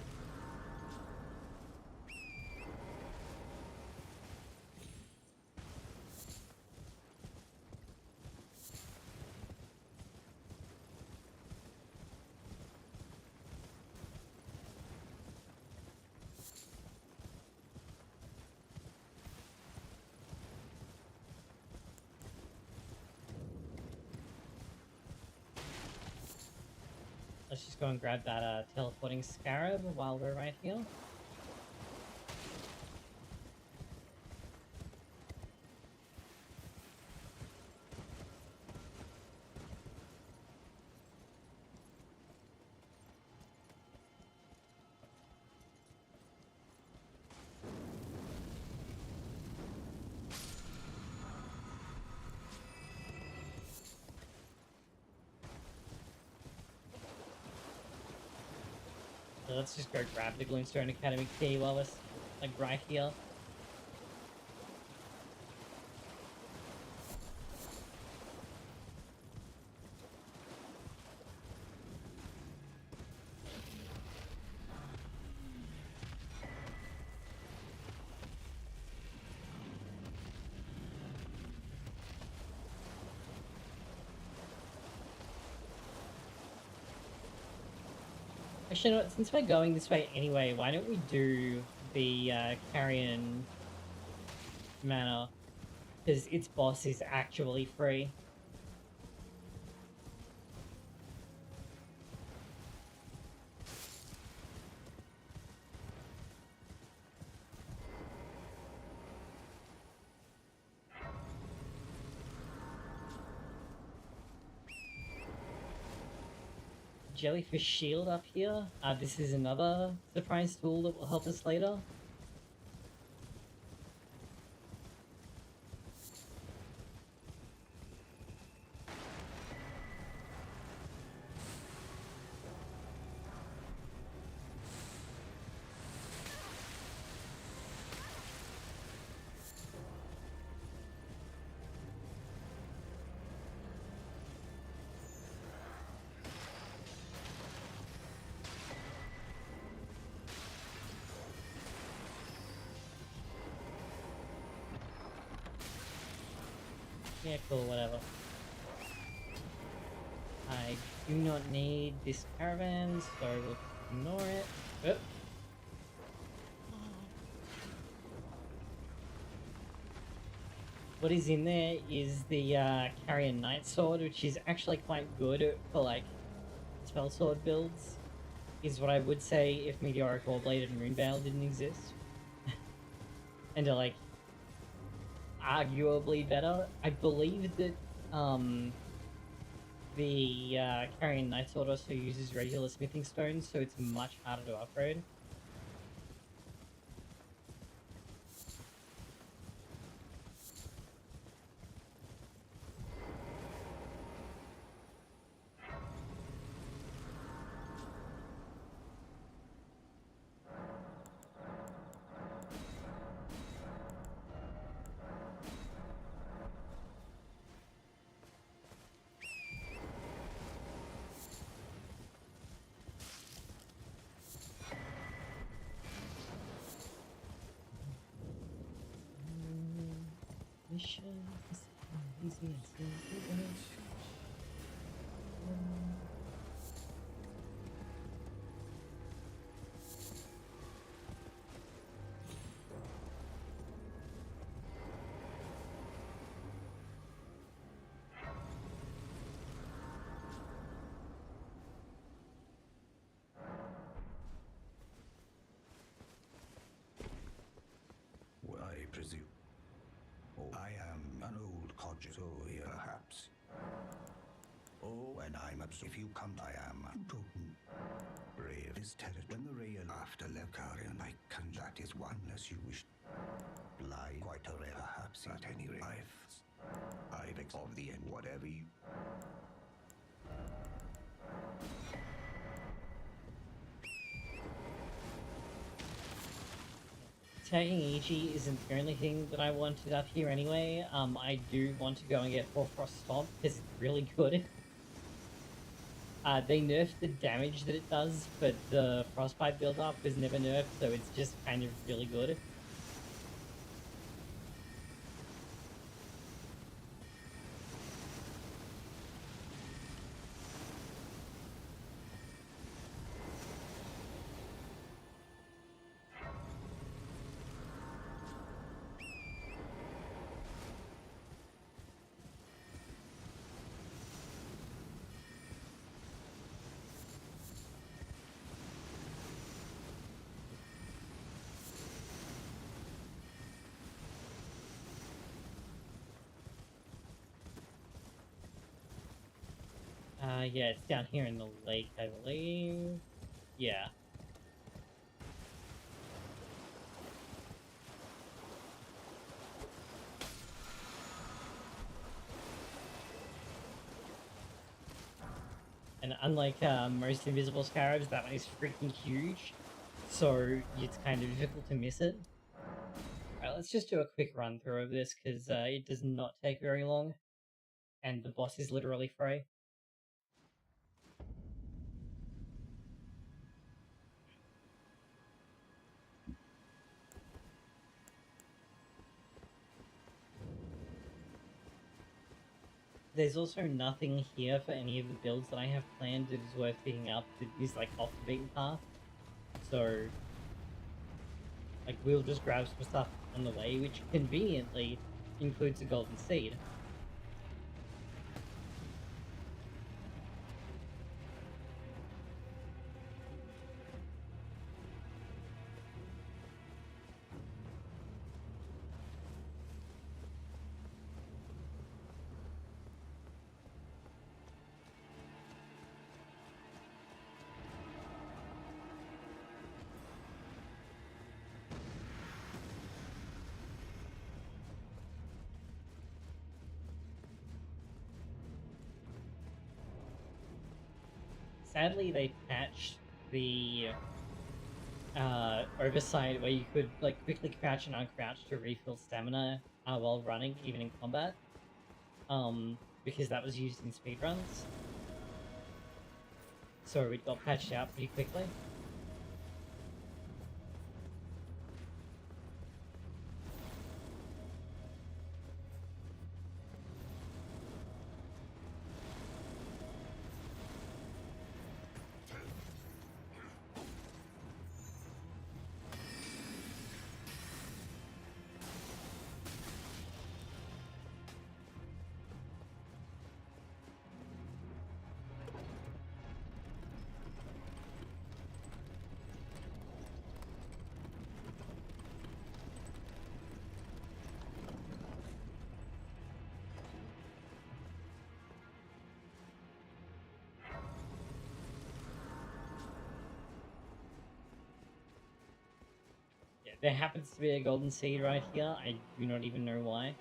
Speaker 2: Let's just go and grab that teleporting scarab while we're right here. So let's just go grab the Gloomstone Academy key while we're like right here. Actually, you know what, since we're going this way anyway, why don't we do the Carrion Manor? Because its boss is actually free. Jellyfish shield up here. This is another surprise tool that will help us later. Yeah, cool, whatever. I do not need this caravan, so we'll ignore it. Oh. What is in there is the Carrion Knight Sword, which is actually quite good for like spell sword builds. Is what I would say if Meteoric Warblade and Runeveil didn't exist. And are like arguably better. I believe that the Carrion Knight Sword also uses regular smithing stones, so it's much harder to upgrade. Missions, easy and simple.
Speaker 6: I presume. Oh, I am an old codger, so here perhaps. Oh, when I'm if you come, I am token. Brave is territory. When the rail after Levkarian, I can that is oneness you wish. Lie quite a rare, perhaps at any rate. I've of the end, whatever you.
Speaker 2: Tagging EG isn't the only thing that I wanted up here anyway. I do want to go and get Hoarfrost Stomp because it's really good. They nerfed the damage that it does, but the Frostbite build-up was never nerfed, so it's just kind of really good. Yeah, it's down here in the lake, I believe. Yeah. And and unlike most invisible scarabs, that one is freaking huge, so it's kind of difficult to miss it. Alright, let's just do a quick run through of this, because it does not take very long, and the boss is literally free. There's also nothing here for any of the builds that I have planned that is worth picking up that is like off the beaten path. So, like, we'll just grab some stuff on the way, which conveniently includes a golden seed. Sadly, they patched the oversight where you could like quickly crouch and uncrouch to refill stamina while running, even in combat. Because that was used in speedruns. So it got patched out pretty quickly. There happens to be a golden seed right here. I do not even know why.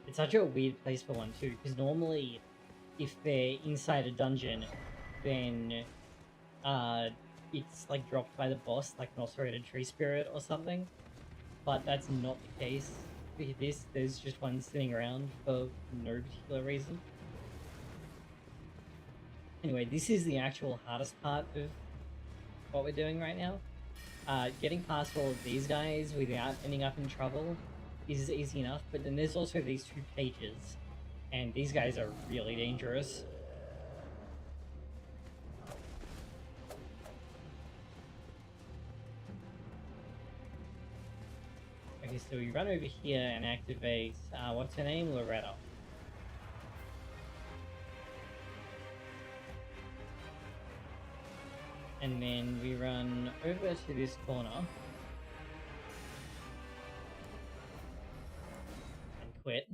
Speaker 2: It's such a weird place for one too, because normally if they're inside a dungeon, then it's like dropped by the boss, like an ulcerated tree spirit or something. But that's not the case. With this, there's just one sitting around for no particular reason. Anyway, this is the actual hardest part of what we're doing right now. Getting past all of these guys without ending up in trouble is easy enough, but then there's also these two pages, and these guys are really dangerous. Okay, so we run over here and activate, what's her name? Loretta. And then we run over to this corner. And quit.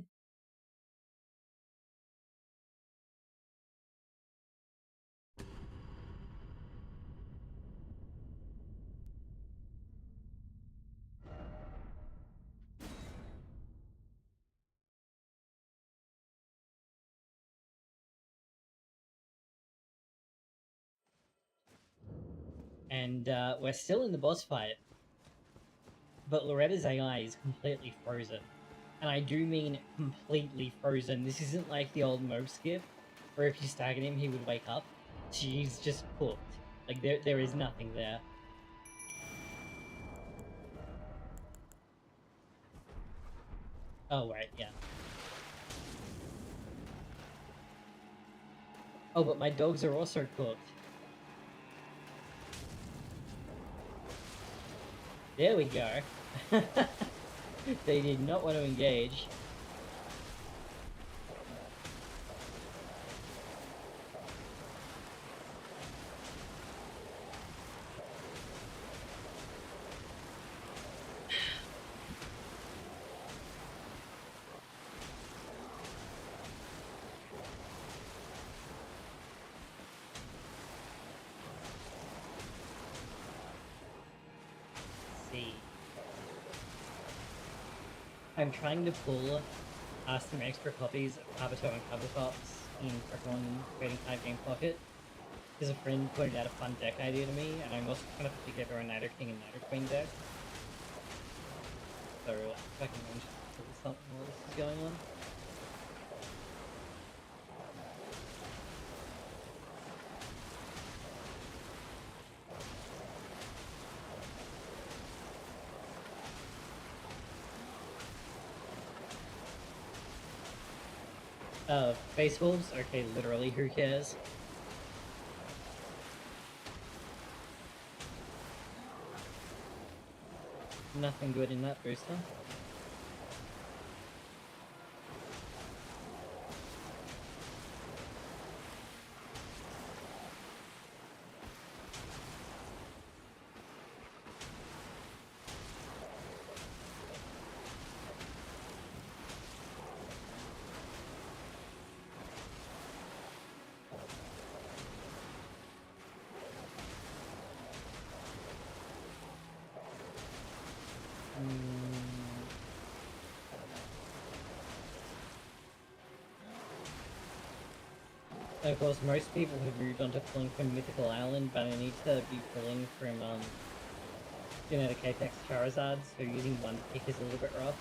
Speaker 2: And we're still in the boss fight. But Loretta's AI is completely frozen. And I do mean completely frozen. This isn't like the old Moog skip, where if you staggered him, he would wake up. She's just cooked. Like, there is nothing there. Oh, right, yeah. Oh, but my dogs are also cooked. There we go. They did not want to engage. I'm trying to pull some extra copies of Kabuto and Kabutops in Pokemon Trading Card Game Pocket, because a friend pointed out a fun deck idea to me, and I'm also trying to put together a Knight King and Knight Queen deck. So if I can manage to do something while this is going on. Face wolves? Okay, literally, who cares? Nothing good in that booster. Of course, most people have moved on to pulling from Mythical Island, but I need to be pulling from, Genetic Apex Charizard, so using one pick is a little bit rough.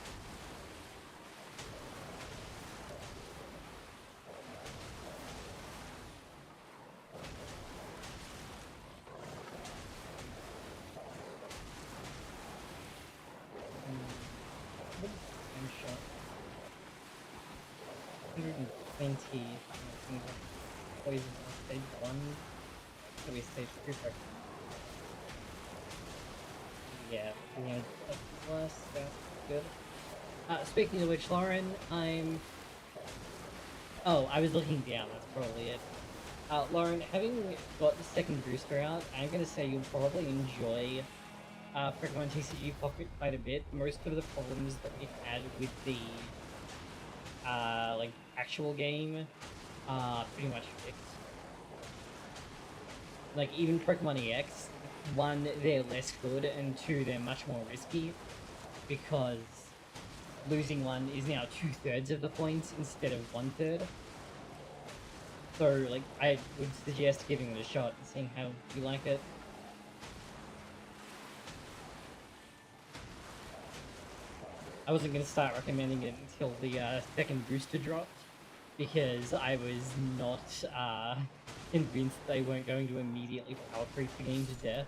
Speaker 2: One shot. 120. Poison on stage 1. It'll be stage 2 for yeah, we had a plus, that's good. Speaking of which, Lauren, oh, I was looking down, that's probably it. Lauren, having got the second booster out, I'm gonna say you'll probably enjoy Pokemon TCG Pocket quite a bit. Most of the problems that we had with the like actual game are pretty much fixed. Like even Pokemon EX, one, they're less good, and two, they're much more risky because losing one is now 2/3 of the points instead of 1/3. So like I would suggest giving it a shot and seeing how you like it. I wasn't going to start recommending it until the second booster dropped, because I was not convinced they weren't going to immediately power creep the game to death.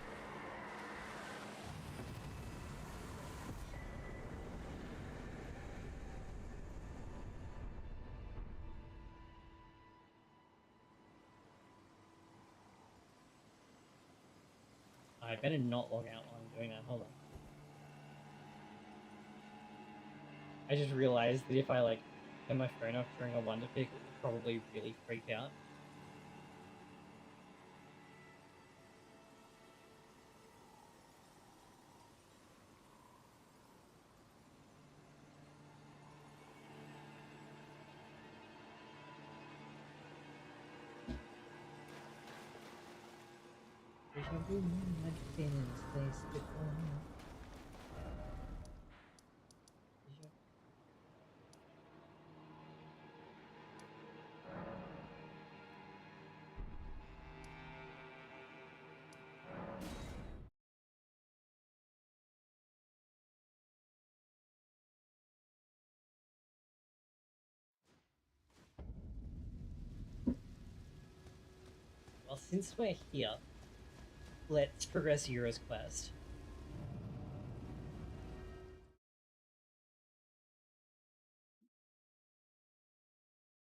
Speaker 2: I better not log out while I'm doing that, hold on. I just realized that if I like turn my phone off during a wonder pick, it would probably really freak out. Deja vu, I've been in this place before. Deja... Well, since we're here, let's progress Euro's quest.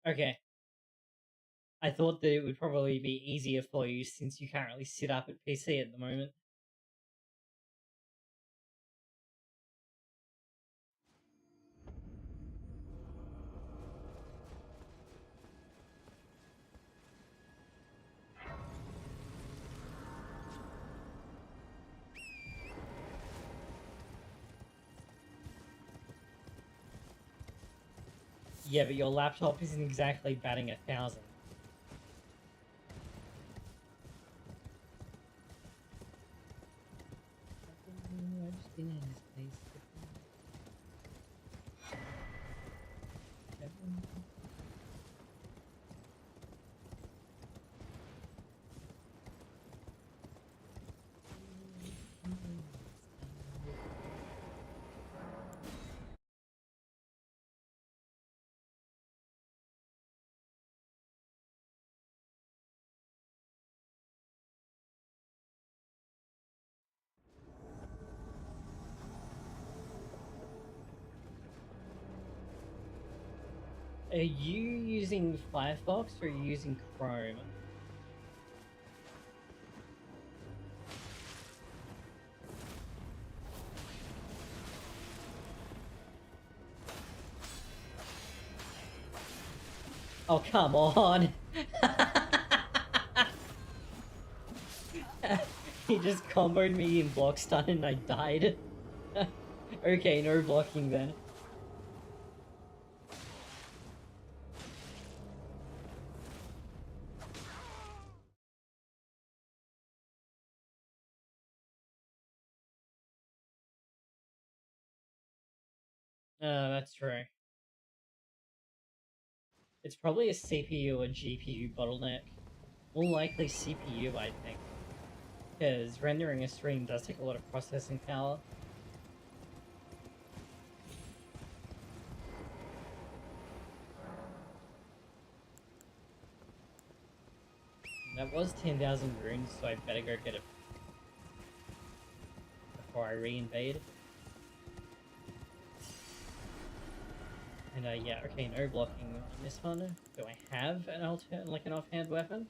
Speaker 2: Okay. I thought that it would probably be easier for you since you can't really sit up at PC at the moment. Yeah, but your laptop isn't exactly batting 1,000. I've just been in this place before. Are you using Firefox or are you using Chrome? Oh, come on! He just comboed me in block stun and I died. Okay, no blocking then. That's true. It's probably a CPU or GPU bottleneck. More likely CPU, I think. Because rendering a stream does take a lot of processing power. That was 10,000 runes, so I better go get it before I re-invade. And yeah, okay, no blocking on this one. Do I have an an offhand weapon?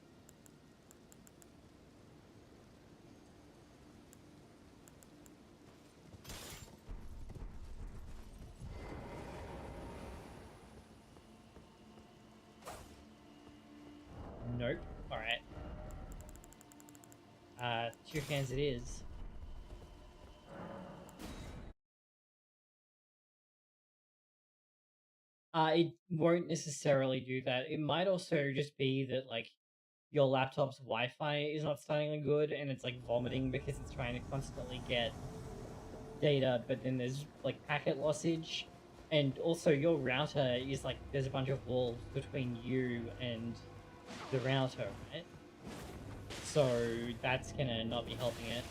Speaker 2: Nope. Alright. Two hands it is. It won't necessarily do that. It might also just be that, like, your laptop's Wi-Fi is not starting good and it's, like, vomiting because it's trying to constantly get data, but then there's, like, packet lossage. And also your router is, like, there's a bunch of walls between you and the router, right? So that's gonna not be helping it.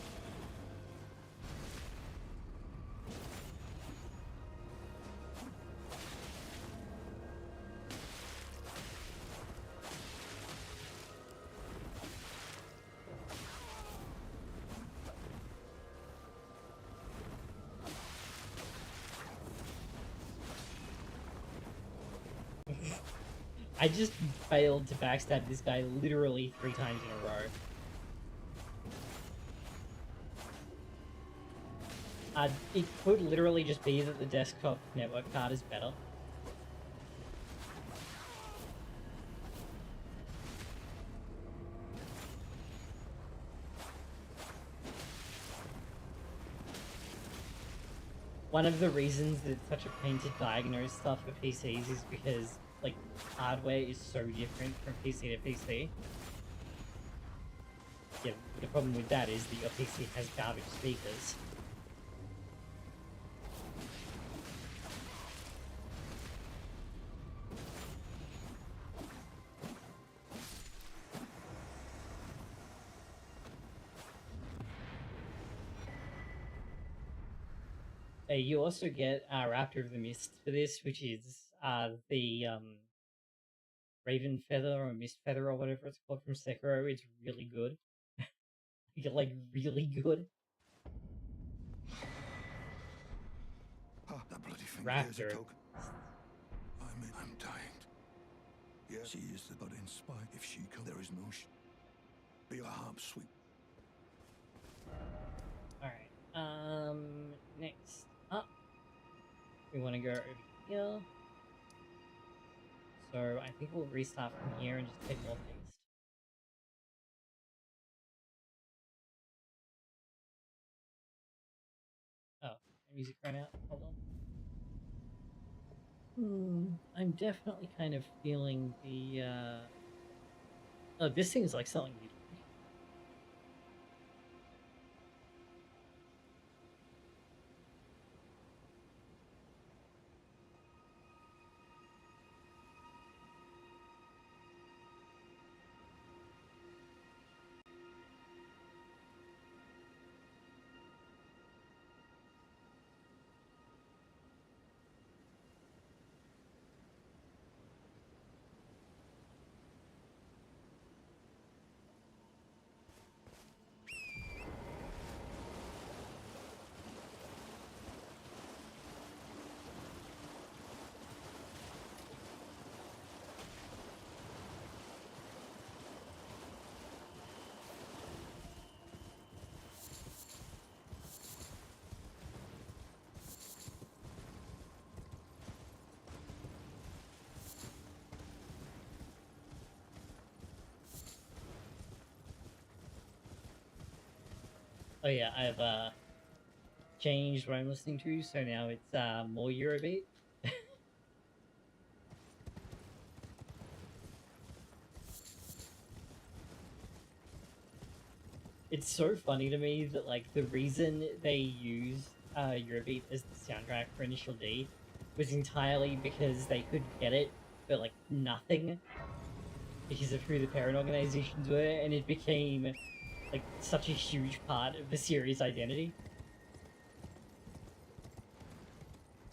Speaker 2: I just failed to backstab this guy literally 3 times in a row. It could literally just be that the desktop network card is better. One of the reasons that it's such a pain to diagnose stuff for PCs is because, like, hardware is so different from PC to PC. Yeah, the problem with that is that your PC has garbage speakers. You also get Raptor of the Mist for this, which is the Raven Feather or Mist Feather or whatever it's called from Sekiro. It's really good. Like, really good.
Speaker 6: Ah, that bloody thing. Here's a
Speaker 2: Raptor.
Speaker 6: token. I'm dying. Yes, she is the but in spite. If she can, there is no be a harm sweet.
Speaker 2: Alright. Next up, we want to go over here. So I think we'll restart from here and just head northeast. Oh, music ran out. Hold on. I'm definitely kind of feeling the, Oh, this seems like something you'd like. Oh yeah, I've changed what I'm listening to, so now it's more Eurobeat. It's so funny to me that like the reason they used Eurobeat as the soundtrack for Initial D was entirely because they could get it for like nothing because of who the parent organizations were, and it became like such a huge part of the series' identity.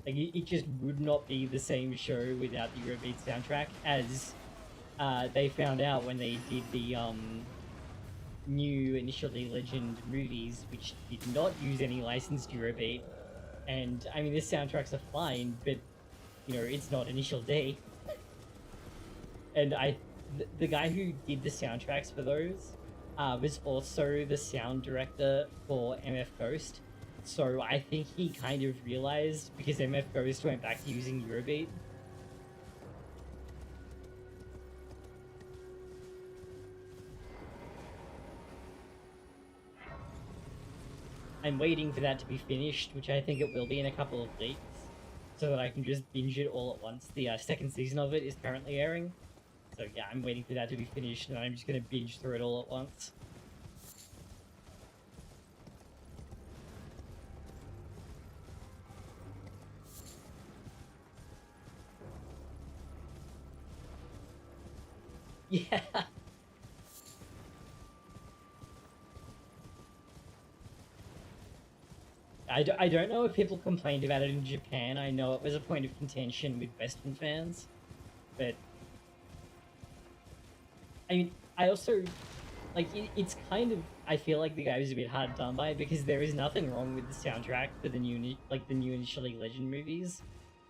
Speaker 2: Like it just would not be the same show without the Eurobeat soundtrack, as they found out when they did the new Initial D Legend movies, which did not use any licensed Eurobeat. And I mean, the soundtracks are fine, but you know, it's not Initial D. And the guy who did the soundtracks for those was also the sound director for MF Ghost. So I think he kind of realized, because MF Ghost went back to using Eurobeat. I'm waiting for that to be finished, which I think it will be in a couple of weeks, so that I can just binge it all at once. The second season of it is currently airing. So yeah, I'm waiting for that to be finished, and I'm just going to binge through it all at once. Yeah. I don't know if people complained about it in Japan. I know it was a point of contention with Western fans, but I mean, I also, like, it's kind of, I feel like the guy was a bit hard done by, because there is nothing wrong with the soundtrack for the new, the new Initial D Legend movies.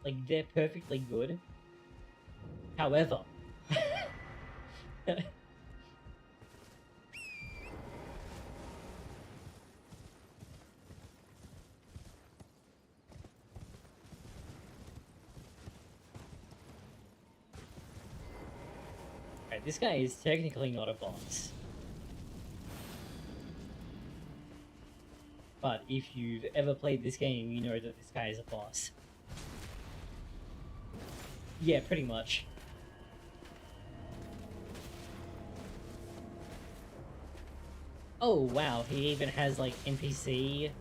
Speaker 2: Like, they're perfectly good. However, right, this guy is technically not a boss. But if you've ever played this game, you know that this guy is a boss. Yeah, pretty much. Oh, wow, he even has, like, NPC,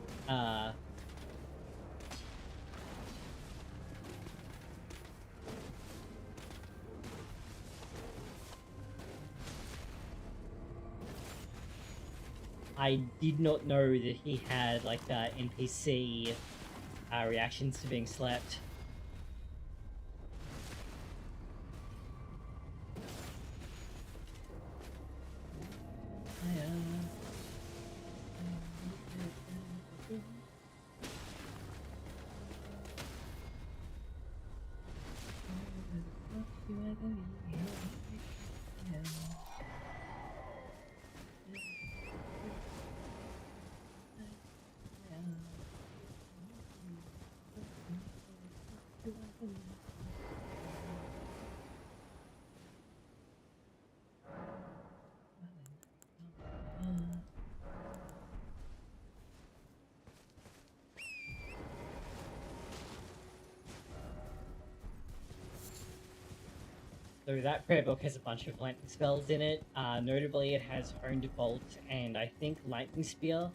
Speaker 2: I did not know that he had, like, NPC reactions to being slapped. So that prayer book has a bunch of lightning spells in it. Notably, it has Honed Bolt and I think Lightning Spear,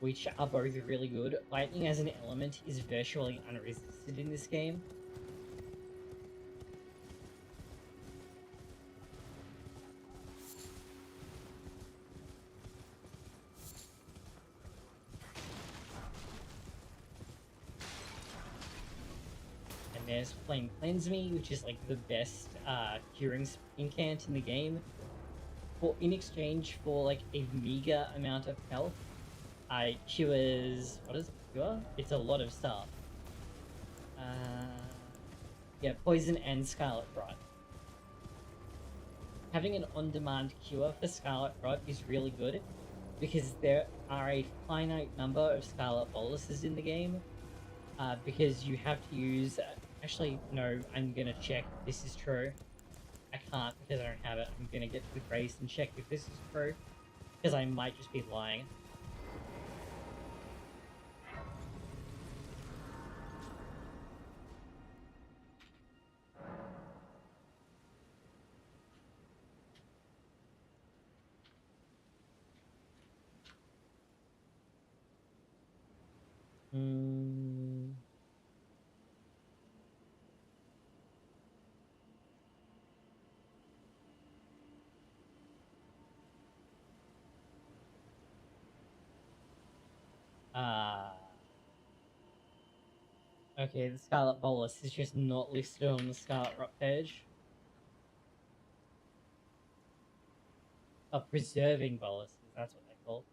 Speaker 2: which are both really good. Lightning as an element is virtually unresisted in this game. There's Flame Cleanse Me, which is like the best curing incant in the game. In exchange for like a meager amount of health, cures, what does it cure? It's a lot of stuff. Yeah, poison and Scarlet Rot. Having an on-demand cure for Scarlet Rot is really good, because there are a finite number of Scarlet Boluses in the game, because you have to use... Actually, no, I'm gonna check if this is true. I can't because I don't have it. I'm gonna get to the grace and check if this is true, because I might just be lying. Mm. Okay, the Scarlet Bolus is just not listed on the Scarlet Rock page. Preserving boluses, that's what they're called.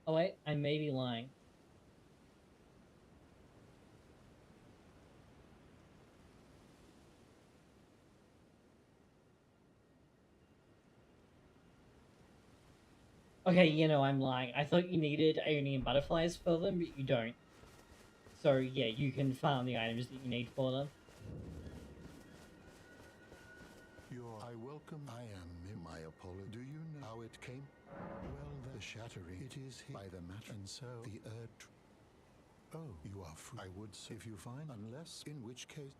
Speaker 2: Oh wait, I may be lying. Okay, you know, I'm lying. I thought you needed Ionian butterflies for them, but you don't. So yeah, you can farm the items that you need for them.
Speaker 8: I welcome. I am in my apology. Do you know how it came? Well, the shattering. It is by the match, and so the earth. Oh, you are free. I would say if you find, unless in which case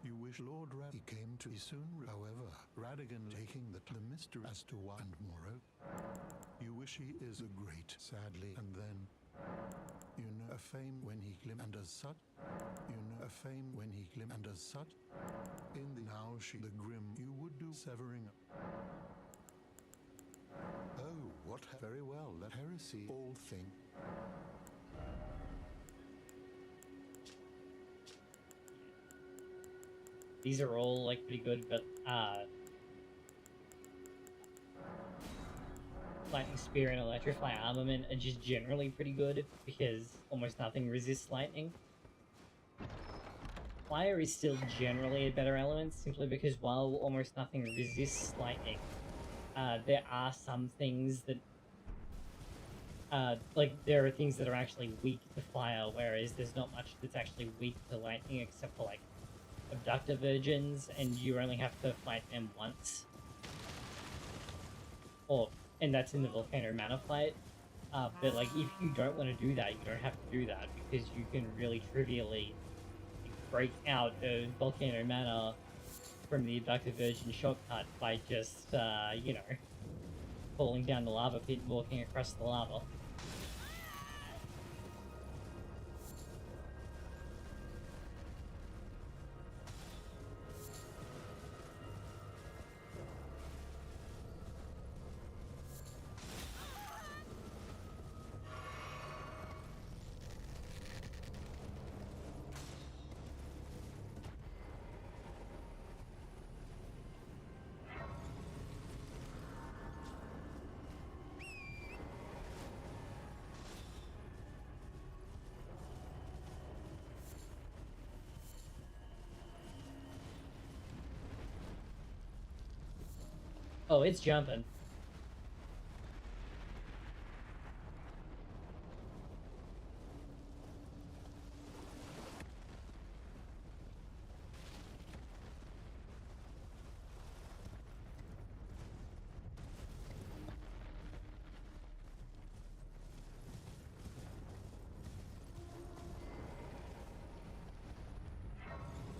Speaker 8: you wish Lord He came to soon. However, Radigan taking the mystery as to why and moreover, you wish he is a great, sadly, and then you know a fame when he glim and as such. You know a fame when he glim and as such. In the now she the grim you would do severing. Oh, what very well that heresy all thing.
Speaker 2: These are all like pretty good, but Lightning Spear and Electrify Armament are just generally pretty good because almost nothing resists lightning. Fire is still generally a better element simply because while almost nothing resists lightning, there are some things that like there are things that are actually weak to fire, whereas there's not much that's actually weak to lightning except for like Abductor Virgins, and you only have to fight them once. And that's in the Volcano Manor fight. But like, if you don't want to do that, you don't have to do that, because you can really trivially break out of Volcano Manor from the Abductor Virgin shortcut by just, you know, falling down the lava pit and walking across the lava. Oh, it's jumping.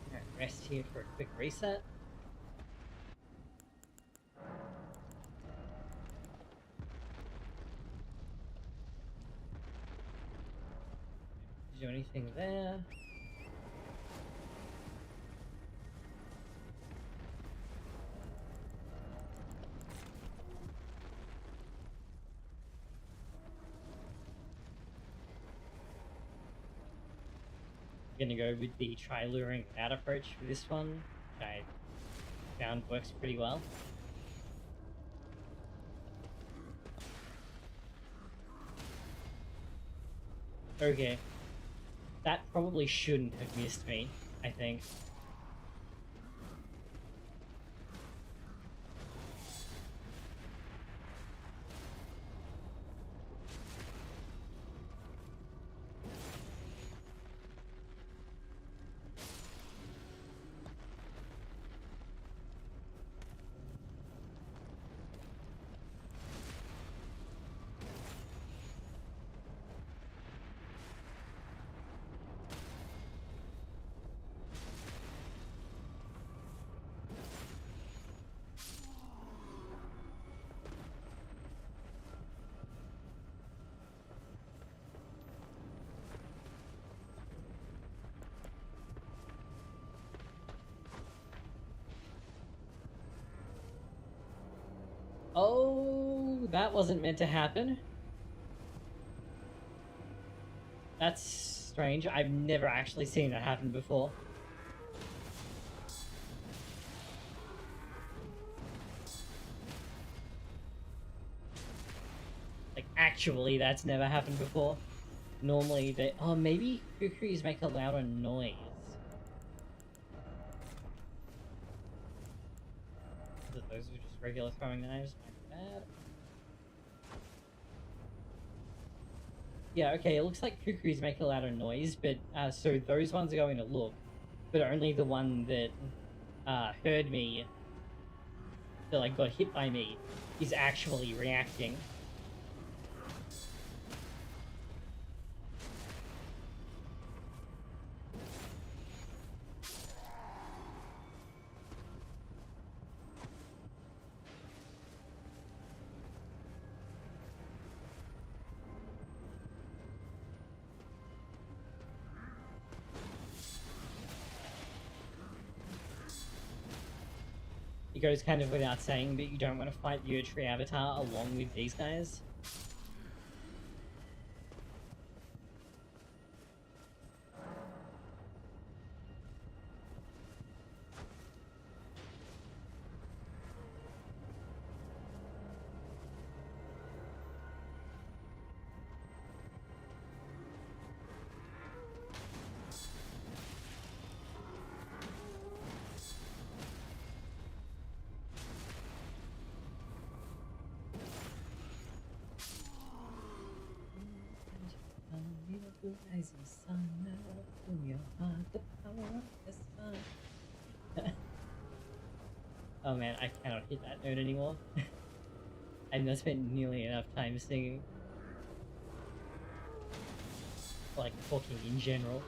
Speaker 2: Alright, rest here for a quick reset. Do anything there? I'm gonna go with the try luring that approach for this one, which I found works pretty well. Okay. That probably shouldn't have missed me, I think. Oh, that wasn't meant to happen. That's strange. I've never actually seen that happen before. Like, actually, that's never happened before. Normally, they... Oh, maybe kukris make a louder noise. Those are just regular throwing knives. My bad. Yeah, okay, it looks like kukris make a louder noise, but, so those ones are going to look, but only the one that, heard me, that, like, got hit by me, is actually reacting. It goes kind of without saying, but you don't want to fight the Erdtree Avatar along with these guys. Oh man, I cannot hit that note anymore. I've not spent nearly enough time singing. Like, talking in general.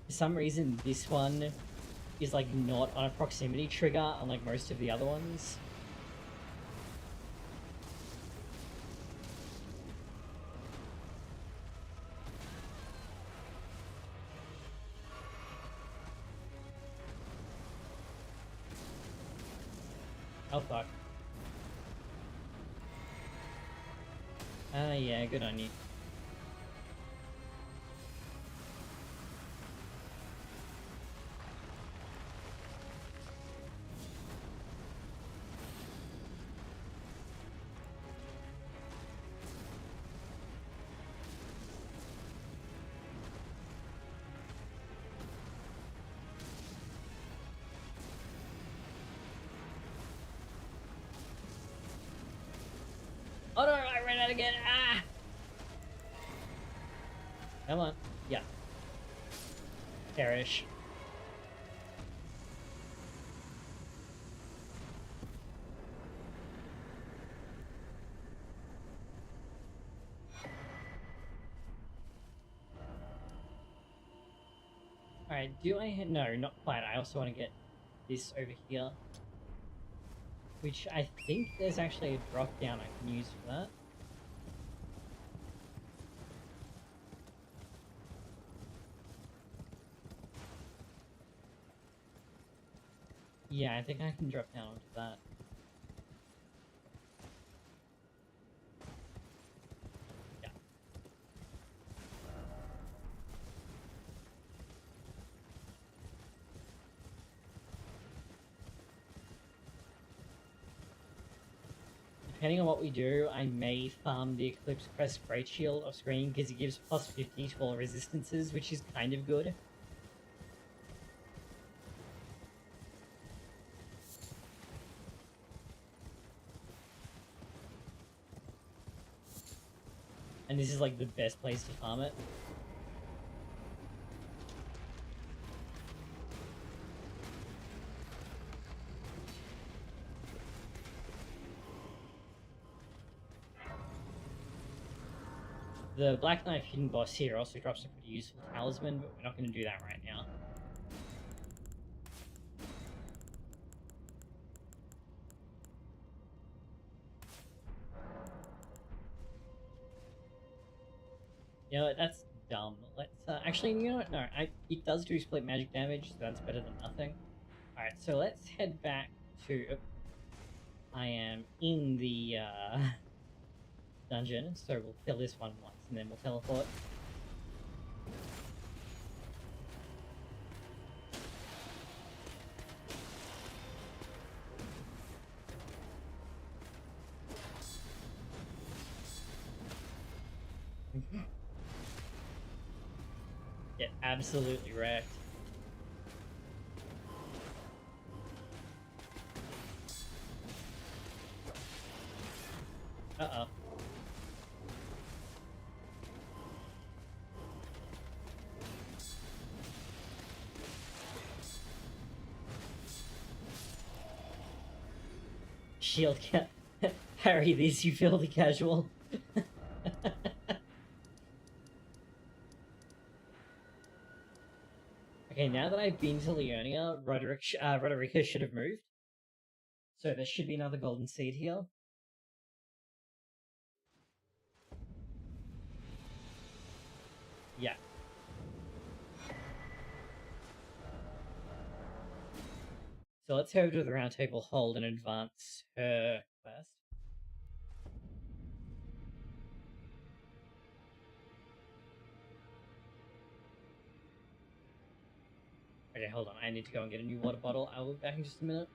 Speaker 2: For some reason, this one is like not on a proximity trigger unlike most of the other ones. Oh fuck. Ah yeah, good on you. Oh no, I ran out again. Ah! Come on. Yeah. Perish. Alright, do I hit? No, not quite. I also want to get this over here. Which I think there's actually a drop down I can use for that. Yeah, I think I can drop down onto that. Yeah. Depending on what we do, I may farm the Eclipse Crest Great Shield off screen because it gives plus 50 to all resistances, which is kind of good. And this is like the best place to farm it. The Black Knife hidden boss here also drops a pretty useful talisman, but we're not going to do that right now. You know what, that's dumb. Let's actually, you know what? No, it does do split magic damage, so that's better than nothing. Alright, so let's head back to... I am in the dungeon, so we'll kill this one once, and then we'll teleport. Get absolutely wrecked. Uh-oh. Shield cat. Harry, these you feel the casual. Okay, now that I've been to Leonia, Roderica should have moved. So there should be another golden seed here. Yeah. So let's head over to the Round Table Hold and advance her quest. Okay, hold on. I need to go and get a new water bottle. I will be back in just a minute.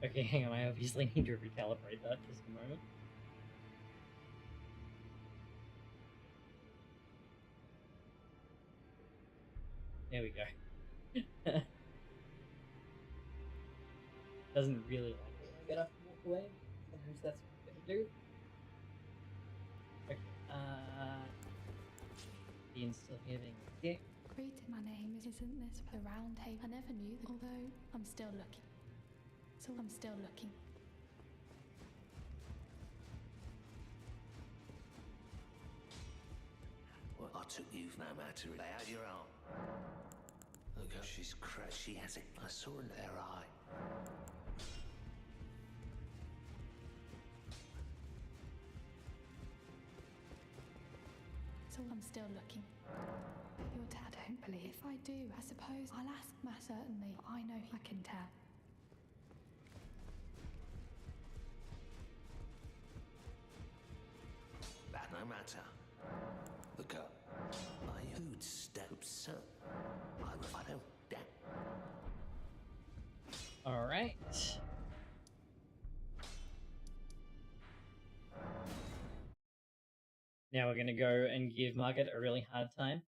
Speaker 2: Okay, hang on. I obviously need to recalibrate that just a moment. There we go. Doesn't really like it when I get up and walk away. Sometimes that's what I'm gonna do. Okay, Ian's still giving yeah.
Speaker 10: Greeting, my name isn't this the round table? I never knew that, although I'm still looking. So I'm still looking.
Speaker 12: Well, I took you no matter. Lay out your arm. Look, she's crashed. She has it. I saw in her eye.
Speaker 10: So I'm still looking. Your dad don't believe. If I do, I suppose I'll ask Matt certainly. I know I can tell.
Speaker 12: That no matter. Look up. I who'd step so. I don't doubt.
Speaker 2: Alright. Now we're gonna go and give Margaret a really hard time.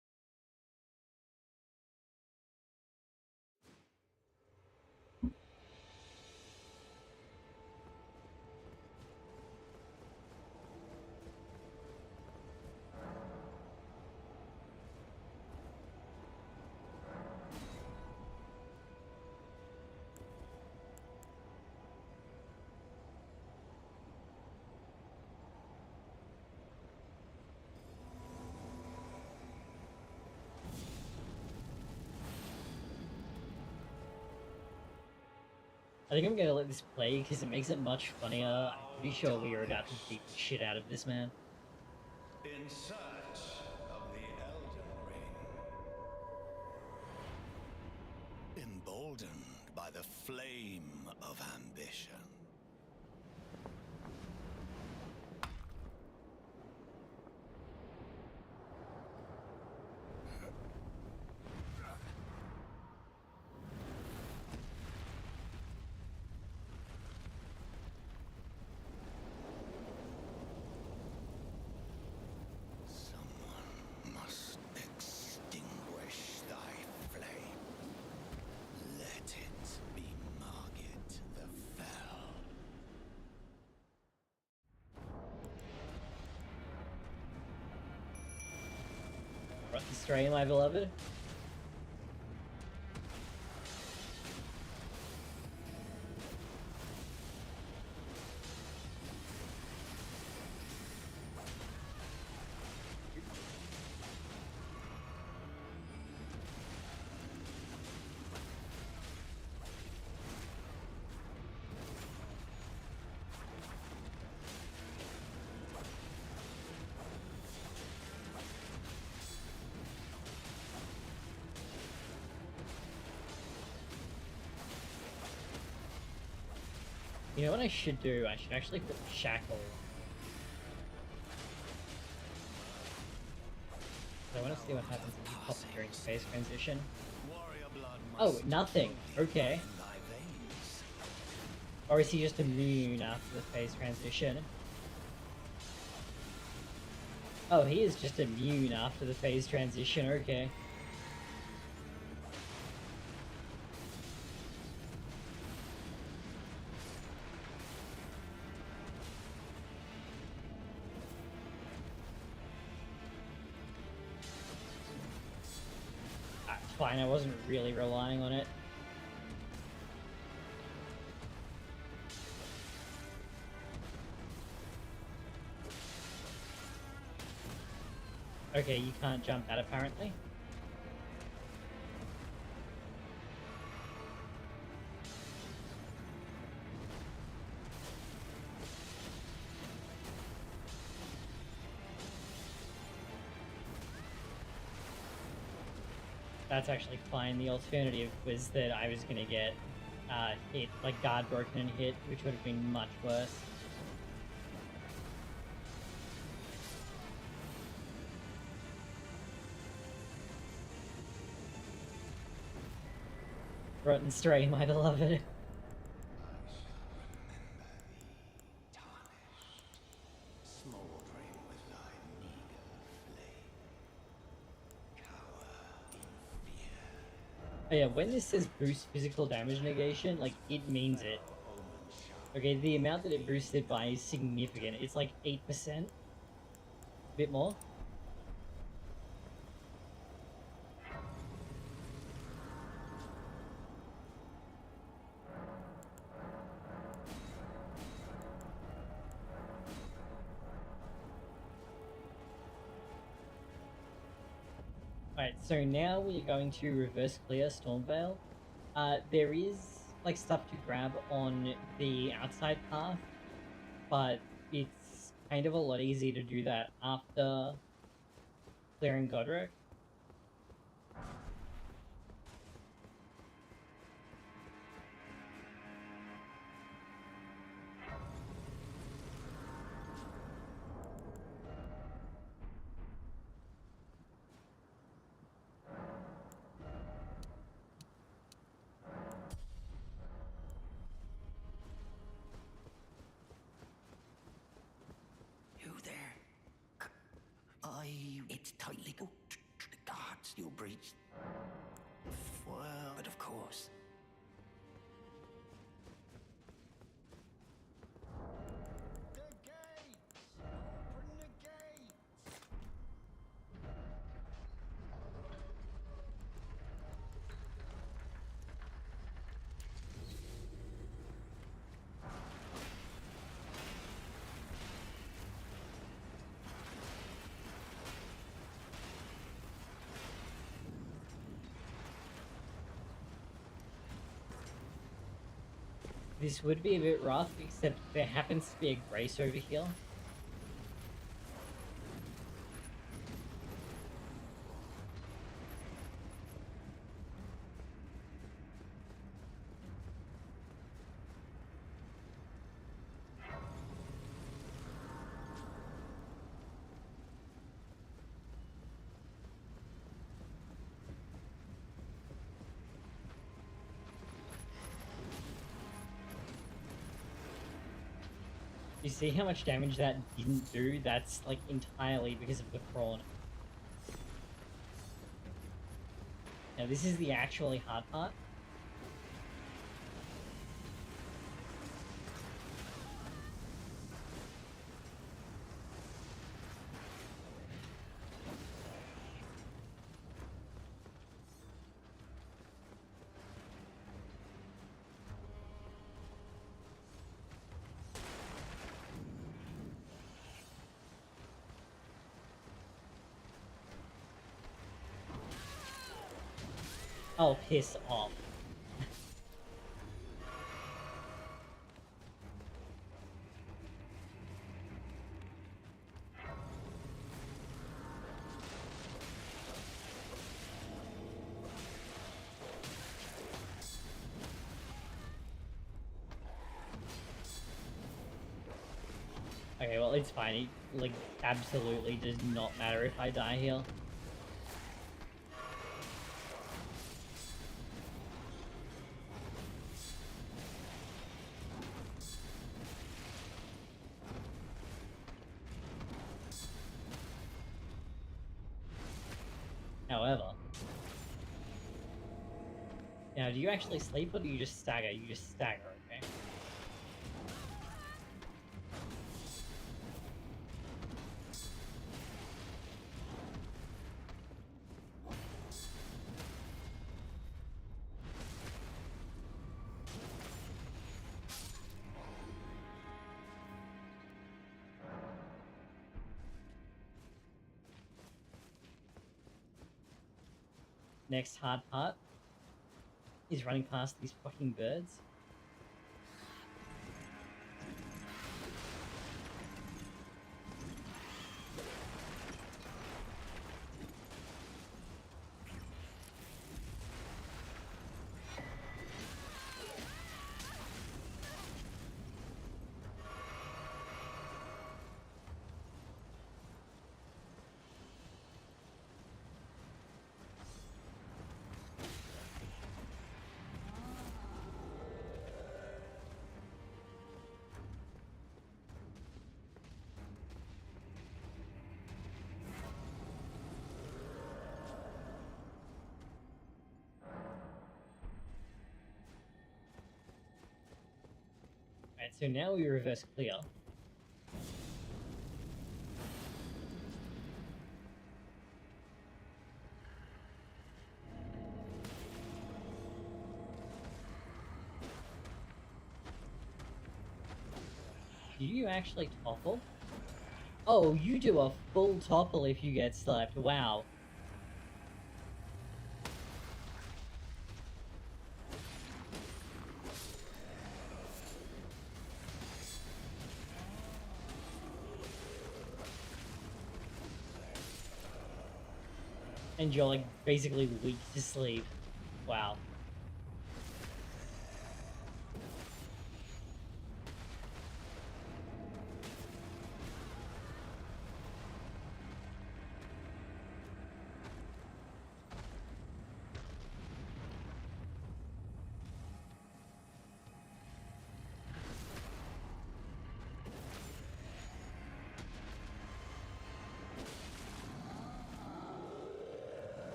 Speaker 2: I think I'm gonna let this play because it makes it much funnier. I'm pretty sure we are about to beat the shit out of this man.
Speaker 12: In search of the Elden Ring. Emboldened by the flame of ambition.
Speaker 2: Stray, my beloved. You know what I should do? I should actually put Shackle. I want to see what happens if you pop it during phase transition. Oh, nothing. Okay. Or is he just immune after the phase transition? Oh, he is just immune after the phase transition. Okay. Fine, I wasn't really relying on it. Okay, you can't jump that apparently. That's actually fine. The alternative was that I was gonna get hit, like guard broken and hit, which would have been much worse. Rotten Stray, my beloved. Oh yeah, when this says boost physical damage negation, like, it means it. Okay, the amount that it boosted by is significant. It's like 8%. A bit more. Alright, so now we're going to reverse clear Stormveil. There is, like, stuff to grab on the outside path, but it's kind of a lot easier to do that after clearing Godric.
Speaker 3: You there? It's tightly booked.
Speaker 2: This would be a bit rough, except there happens to be a grace over here. You see how much damage that didn't do? That's like entirely because of the prawn. Now this is the actually hard part. Oh, piss off. Okay, well, it's fine. It, like, absolutely does not matter if I die here. However... Now, do you actually sleep or do you just stagger? You just stagger, okay? Next hard part is running past these fucking birds. Alright, so now we reverse clear. Do you actually topple? Oh, you do a full topple if you get slapped. Wow. And you're like basically weak to sleep. Wow.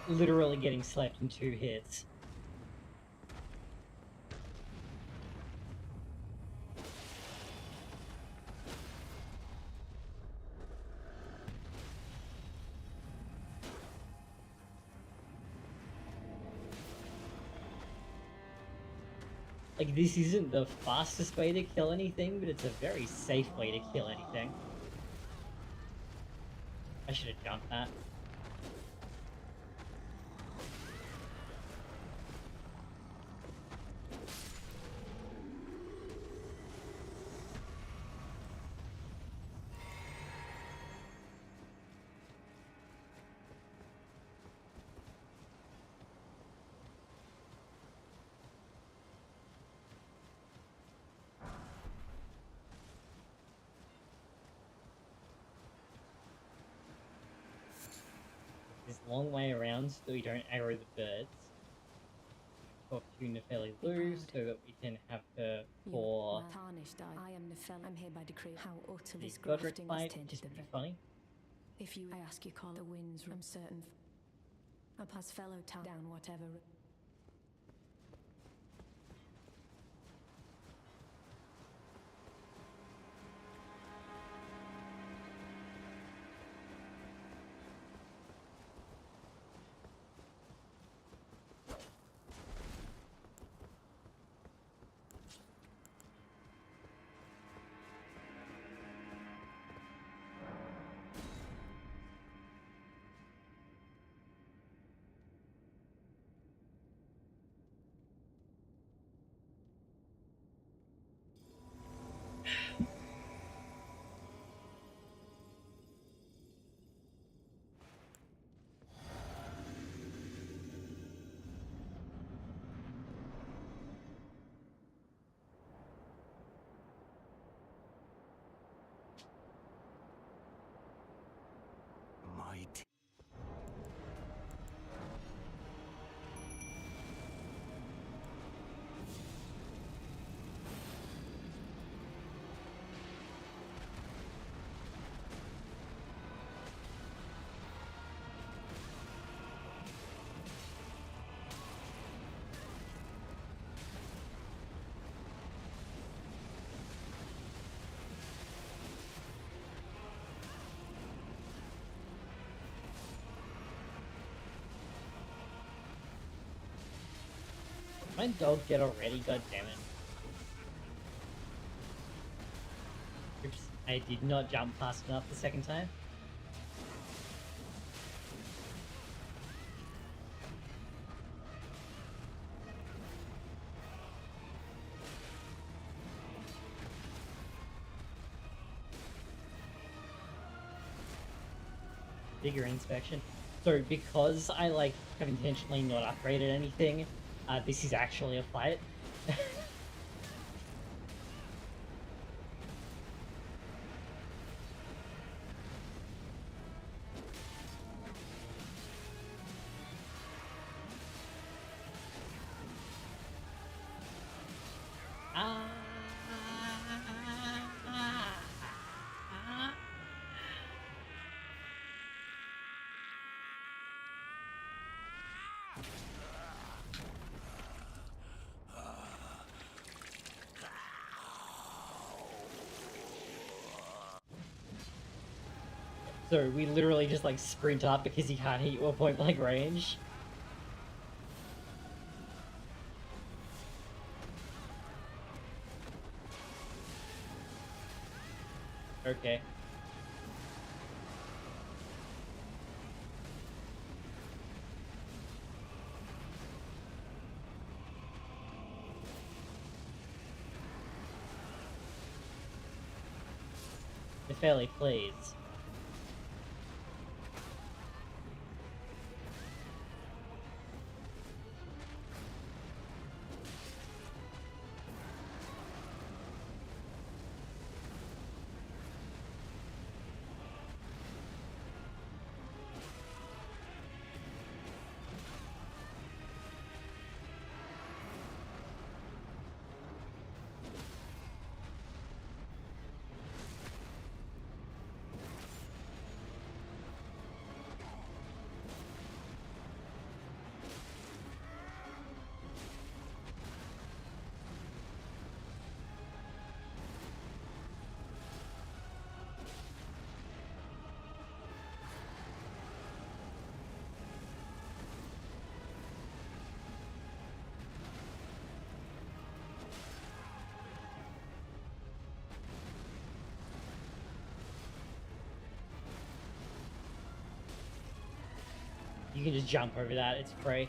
Speaker 2: Literally getting slapped in 2 hits. Like, this isn't the fastest way to kill anything, but it's a very safe way to kill anything. I should have jumped that. long way around so we don't aggro the birds. Talk to Nefeli Lou so that we can have her for
Speaker 13: tarnished. I am Nefel. I'm here by decree. How utterly
Speaker 2: the Godric
Speaker 13: grafting
Speaker 2: fight,
Speaker 13: has
Speaker 2: which is
Speaker 13: tainted
Speaker 2: pretty
Speaker 13: the
Speaker 2: funny.
Speaker 13: If you, I ask you, call the winds. I'm certain. I'll pass fellow town down whatever.
Speaker 1: Might.
Speaker 2: My dog get already, god damn it. Oops, I did not jump fast enough the second time. Bigger inspection. So because I like have intentionally not upgraded anything, this is actually a fight. So we literally just like sprint up because he can't hit you at point blank range. Okay. Fairly please. You can just jump over that, it's free.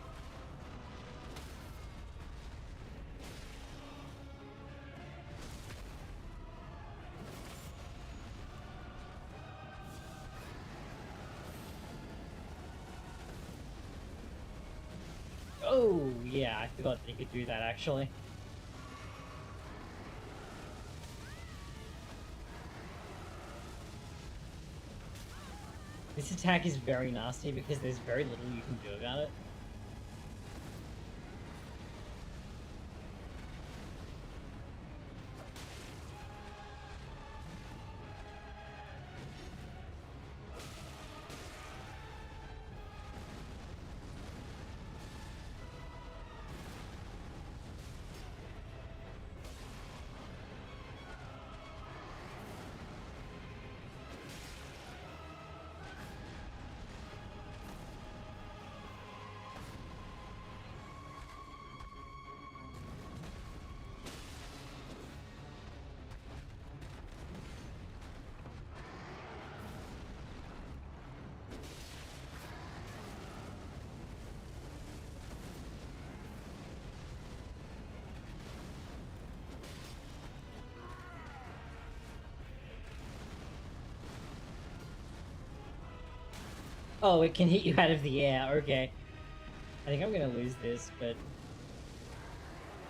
Speaker 2: Oh, yeah, I forgot that you could do that actually. This attack is very nasty because there's very little you can do about it. Oh, it can hit you out of the air. Okay. I think I'm gonna lose this, but...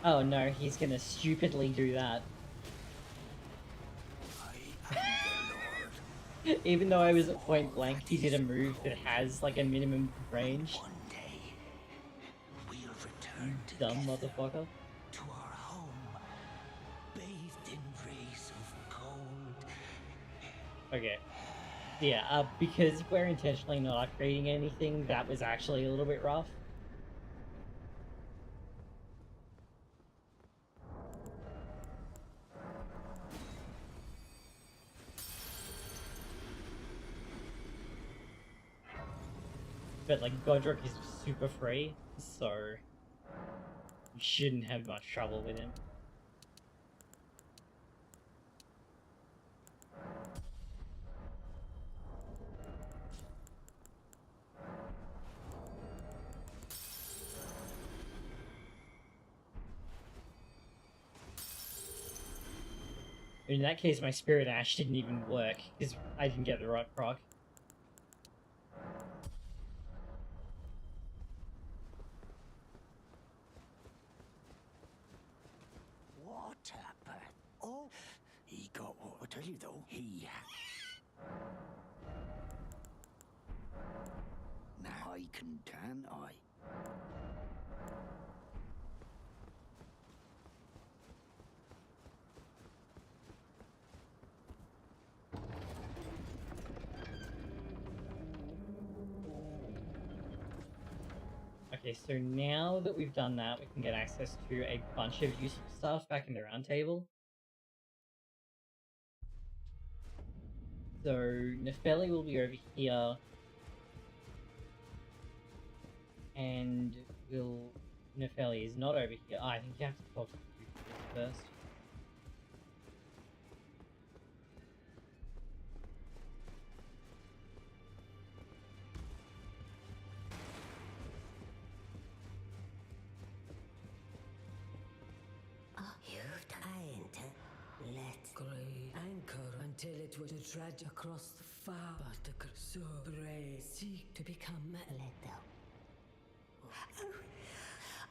Speaker 2: Oh no, he's gonna stupidly do that. Even though I was at point blank, he did a move that has like a minimum range.
Speaker 3: One day, we'll return
Speaker 2: Dumb motherfucker.
Speaker 3: to our home, bathed in rays of gold.
Speaker 2: Okay. Yeah, because we're intentionally not upgrading anything, that was actually a little bit rough. But like Godric is super free, so you shouldn't have much trouble with him. In that case, my Spirit Ash didn't even work, because I didn't get the right proc.
Speaker 3: What happened? Oh, he got what I tell you though. He. Now I can I?
Speaker 2: Okay, so now that we've done that, we can get access to a bunch of useful stuff back in the round table. So Nefeli will be over here. And Nefeli is not over here. Oh, I think you have to talk to the first.
Speaker 4: You've time to let great anchor until it was to trudge across the far but so brave seek to become let down.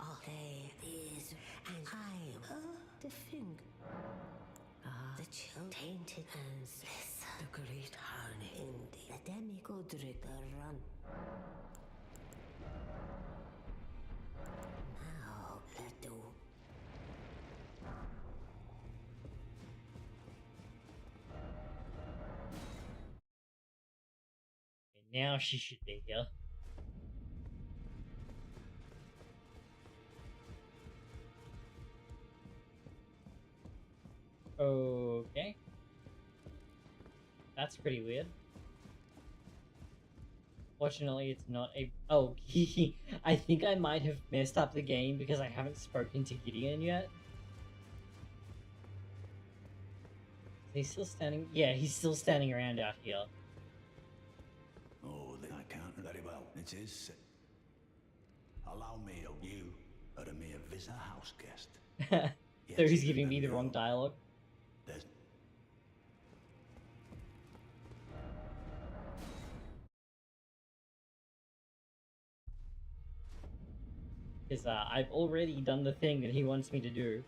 Speaker 4: Oh, they is and I defend the chill tainted and the great harney in the demigodric run. Now let do.
Speaker 2: Now she should be here. Okay. That's pretty weird. Fortunately, it's not a... Oh, I think I might have messed up the game because I haven't spoken to Gideon yet. Is he still standing? Yeah, he's still standing around out here.
Speaker 6: Oh, then I can't very well. It is. Allow me, you are a mere visitor house guest.
Speaker 2: So he's giving me the wrong dialogue.
Speaker 6: There's...
Speaker 2: Because I've already done the thing that he wants me to do.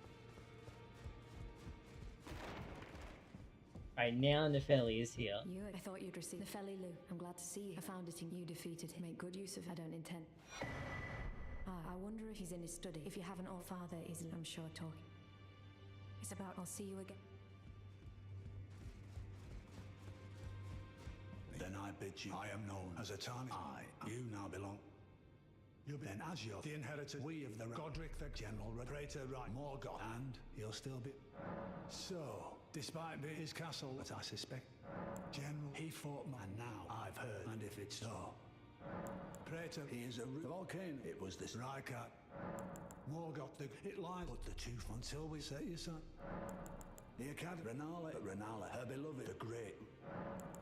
Speaker 2: Right, now Nepheli is here.
Speaker 13: I thought you'd receive Nepheli Lu. I'm glad to see you. I found it in you defeated him. Make good use of it. I don't intend. I wonder if he's in his study. If you haven't, all father is, I'm sure, talking. It's about, I'll see you again.
Speaker 6: Then I bid you, I am known as a Tarnished. You now belong. You then, as you're the inheritor, we of the Godric, the General Praetor, right, more God, and you'll still be. So, despite being his castle, that I suspect, General, he fought, and now I've heard, and if it's so, Praetor, he is a volcano. It was this Rykard. Morgoth, it lies but the tooth until we set you, son. The Academy, Renala, her beloved, the great.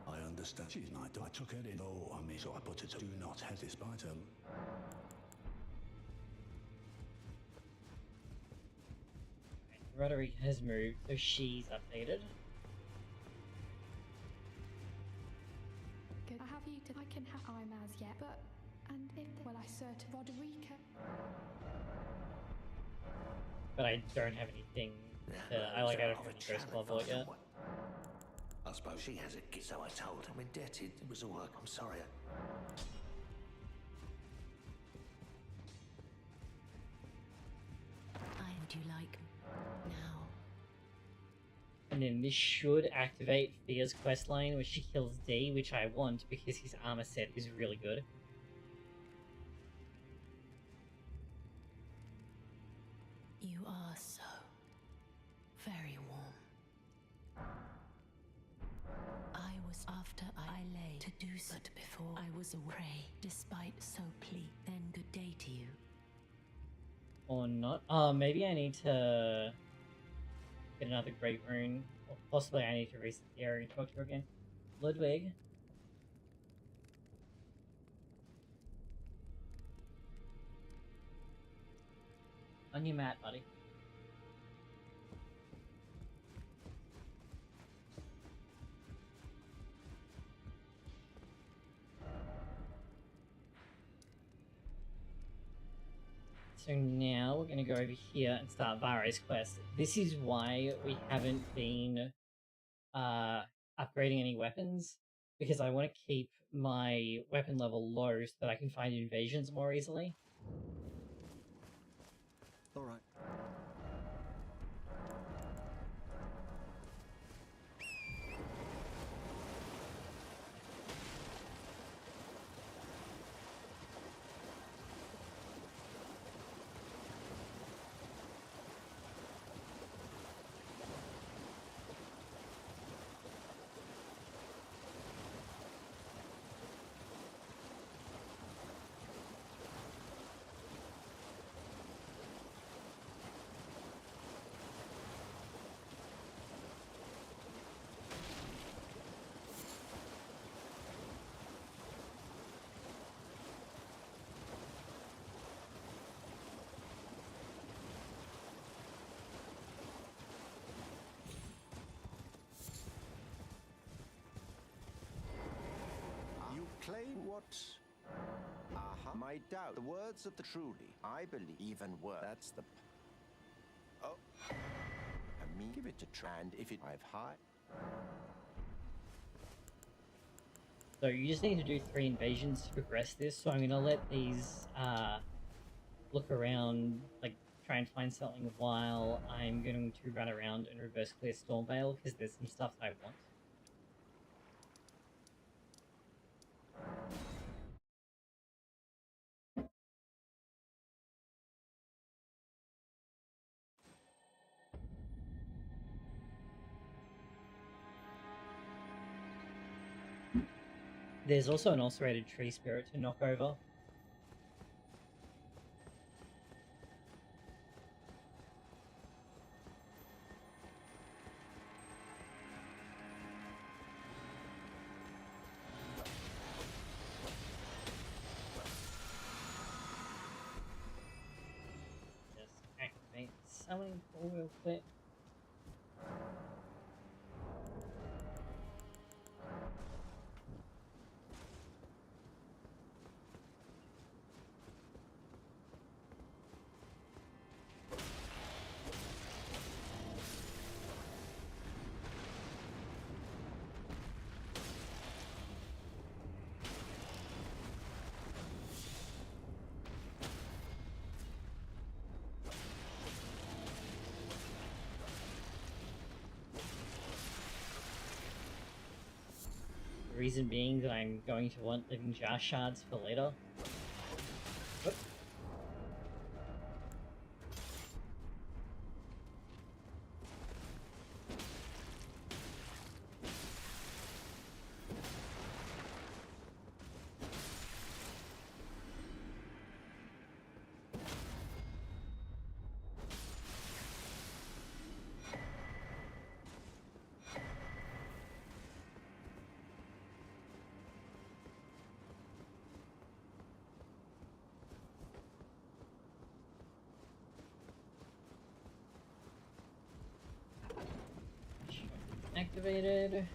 Speaker 6: I understand. She's my daughter. I took her in. Oh, I mean, so I put her to. Do not hesitate, despite her.
Speaker 2: Roderick has moved, so she's updated.
Speaker 10: Good. I have you to. I can have. I'm as yet, but and if well, I search Roderica.
Speaker 2: But I don't have anything. I don't have any ghost level yet.
Speaker 12: I suppose she has a gift, so I told her. I'm indebted. It was all. I'm sorry.
Speaker 13: Would you like now?
Speaker 2: And then this should activate Thea's questline, where she kills D, which I want because his armor set is really good.
Speaker 13: You are so very warm. I was after I lay to do so, but before I was away, despite so plead. Then good day to you.
Speaker 2: Or not. Maybe I need to get another Great Rune. Or possibly I need to reset the area and talk to her again. Ludwig. On your mat, buddy. So now we're going to go over here and start Vare's quest. This is why we haven't been upgrading any weapons, because I want to keep my weapon level low so that I can find invasions more easily.
Speaker 15: All right.
Speaker 1: Claim what? My doubt. The words of the truly, I believe, even worse. That's the. Oh. I mean, give it to try, and if it. I've high.
Speaker 2: So you just need to do 3 invasions to progress this. So I'm gonna let these look around, like try and find something while I'm going to run around and reverse clear Stormvale because there's some stuff I want. There's also an ulcerated tree spirit to knock over. Just activate summoning pool real quick. reason being that I'm going to want living jar shards for later. Whoop. Activated.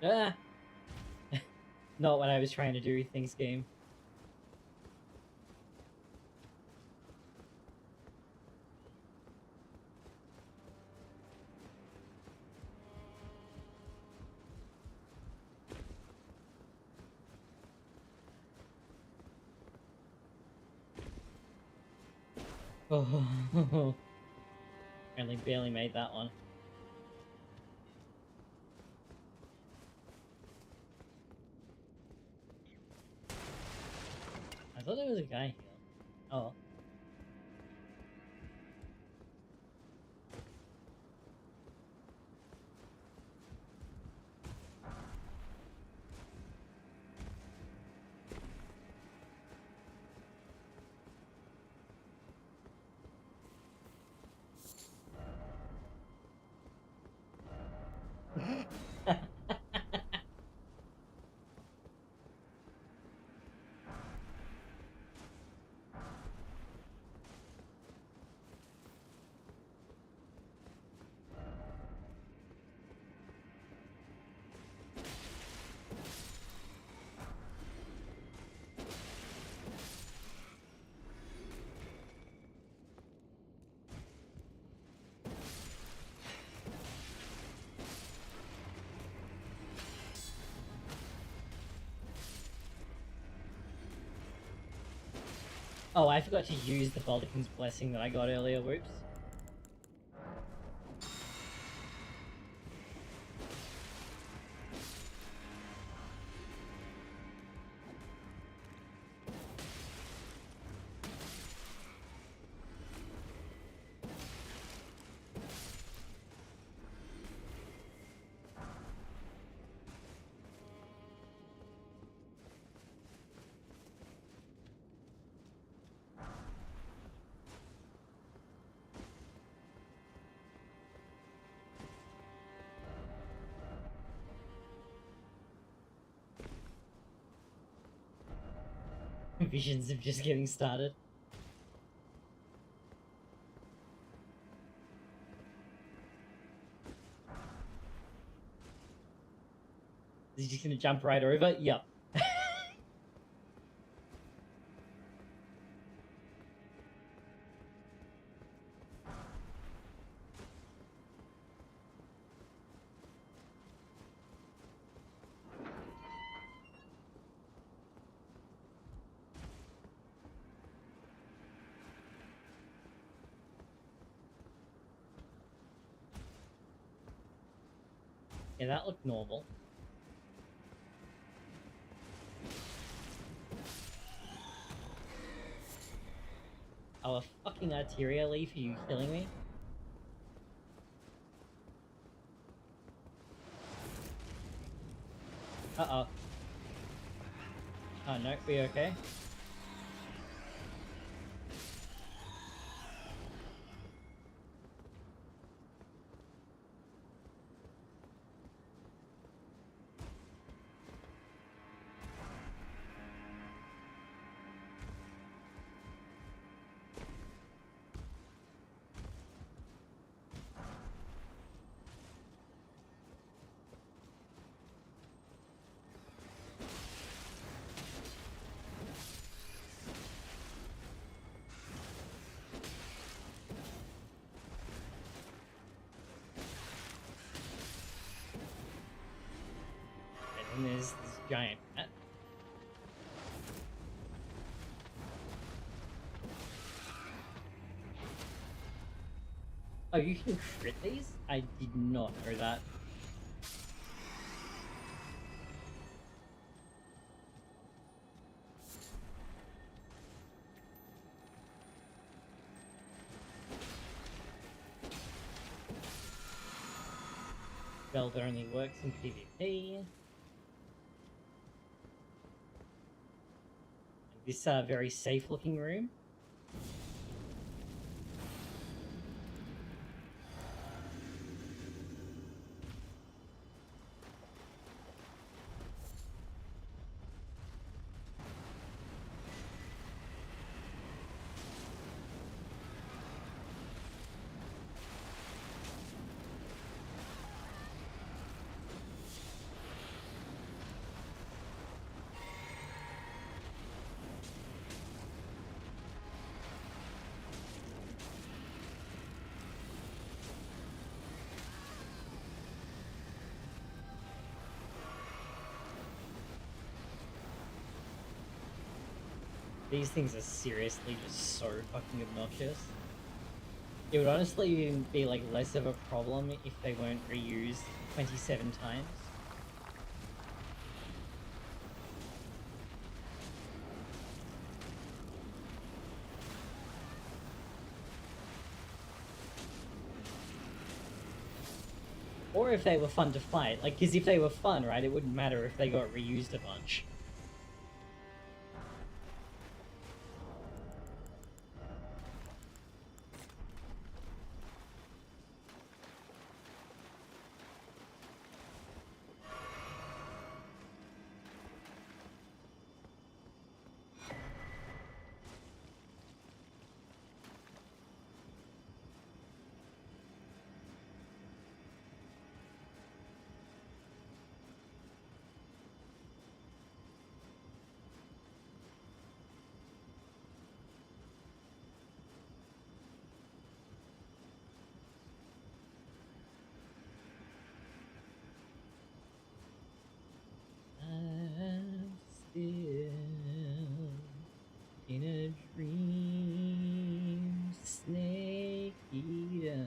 Speaker 2: Ah! Not what I was trying to do, things game. Oh, only barely made that one. I thought there was a guy here. Oh. Oh, I forgot to use the Baldur's Blessing that I got earlier, whoops. Visions of just getting started. Is he just gonna jump right over? Yep. Yeah, that looked normal. Oh, a fucking arteria leaf, are you killing me? Uh-oh. Oh no, we okay? giant rat. Oh, you can crit these? I did not know that. Spell that only works in PvP. And this very safe looking room. These things are seriously just so fucking obnoxious. It would honestly be like less of a problem if they weren't reused 27 times. Or if they were fun to fight. Like, because if they were fun, right, it wouldn't matter if they got reused a bunch. I'm still in a dream, snake eater.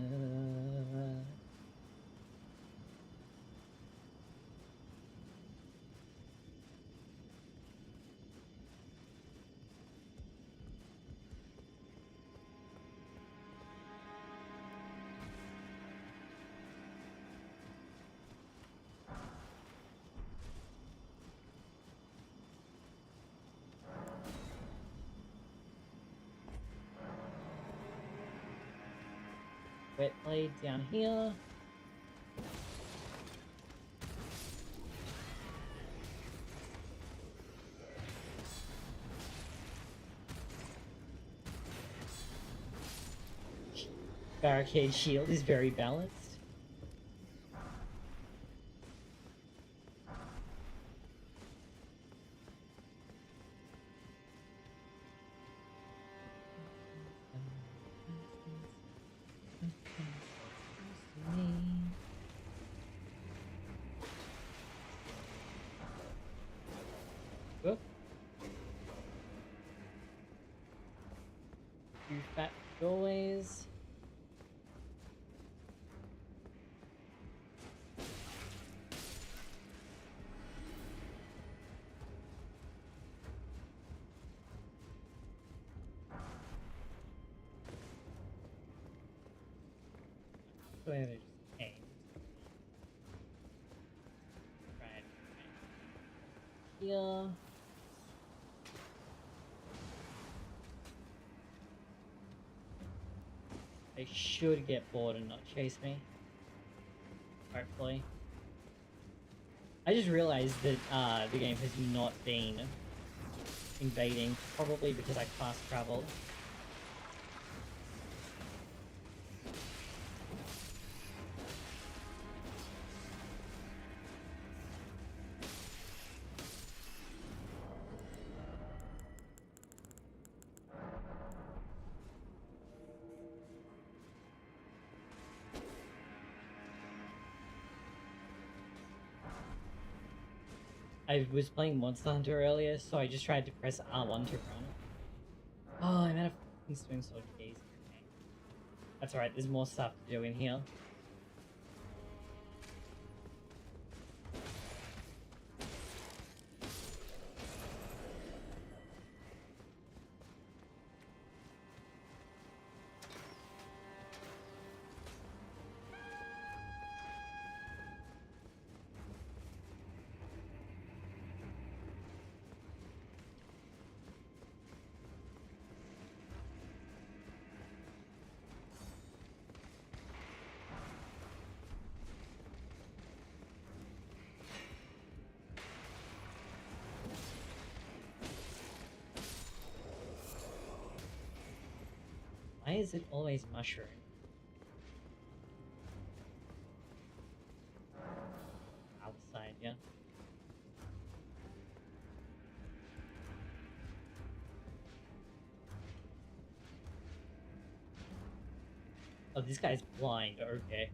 Speaker 2: Wet blade down here. Barricade shield is very balanced. Two fat doorways. Go ahead and just aim. Right. Here. They should get bored and not chase me. Hopefully. I just realized that the game has not been invading, probably because I fast traveled. I was playing Monster Hunter earlier, so I just tried to press R1 to run. Oh, I'm out of fucking Stone Sword keys. Okay. That's alright, there's more stuff to do in here. Why is it always mushroom? Outside, yeah. Oh, this guy's blind, okay.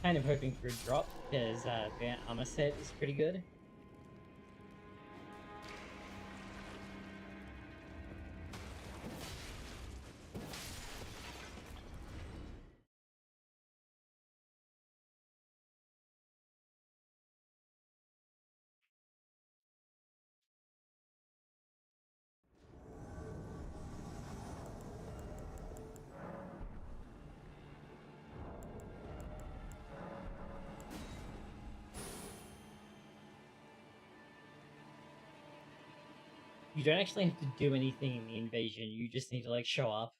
Speaker 2: Kind of hoping for a drop, because their armor set is pretty good. You don't actually have to do anything in the invasion, you just need to like show up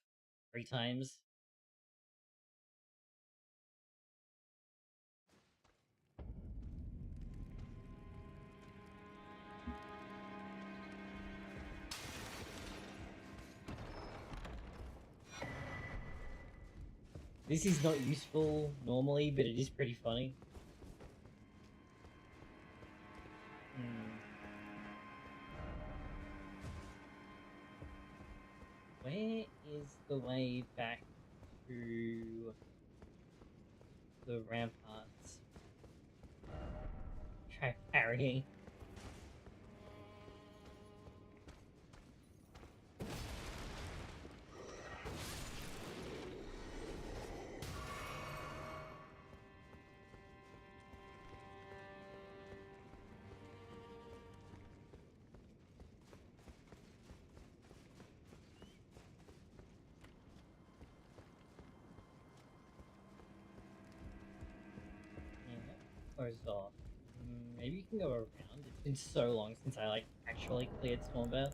Speaker 2: 3 times. This is not useful normally, but it is pretty funny. Where is the way back to the ramparts? Try parrying. Closed off. Maybe you can go around. It's been so long since I like actually cleared Stormbear.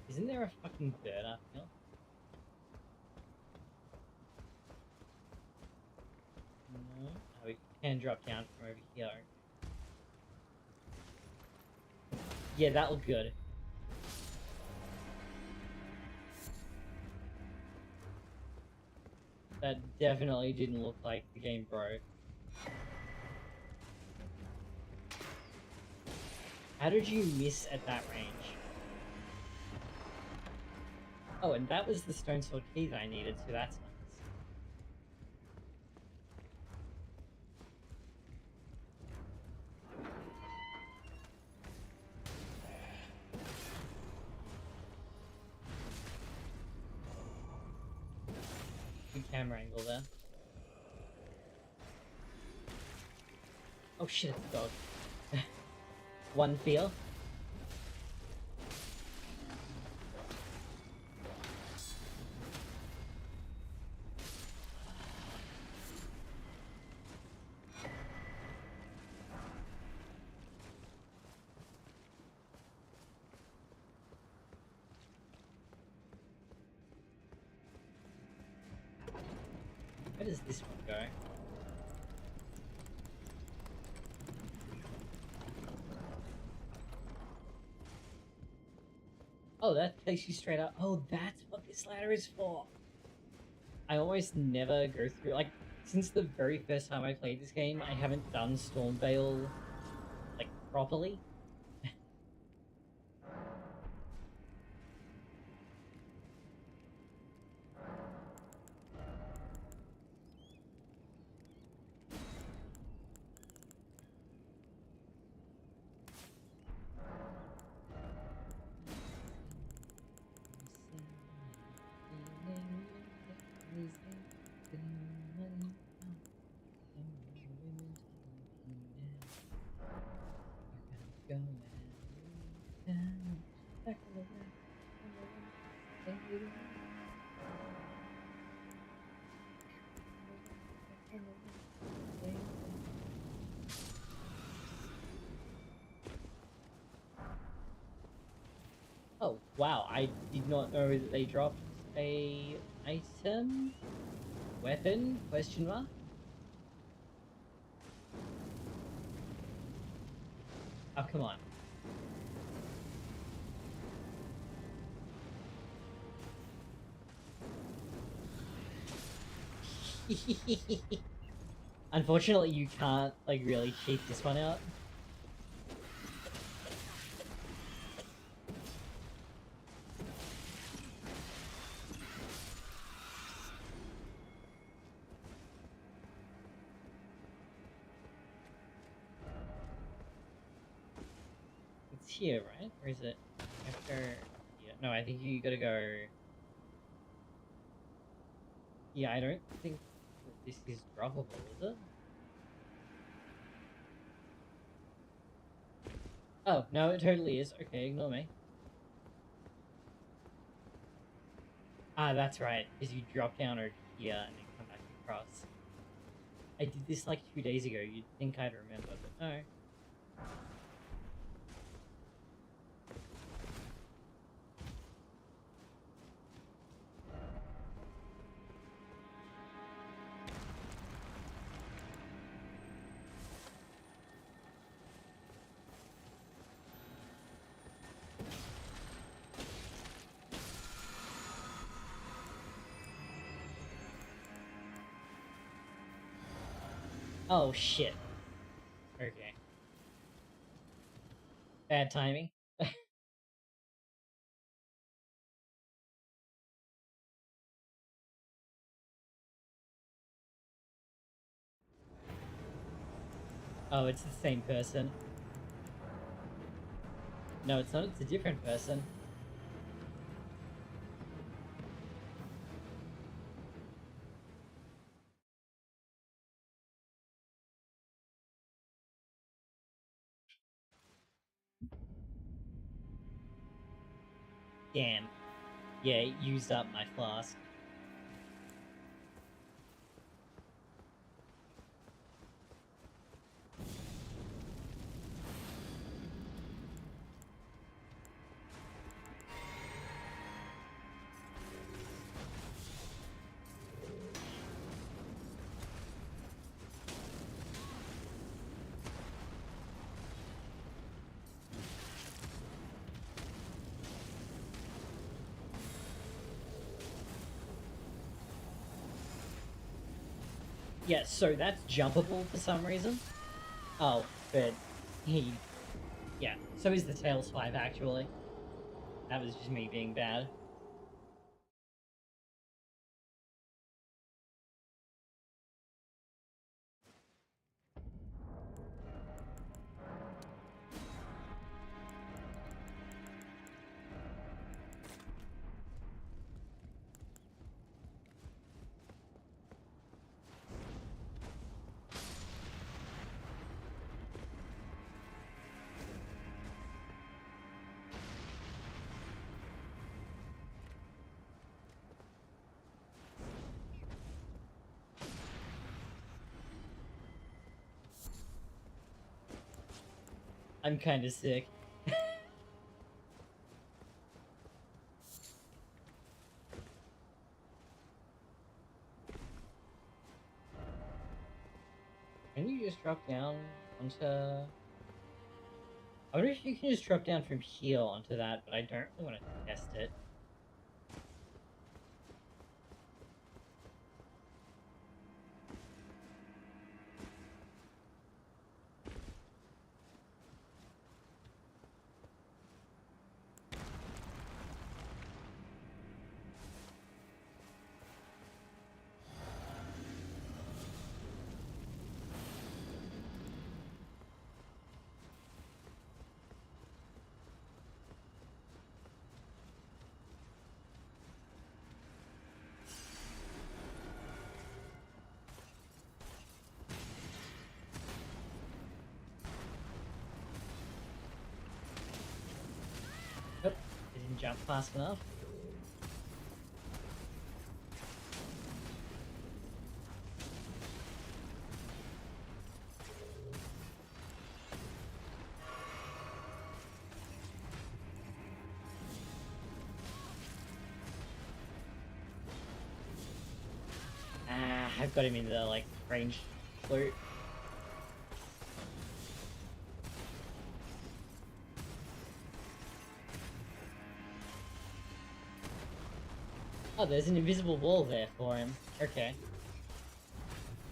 Speaker 2: Isn't there a fucking bird up here? No. Oh, we can drop down from over here. Yeah, that looked good. That definitely didn't look like the game broke. How did you miss at that range? Oh, and that was the stone sword key that I needed, so that's nice. Good camera angle there. Oh shit, it's a dog. One feel. Where does this one go? Oh, that takes you straight up. Oh, that's what this ladder is for. I almost never go through, like, since the very first time I played this game, I haven't done Stormvale, like, properly. Oh, wow, I did not know that they dropped a item? Weapon? Question mark? Oh, come on. Unfortunately, you can't, like, really cheat this one out. It's here, right? Or is it after? Yeah, no, I think you gotta go. Yeah, I don't think that this is droppable, is it? Oh, no, it totally is. Okay, ignore me. Ah, that's right, because you drop down over here and then come back across. I did this like 2 days ago. You'd think I'd remember, but no. Oh, shit. Okay. Bad timing. Oh, it's the same person. No, it's not. It's a different person. Damn. Yeah, it used up my flask. Yeah, so that's jumpable for some reason. Oh, but he... Yeah, so is the Tails 5, actually. That was just me being bad. I'm kinda sick. just drop down onto... I wonder if you can just drop down from here onto that, but I don't really want to test it. Nope, I didn't jump fast enough. I've got him in the, like, range loot. Oh, there's an invisible wall there for him. Okay.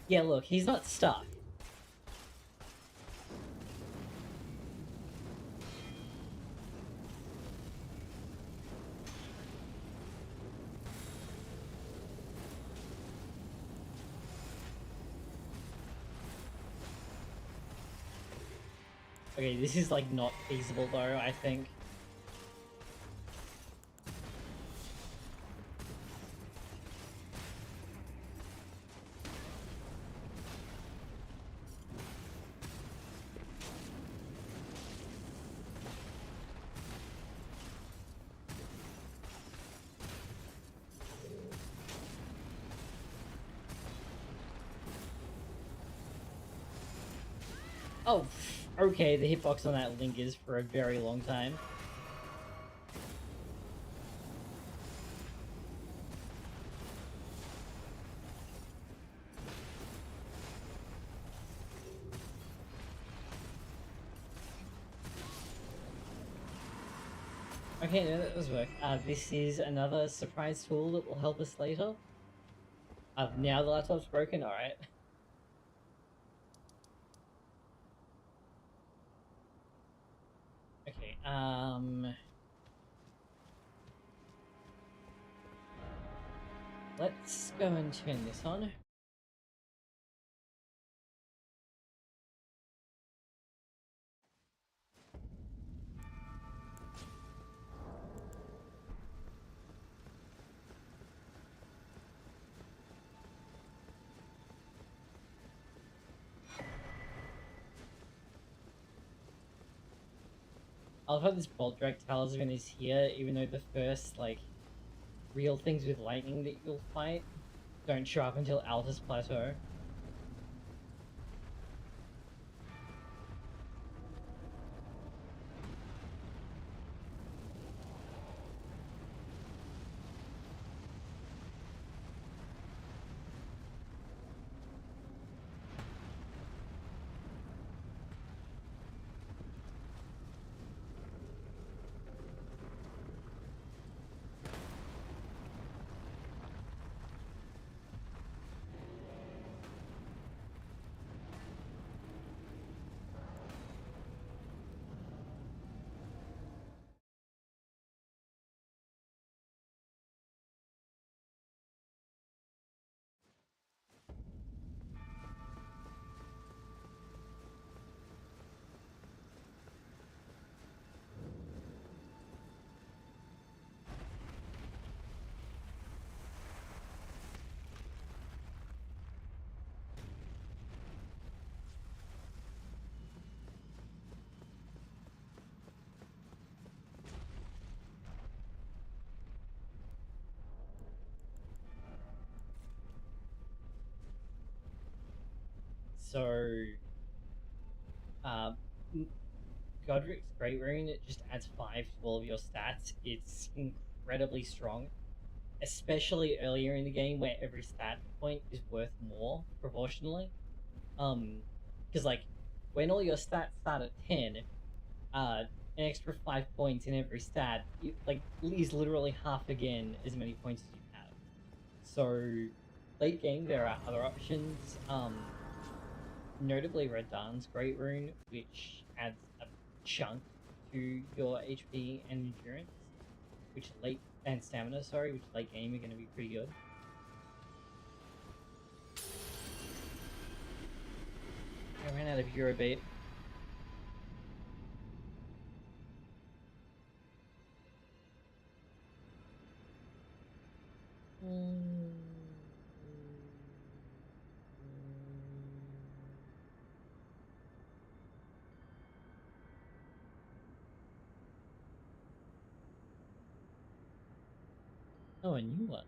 Speaker 2: Yeah, look, he's not stuck. Okay, this is, like, not feasible, though, I think. Oh, okay, the hitbox on that lingers for a very long time. Okay, no, that does work. This is another surprise tool that will help us later. Now the laptop's broken, alright. Okay, let's go and turn this on. I love how this bolt direct talisman is here, even though the first, like, real things with lightning that you'll fight don't show up until Altus Plateau. So, uh, Godric's Great Rune, it just adds 5 to all of your stats. It's incredibly strong, especially earlier in the game where every stat point is worth more proportionally. Because, like, when all your stats start at 10, an extra 5 points in every stat, is literally half again as many points as you have. So, late game, there are other options. Notably Radahn's Great Rune, which adds a chunk to your HP and endurance, and stamina, sorry, which late game are going to be pretty good. I ran out of Eurobait. Oh, a new one.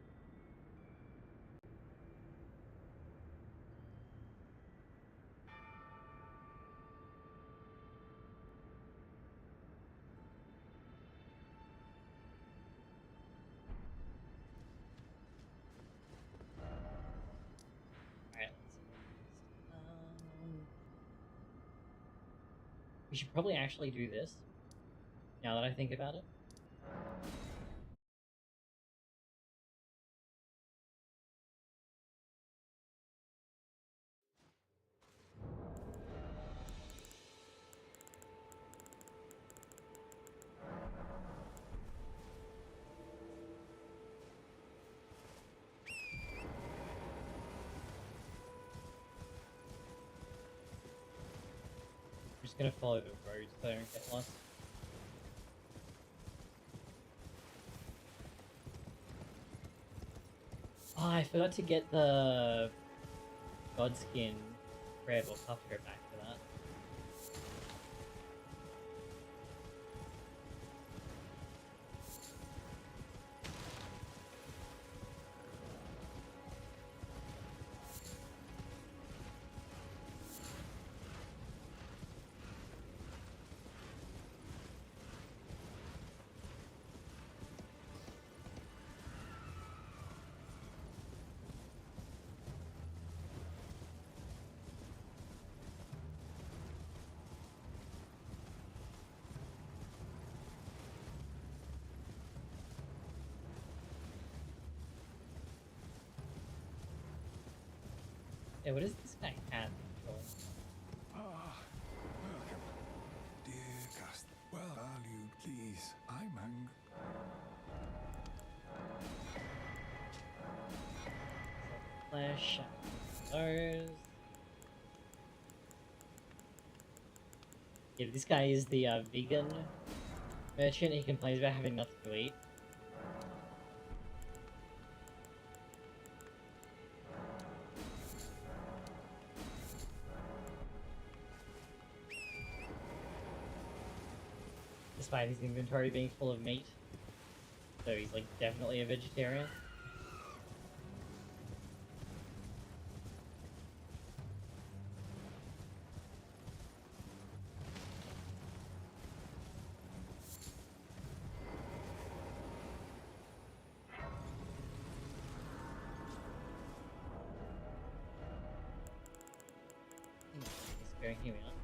Speaker 2: Alright, let's see. We should probably actually do this, now that I think about it. I'm just gonna follow the roads so I don't get lost. Oh, I forgot to get the Godskin Red. We'll have to go back for that. Yeah, what is this guy have?
Speaker 8: Welcome, dear guest. Well, valued, please. I'm
Speaker 2: Flash. Those. Yeah, this guy is the vegan merchant. He complains about having nothing to eat. Despite his inventory being full of meat. So he's like definitely a vegetarian. He's going him out.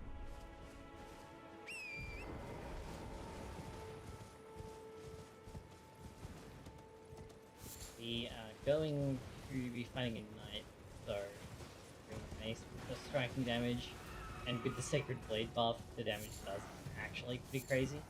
Speaker 2: We are going to be fighting a knight, so bring the mace with the striking damage, and with the Sacred Blade buff, the damage does actually pretty crazy.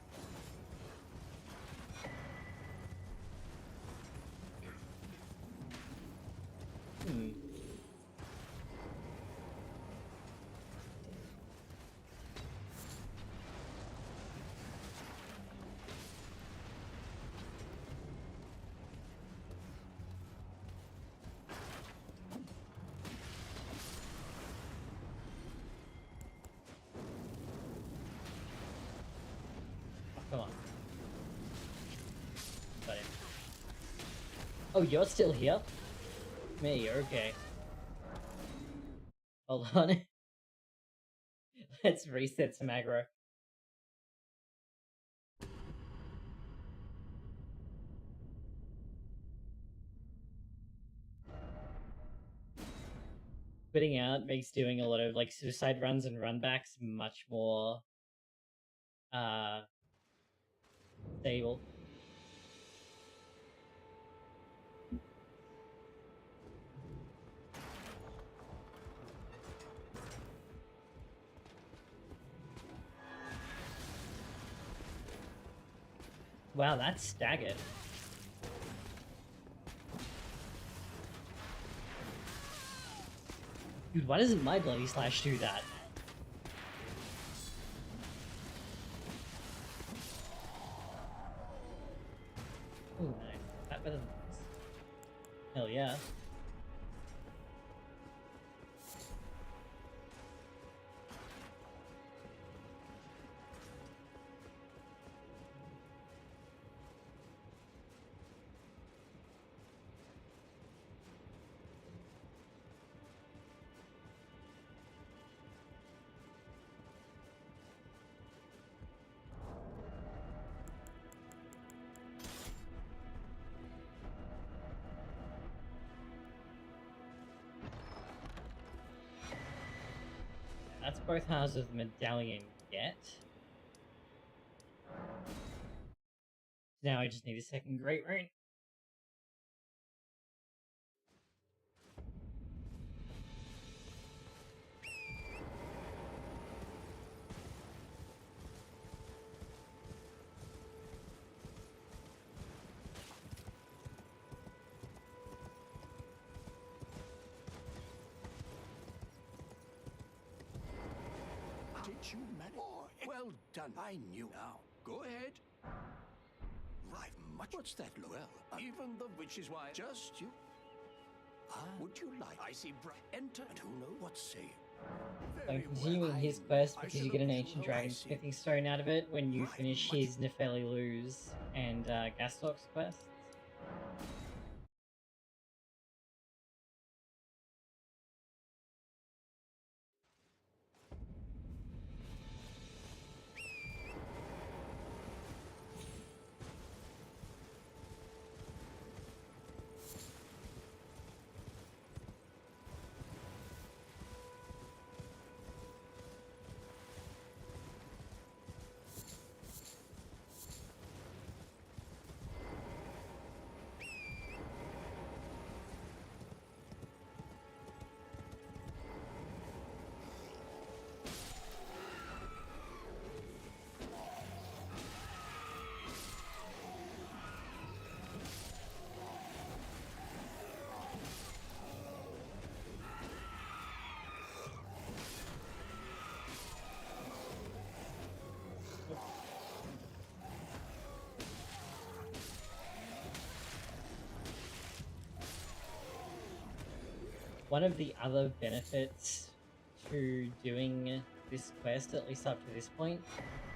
Speaker 2: Come on. Got him. Oh, you're still here? Me, okay. Hold on. Let's reset some aggro. quitting out makes doing a lot of like suicide runs and runbacks much more stable. Wow, that's staggered. Dude, why doesn't my bloody slash do that? Oh, nice. That better than this. Hell yeah. That's both halves of the medallion yet. Now I just need a second great rune.
Speaker 6: Did you manage? Oh, well done. I knew. Now, go ahead. Right, much. What's that look? Well, even the which is why just you. Would you like? I see. Enter. And who knows what say?
Speaker 2: I'm continuing his quest because you get an ancient dragon smithing stone out of it when you finish his Nefeli Luz and Gastox quests. One of the other benefits to doing this quest, at least up to this point,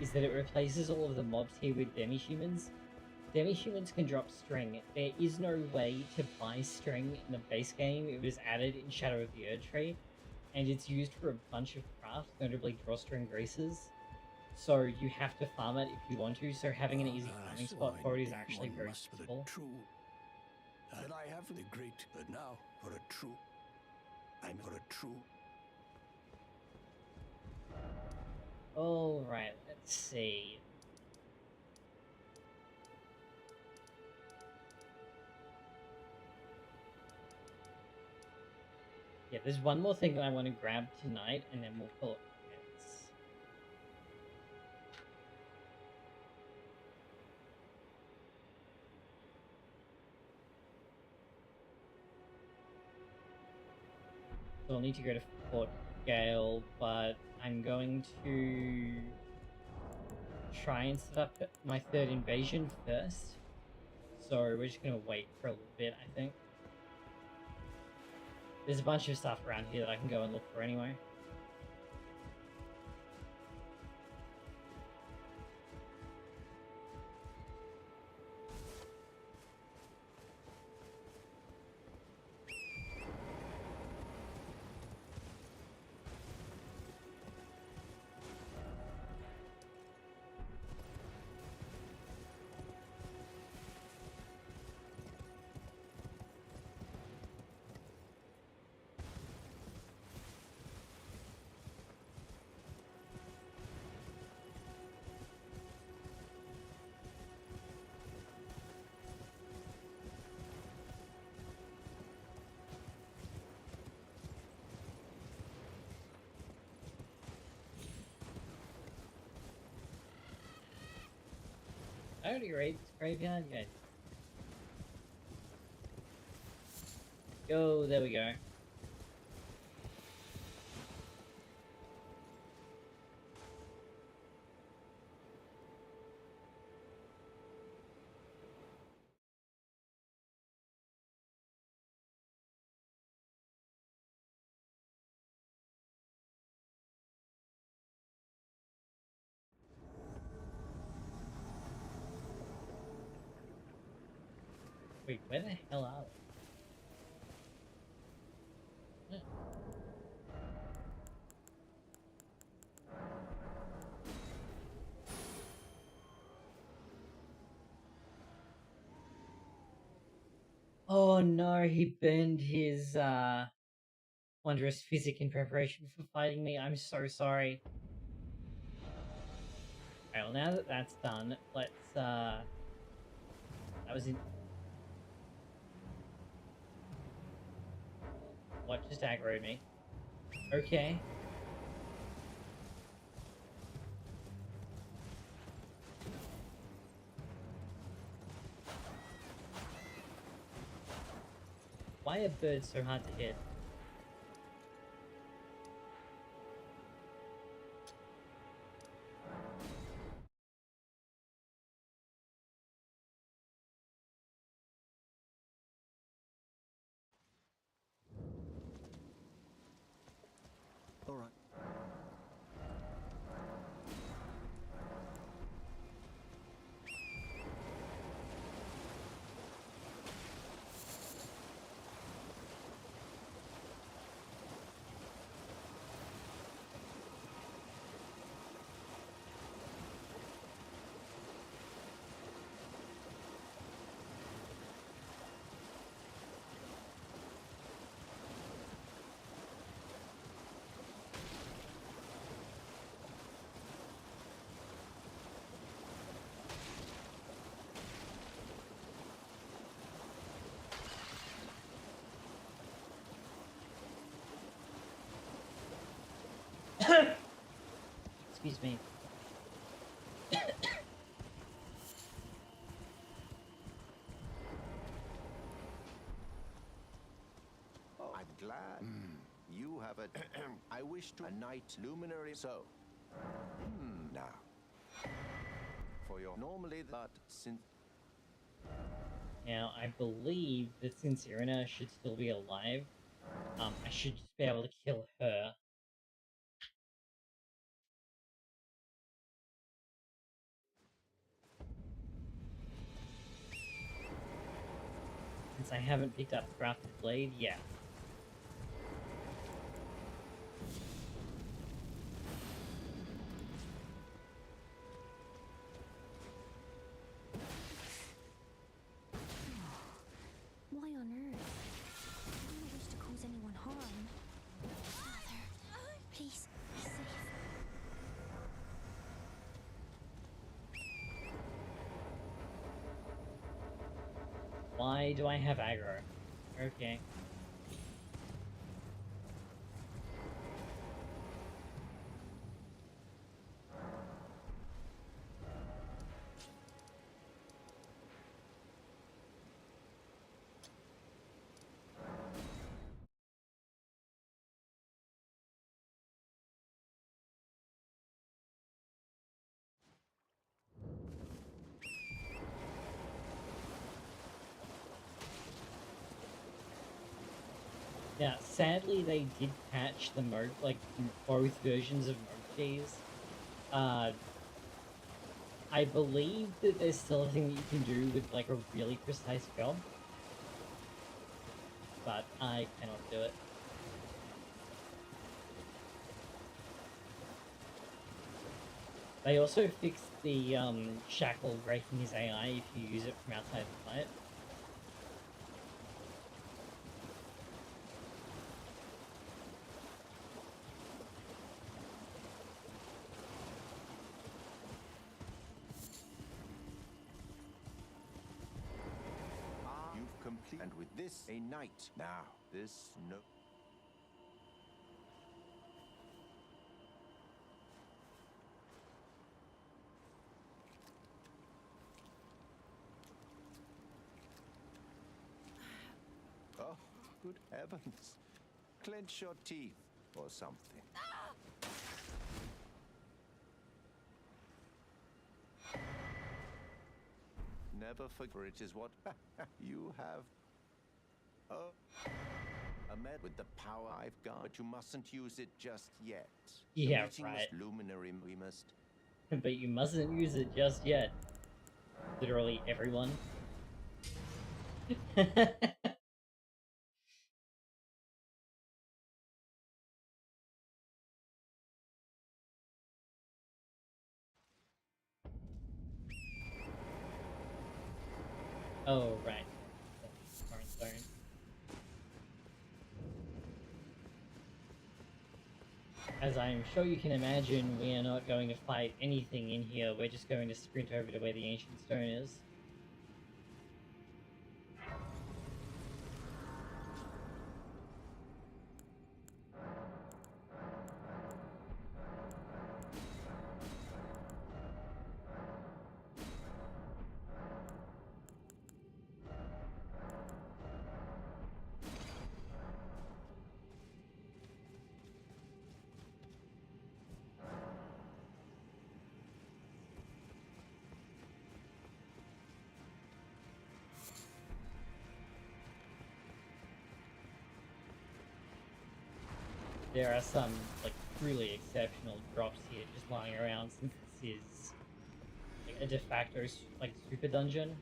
Speaker 2: is that it replaces all of the mobs here with demi-humans. Demi-humans can drop string. There is no way to buy string in the base game. It was added in Shadow of the Erdtree, and it's used for a bunch of crafts, notably drawstring greases. So you have to farm it if you want to, so having an easy farming spot for it is actually very useful.
Speaker 6: That I have the great, but now for a true. I'm for a true.
Speaker 2: Alright, let's see. Yeah, there's one more thing that I want to grab tonight, and then we'll call it quits. So I'll need to go to Fort Gale, but I'm going to try and set up my third invasion first. So we're just going to wait for a little bit, I think. There's a bunch of stuff around here that I can go and look for anyway. already raided this graveyard? Yeah. Go, there we go. Wait, where the hell are they? Hmm. Oh no, he burned his wondrous physic in preparation for fighting me. I'm so sorry. Alright, well now that that's done, let's that was in what just aggroed me. Okay. Why are birds so hard to hit?
Speaker 15: All right.
Speaker 2: Excuse me.
Speaker 1: Oh, I'm glad. You have a... I wish to... A night luminary... So... Now... For your... Normally that... Since...
Speaker 2: Now, I believe that since Irina should still be alive, I should just be able to kill her. Since I haven't picked up the crafted blade, yeah.
Speaker 9: Why on earth? I don't wish to cause anyone harm. Father, please, be safe.
Speaker 2: Why do I have aggro? Okay. Now, sadly, they did patch the mode, like, both versions of emojis. I believe that there's still a thing that you can do with, like, a really precise job. But I cannot do it. They also fixed the, shackle breaking his AI if you use it from outside the fight.
Speaker 1: You've completed... And with this, a night. Now, this... No... Good heavens. Clench your teeth or something. Never forget it is what you have. Oh, a med with the power I've got, but you mustn't use it just yet.
Speaker 2: Yeah,
Speaker 1: the meeting
Speaker 2: right.
Speaker 1: must luminary. We must.
Speaker 2: But you mustn't use it just yet. Literally everyone. Oh, right. Current zone. As I'm sure you can imagine, we are not going to fight anything in here. We're just going to sprint over to where the ancient stone is. There are some, like, really exceptional drops here just lying around since this is like, a de facto, like, super dungeon.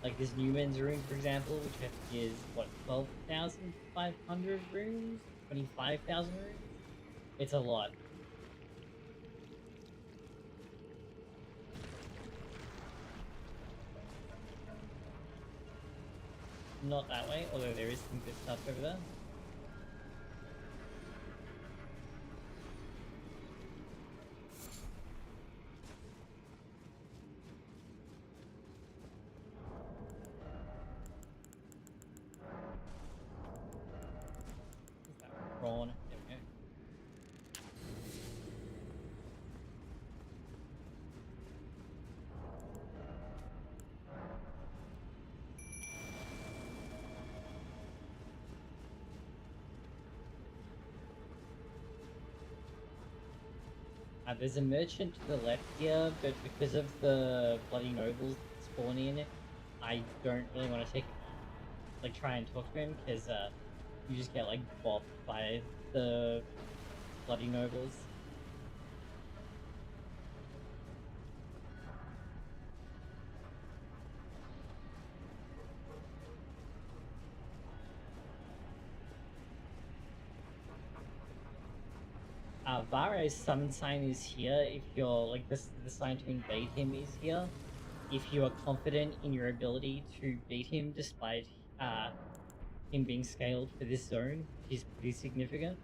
Speaker 2: Like this Newman's room, for example, which I think is, what, 12,500 rooms? 25,000 rooms? It's a lot. Not that way, although there is some good stuff over there. Is that prawn? There we go. There's a merchant to the left here, but because of the bloody nobles that spawn in, I don't really want to try and talk to him, because you just get, like, bopped by the bloody nobles. Vara's summon sign is here if you're, like, the sign to invade him is here. If you are confident in your ability to beat him despite him being scaled for this zone, which is pretty significant.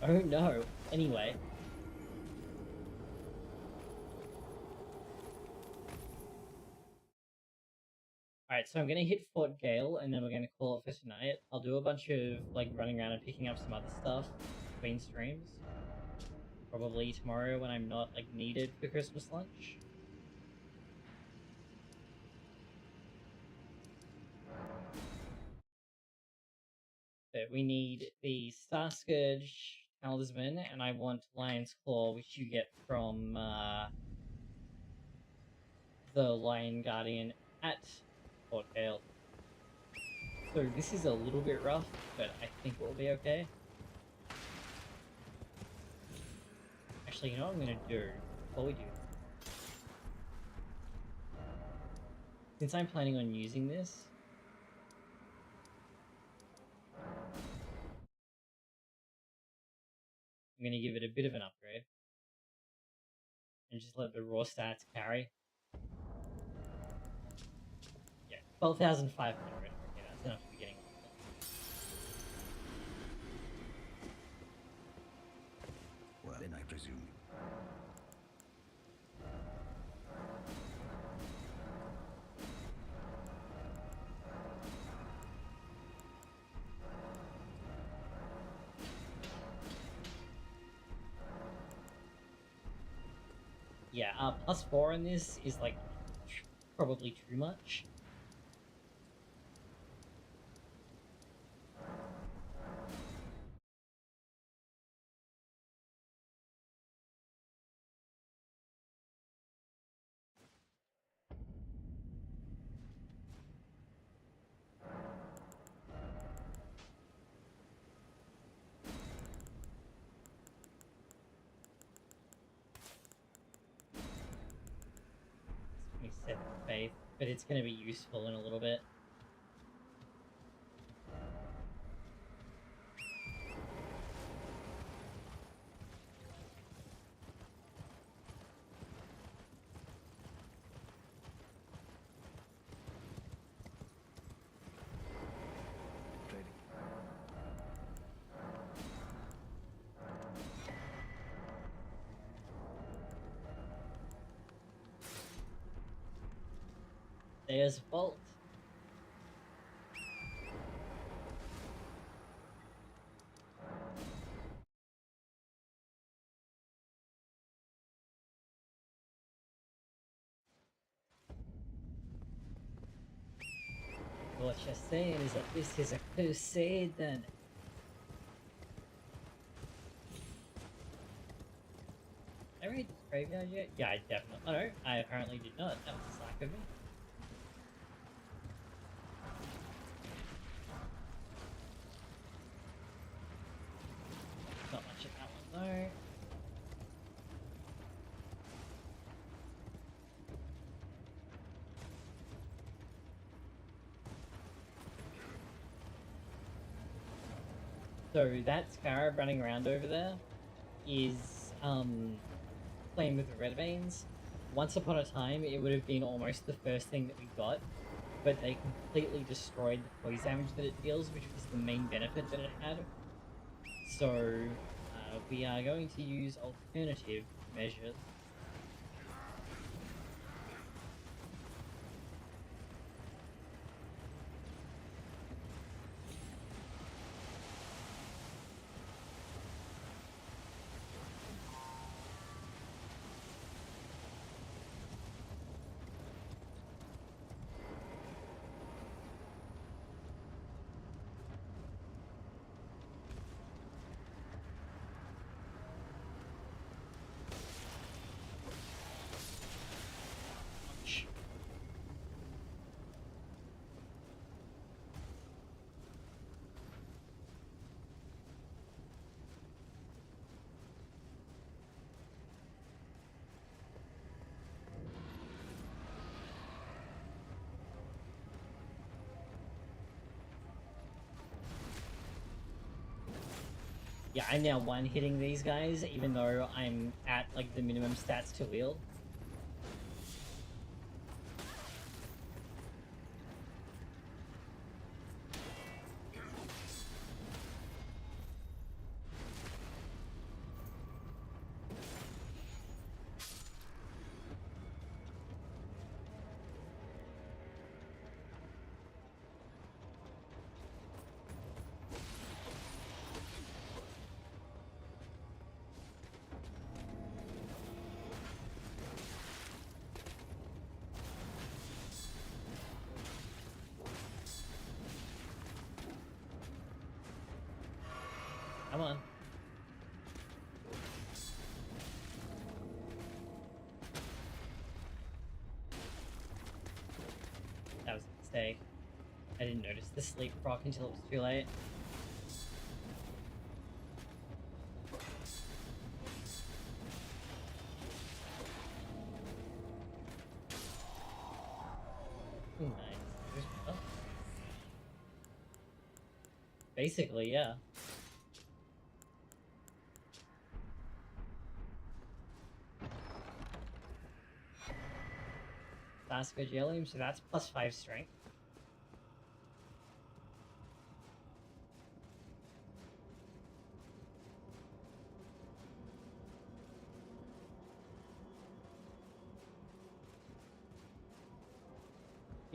Speaker 2: Oh no. Anyway. Alright, so I'm gonna hit Fort Gale and then we're gonna call it for tonight. I'll do a bunch of, like, running around and picking up some other stuff between streams. Probably tomorrow when I'm not, like, needed for Christmas lunch. But we need the Star Scourge Talisman, and I want Lion's Claw, which you get from the Lion Guardian at Fort Gale. So this is a little bit rough, but I think we'll be okay. Actually, you know what I'm going to do before we do this? Since I'm planning on using this, I'm going to give it a bit of an upgrade. And just let the raw stats carry. Yeah, 12,500. Okay, that's enough to be getting.
Speaker 6: then, I presume.
Speaker 2: Yeah, +4 in this is like probably too much. It's 27 faith, but it's going to be useful in a little bit. There's Bolt. What you're saying is that this is a crusade then? Did I read this graveyard yet? Yeah, I definitely. Oh no, I apparently did not. That was slack of me. Not much of that one though. So that scarab running around over there is playing with the red veins. Once upon a time, it would have been almost the first thing that we got, but they completely destroyed the poise damage that it deals, which was the main benefit that it had. So we are going to use alternative measures. Yeah, I'm now one-hitting these guys, even though I'm at, like, the minimum stats to wield. Come on. That was a mistake. I didn't notice the sleep proc until it was too late. Nice. Oh. Basically, yeah. Phascogelium, so that's +5 strength.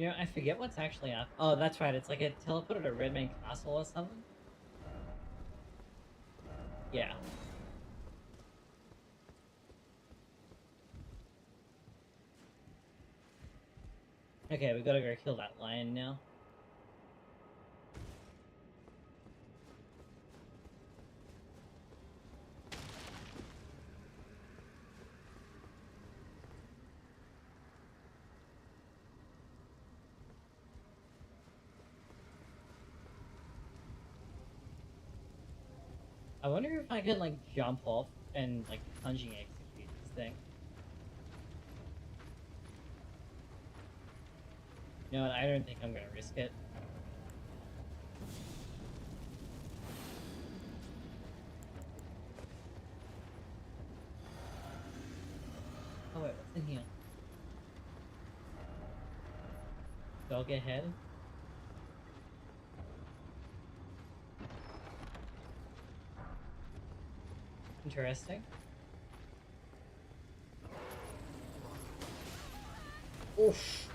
Speaker 2: You know, I forget what's actually up. Oh, that's right. It's like a teleported to Redmane Castle or something. Yeah. Okay, we gotta go kill that lion now. I wonder if I could, like, jump off and, like, punching execute this thing. You know what? I don't think I'm gonna risk it. Oh wait, what's in here? Dog ahead? Interesting. Oof.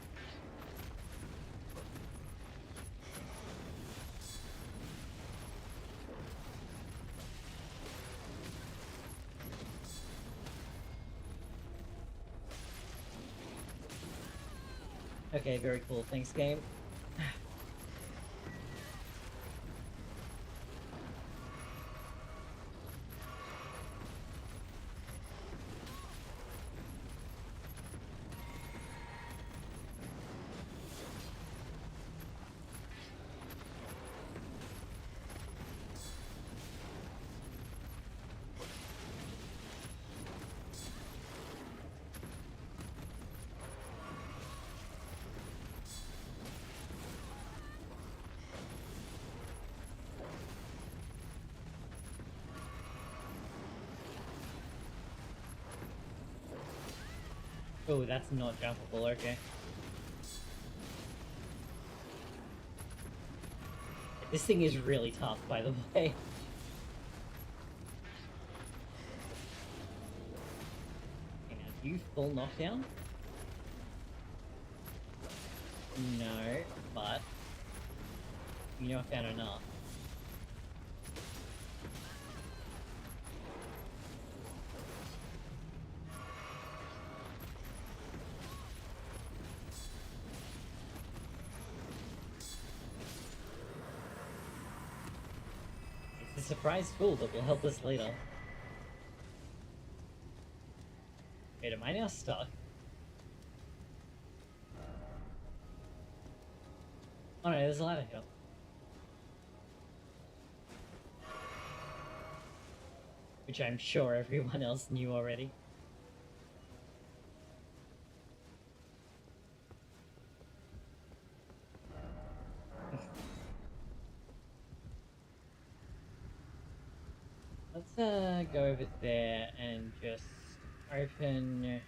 Speaker 2: Okay, very cool. Thanks, game. Oh, that's not jumpable, okay. This thing is really tough, by the way. Okay, now, do you full knockdown? No, but you knock down enough. It's a surprise tool that will help us later. Wait, am I now stuck? Oh no, there's a ladder here. Which I'm sure everyone else knew already. Let's go over there and just open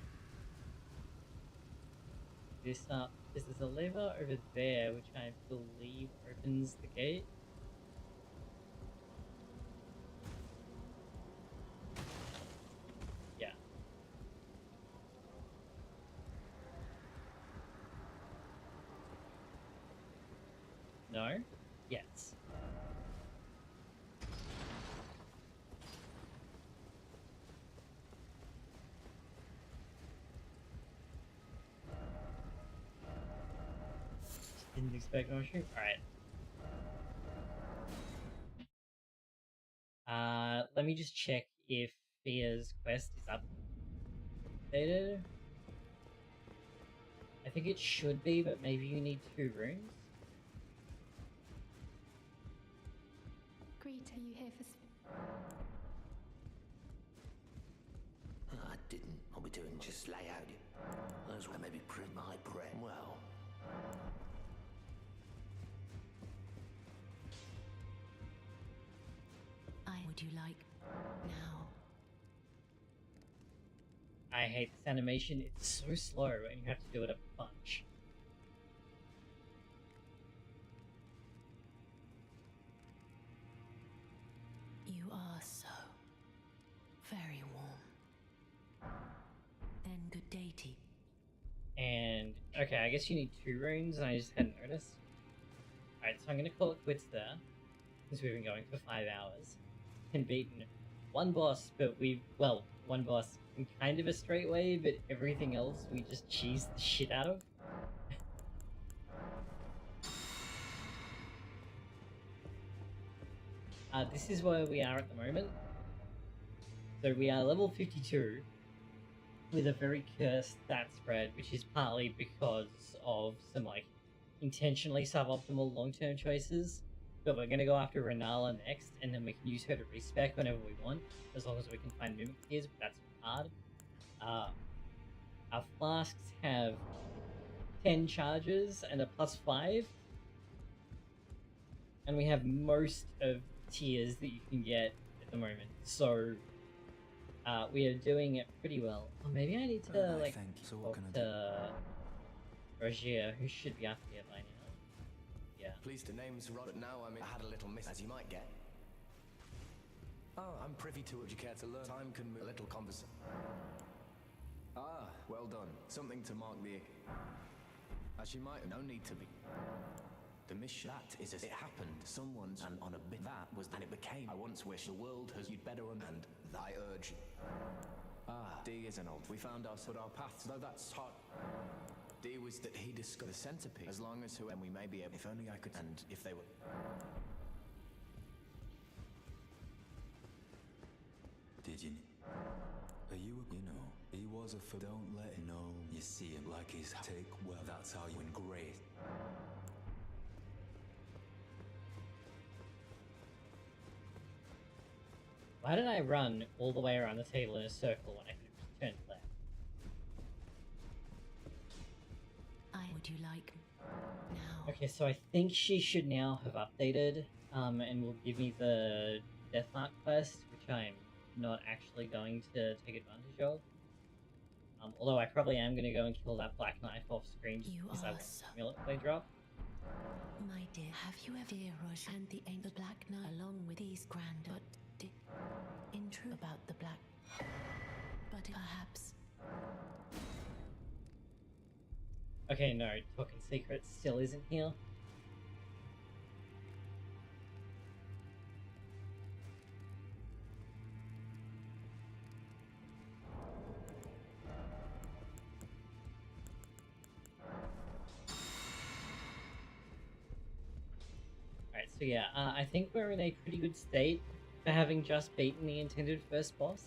Speaker 2: this up. Because there's a lever over there which I believe opens the gate. Yeah. No? Yes. Didn't expect mushroom. Alright. Let me just check if Fia's quest is updated. I think it should be, but maybe you need 2 rooms.
Speaker 10: Greet, are you here for...
Speaker 12: I didn't. I'll be doing just lay out. As well, maybe print my bread. Well.
Speaker 13: Would you like now?
Speaker 2: I hate this animation. It's so slow and you have to do it a bunch.
Speaker 13: You are so very warm. Then good day to you.
Speaker 2: And Okay, I guess you need 2 runes, and I just hadn't noticed. Alright, so I'm gonna call it quits there, since we've been going for 5 hours. And beaten 1 boss, but well, 1 boss in kind of a straight way, but everything else we just cheesed the shit out of. This is where we are at the moment. So we are level 52 with a very cursed stat spread, which is partly because of some like intentionally suboptimal long-term choices. But we're going to go after Renala next, and then we can use her to respec whenever we want, as long as we can find Mimic Tears, but that's hard. Our flasks have 10 charges and a +5. And we have most of tiers that you can get at the moment. So we are doing it pretty well. Oh, maybe I need to like
Speaker 11: So
Speaker 2: talk to Rogier, who should be after here by now. Yeah.
Speaker 16: Pleased to name's Rod, but now I had a little miss, as you might get. Oh, I'm privy to it. Would you care to learn? Time can move. A little conversation. Ah, well done. Something to mark the... As you might, no need to be. The mission, that is as it happened. Someone's and on a bit that was, and it became. I once wish the world has you'd better and I urge. Ah, D is an old. We found our paths, though that's hard. D was that he discovered the centipede. As long as who, and we may be able. If only I could, and if they were.
Speaker 11: Did you? Are you know, he was a don't let him know you see him like he's take well, that's how you win great.
Speaker 2: Why did I run all the way around the table in a circle when I could have just turned left?
Speaker 13: Would you like now?
Speaker 2: Okay, so I think she should now have updated, and will give me the Death Mark quest, which I'm not actually going to take advantage of. Although I probably am going to go and kill that black knife off screen just because I want the amulet play drop.
Speaker 13: My dear, have you ever dear Rush and the Black Knight along with these grand but in true about the black, but perhaps.
Speaker 2: Okay, no, Talking Secrets still isn't here. Alright, so yeah, I think we're in a pretty good state for having just beaten the intended first boss.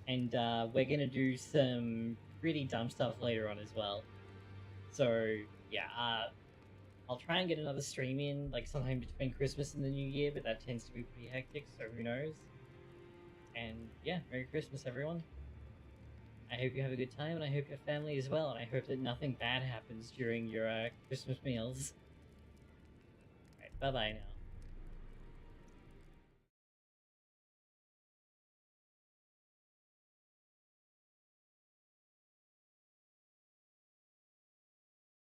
Speaker 2: And we're gonna do some pretty dumb stuff later on as well. So yeah, I'll try and get another stream in like sometime between Christmas and the New Year, but that tends to be pretty hectic, so who knows. And yeah, Merry Christmas everyone. I hope you have a good time, and I hope your family as well, and I hope that nothing bad happens during your Christmas meals. Alright, bye bye now.